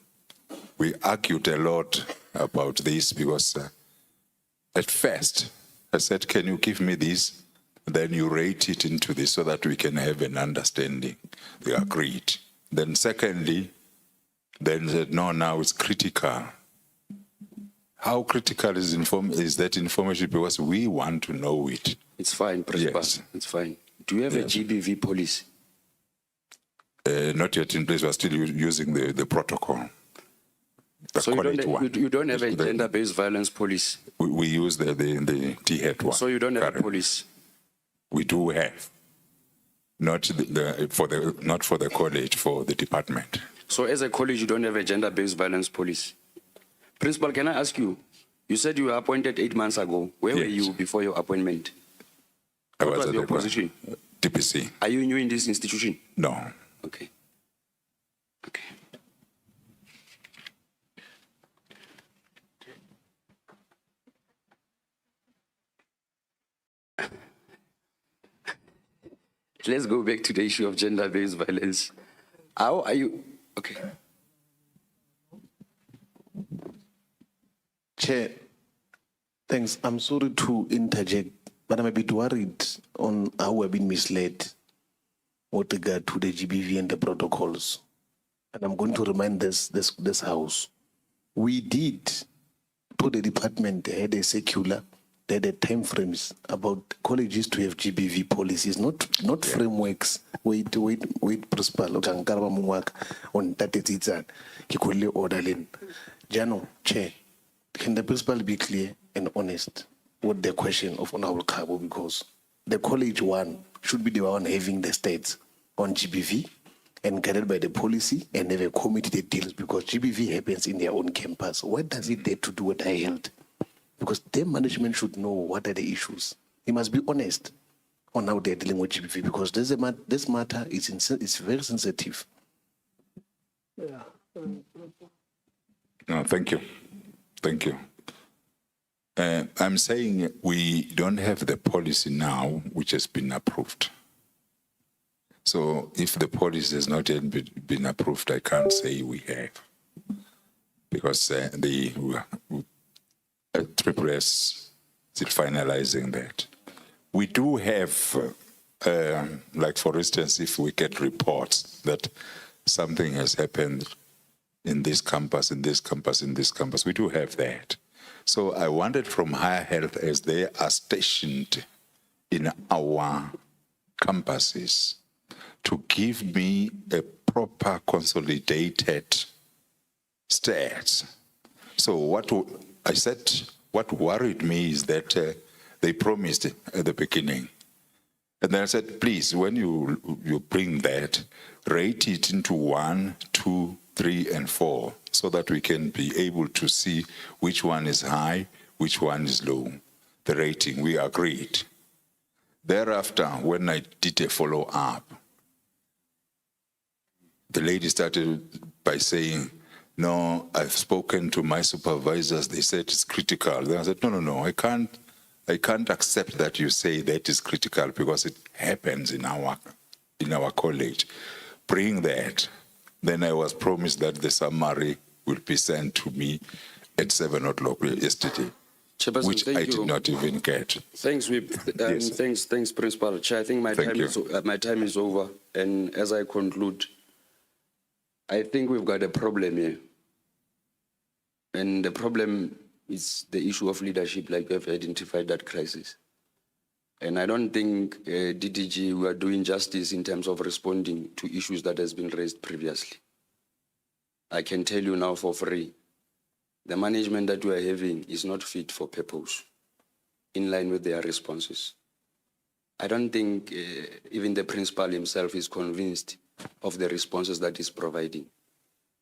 We argued a lot about this because at first I said, can you give me this? Then you rate it into this so that we can have an understanding. They agreed. Then secondly, then said, no, now it's critical. How critical is that information? Because we want to know it. It's fine, Principal. Yes. It's fine. Do you have a GBV policy? Not yet in place. We're still using the protocol. So you don't have a gender-based violence policy? We use the Tvet one. So you don't have a policy? We do have. Not for the college, for the department. So as a college, you don't have a gender-based violence policy? Principal, can I ask you, you said you were appointed 8 months ago. Where were you before your appointment? What was your position? DPC. Are you new in this institution? No. Okay. Okay. Let's go back to the issue of gender-based violence. How are you? Okay. Chair, thanks. I'm sorry to interject, but I'm a bit worried on how we've been misled with regard to the GBV and the protocols. And I'm going to remind this house. We did, through the department, they had a circular, they had a time frames about colleges to have GBV policies, not frameworks. Wait, Principal, on that it's order. Jano, Chair, can the principal be clear and honest with the question of Honorable Cabo, because the college one should be the one having the stats on GBV and guided by the policy and have a committee that deals, because GBV happens in their own campus. What does it have to do with high health? Because their management should know what are the issues. He must be honest on how they're dealing with GBV, because this matter is very sensitive. Yeah. No, thank you. Thank you. I'm saying we don't have the policy now, which has been approved. So if the policy has not yet been approved, I can't say we have. Because the Triple S is finalizing that. We do have, like for instance, if we get reports that something has happened in this campus, in this campus, in this campus, we do have that. So I wanted from Higher Health, as they are stationed in our campuses, to give me a proper consolidated stats. So what I said, what worried me is that they promised at the beginning. And then I said, please, when you bring that, rate it into 1, 2, 3, and 4, so that we can be able to see which one is high, which one is low. The rating, we agreed. Thereafter, when I did a follow-up, the lady started by saying, no, I've spoken to my supervisors. They said it's critical. Then I said, no, I can't accept that you say that is critical because it happens in our college. Bring that. Then I was promised that the summary will be sent to me at 7 o'clock yesterday, Chairperson, which thank I you. did not even get. Thanks, Whip. Yes. Thanks, Principal. Chair, I think my Thank time is over. And as I conclude, I think we've got a problem here. And the problem is the issue of leadership, like we have identified that crisis. And I don't think DDG, we are doing justice in terms of responding to issues that has been raised previously. I can tell you now for free, the management that we are having is not fit for purpose, in line with their responses. I don't think even the principal himself is convinced of the responses that he's providing.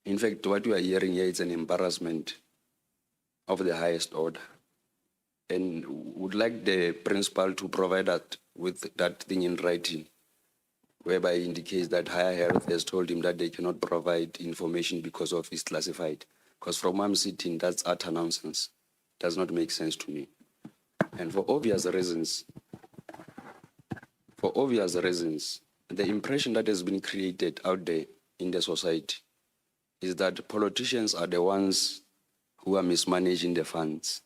In fact, what we are hearing here is an embarrassment of the highest order. And would like the principal to provide that with that thing in writing, whereby he indicates that Higher Health has told him that they cannot provide information because of it's classified. Because from where I'm sitting, that's utter nonsense. Does not make sense to me. And for obvious reasons, the impression that has been created out there in the society is that politicians are the ones who are mismanaging the funds.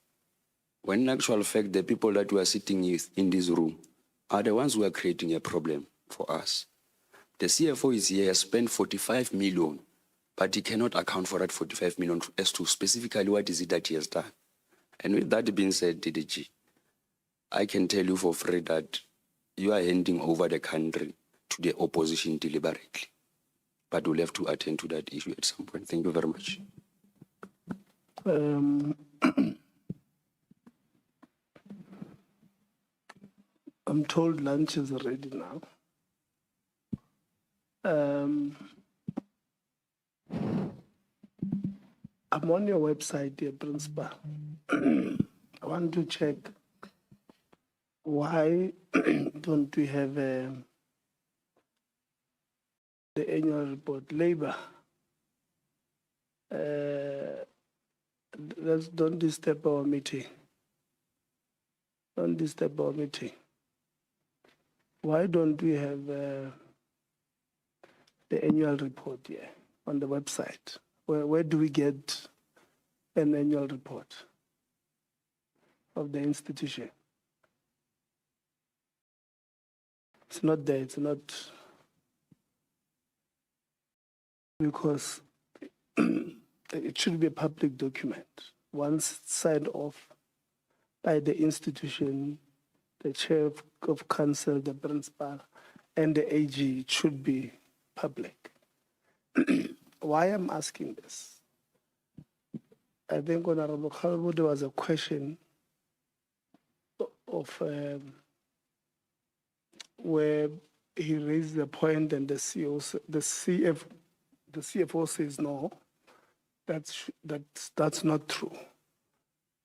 When in actual fact, the people that we are sitting in this room are the ones who are creating a problem for us. The CFO is here, has spent 45 million, but he cannot account for that 45 million as to specifically what is it that he has done. And with that being said, DDG, I can tell you for free that you are handing over the country to the opposition deliberately. But we'll have to attend to that issue at some point. Thank you very much. I'm told lunch is ready now. I'm on your website, dear Principal. I want to check why don't we have the annual report? Labor. Don't disturb our meeting. Don't disturb our meeting. Why don't we have the annual report here on the website? Where do we get an annual report of the institution? It's not there, it's not, because it should be a public document. Once it's signed off by the institution, the chair of council, the principal, and the AG, it should be public. Why I'm asking this? I think Honorable Khalbu, there was a question of where he raised the point and the CFO says no. That's not true.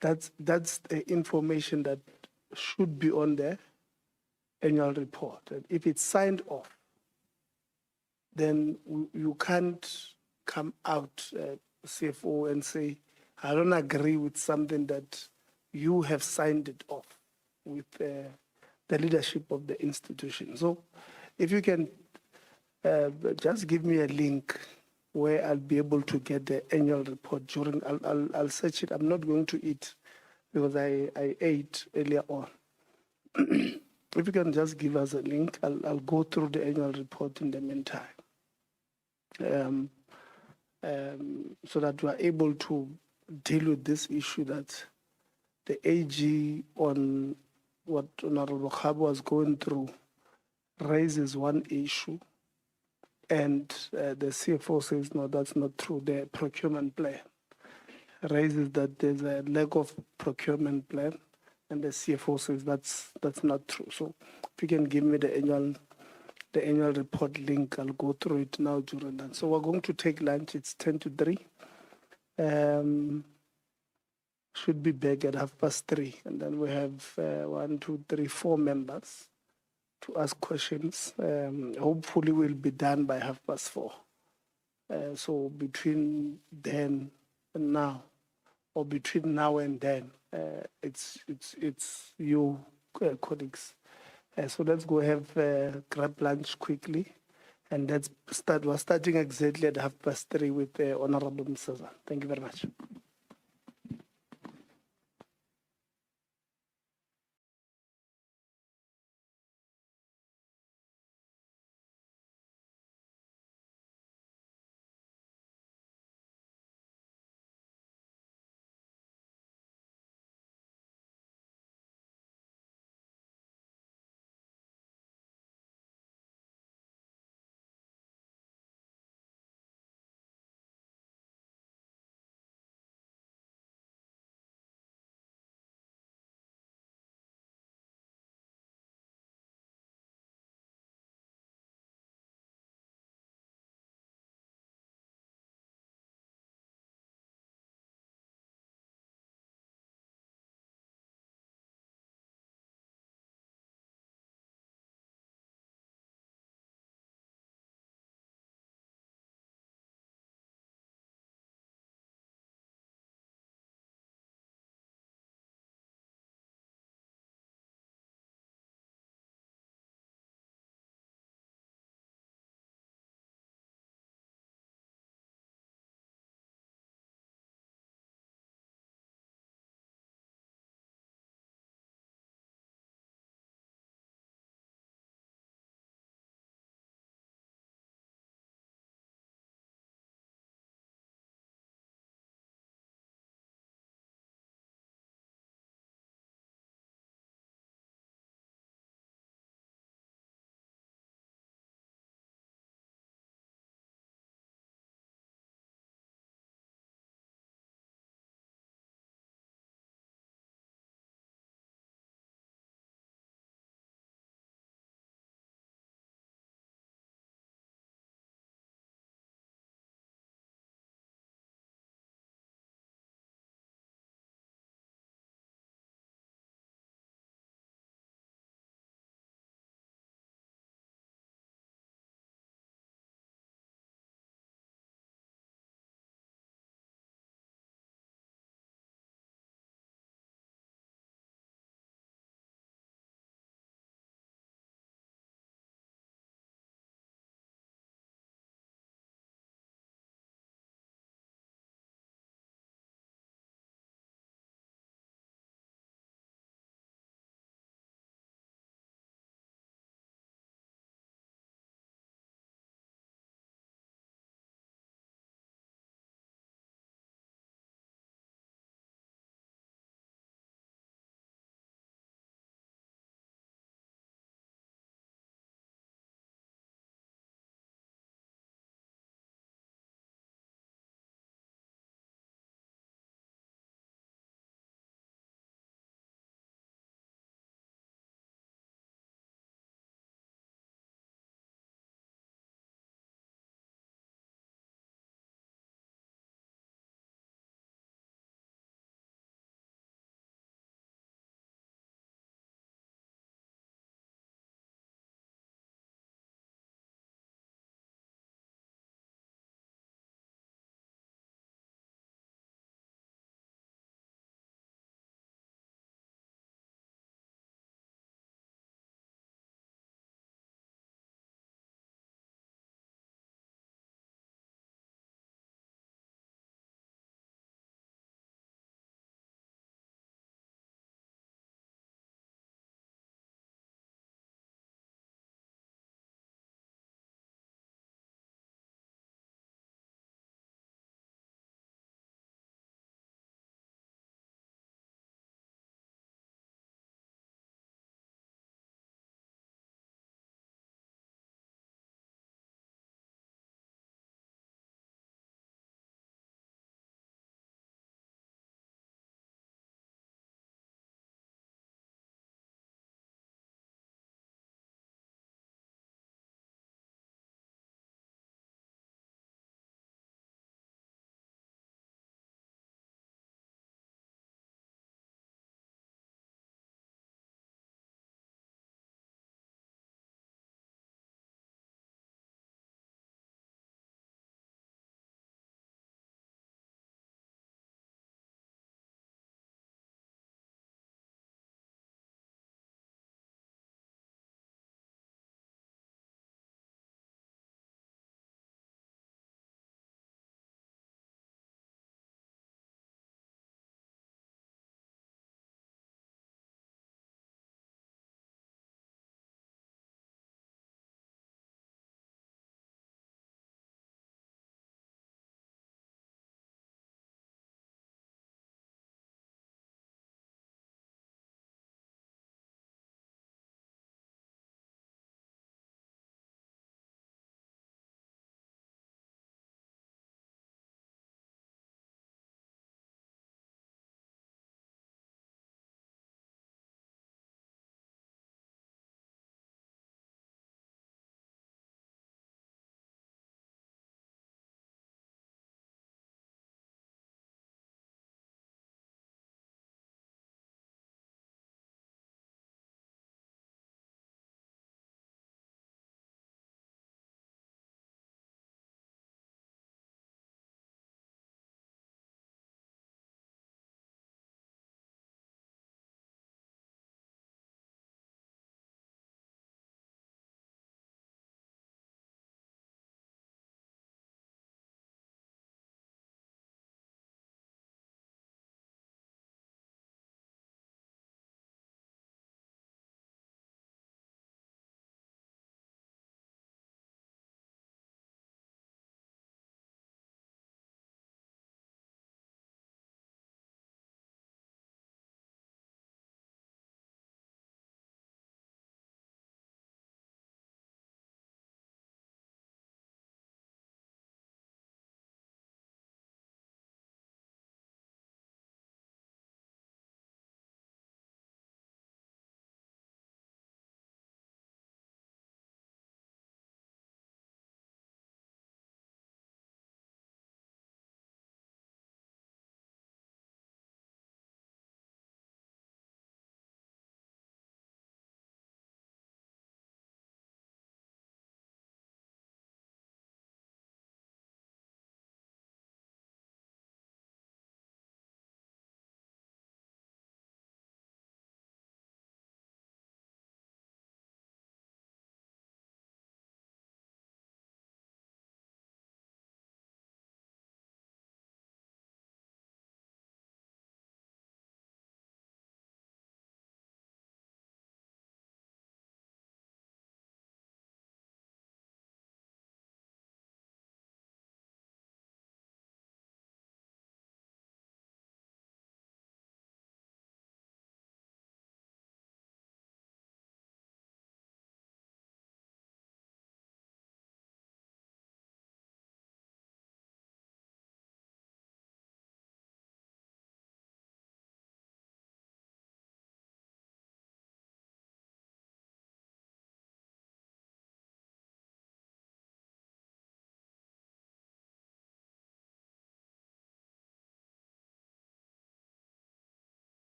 That's the information that should be on the annual report. And if it's signed off, then you can't come out, CFO, and say, I don't agree with something that you have signed it off with the leadership of the institution. So if you can just give me a link where I'll be able to get the annual report during, I'll search it. I'm not going to eat because I ate earlier on. If you can just give us a link, I'll go through the annual report in the meantime. So that we are able to deal with this issue that the AG on what Honorable Khabo was going through raises one issue, and the CFO says, no, that's not true. The procurement plan raises that there's a lack of procurement plan, and the CFO says that's not true. So if you can give me the annual report link, I'll go through it now during that. So we're going to take lunch. It's 10 to 3. Should be back at 3:30. And then we have 4 members to ask questions. Hopefully, we'll be done by 4:30. So between then and now, or between now and then, it's you colleagues. So let's go have grab lunch quickly, and let's start. We're starting exactly at 3:30 with Honorable Mr. Thank you very much.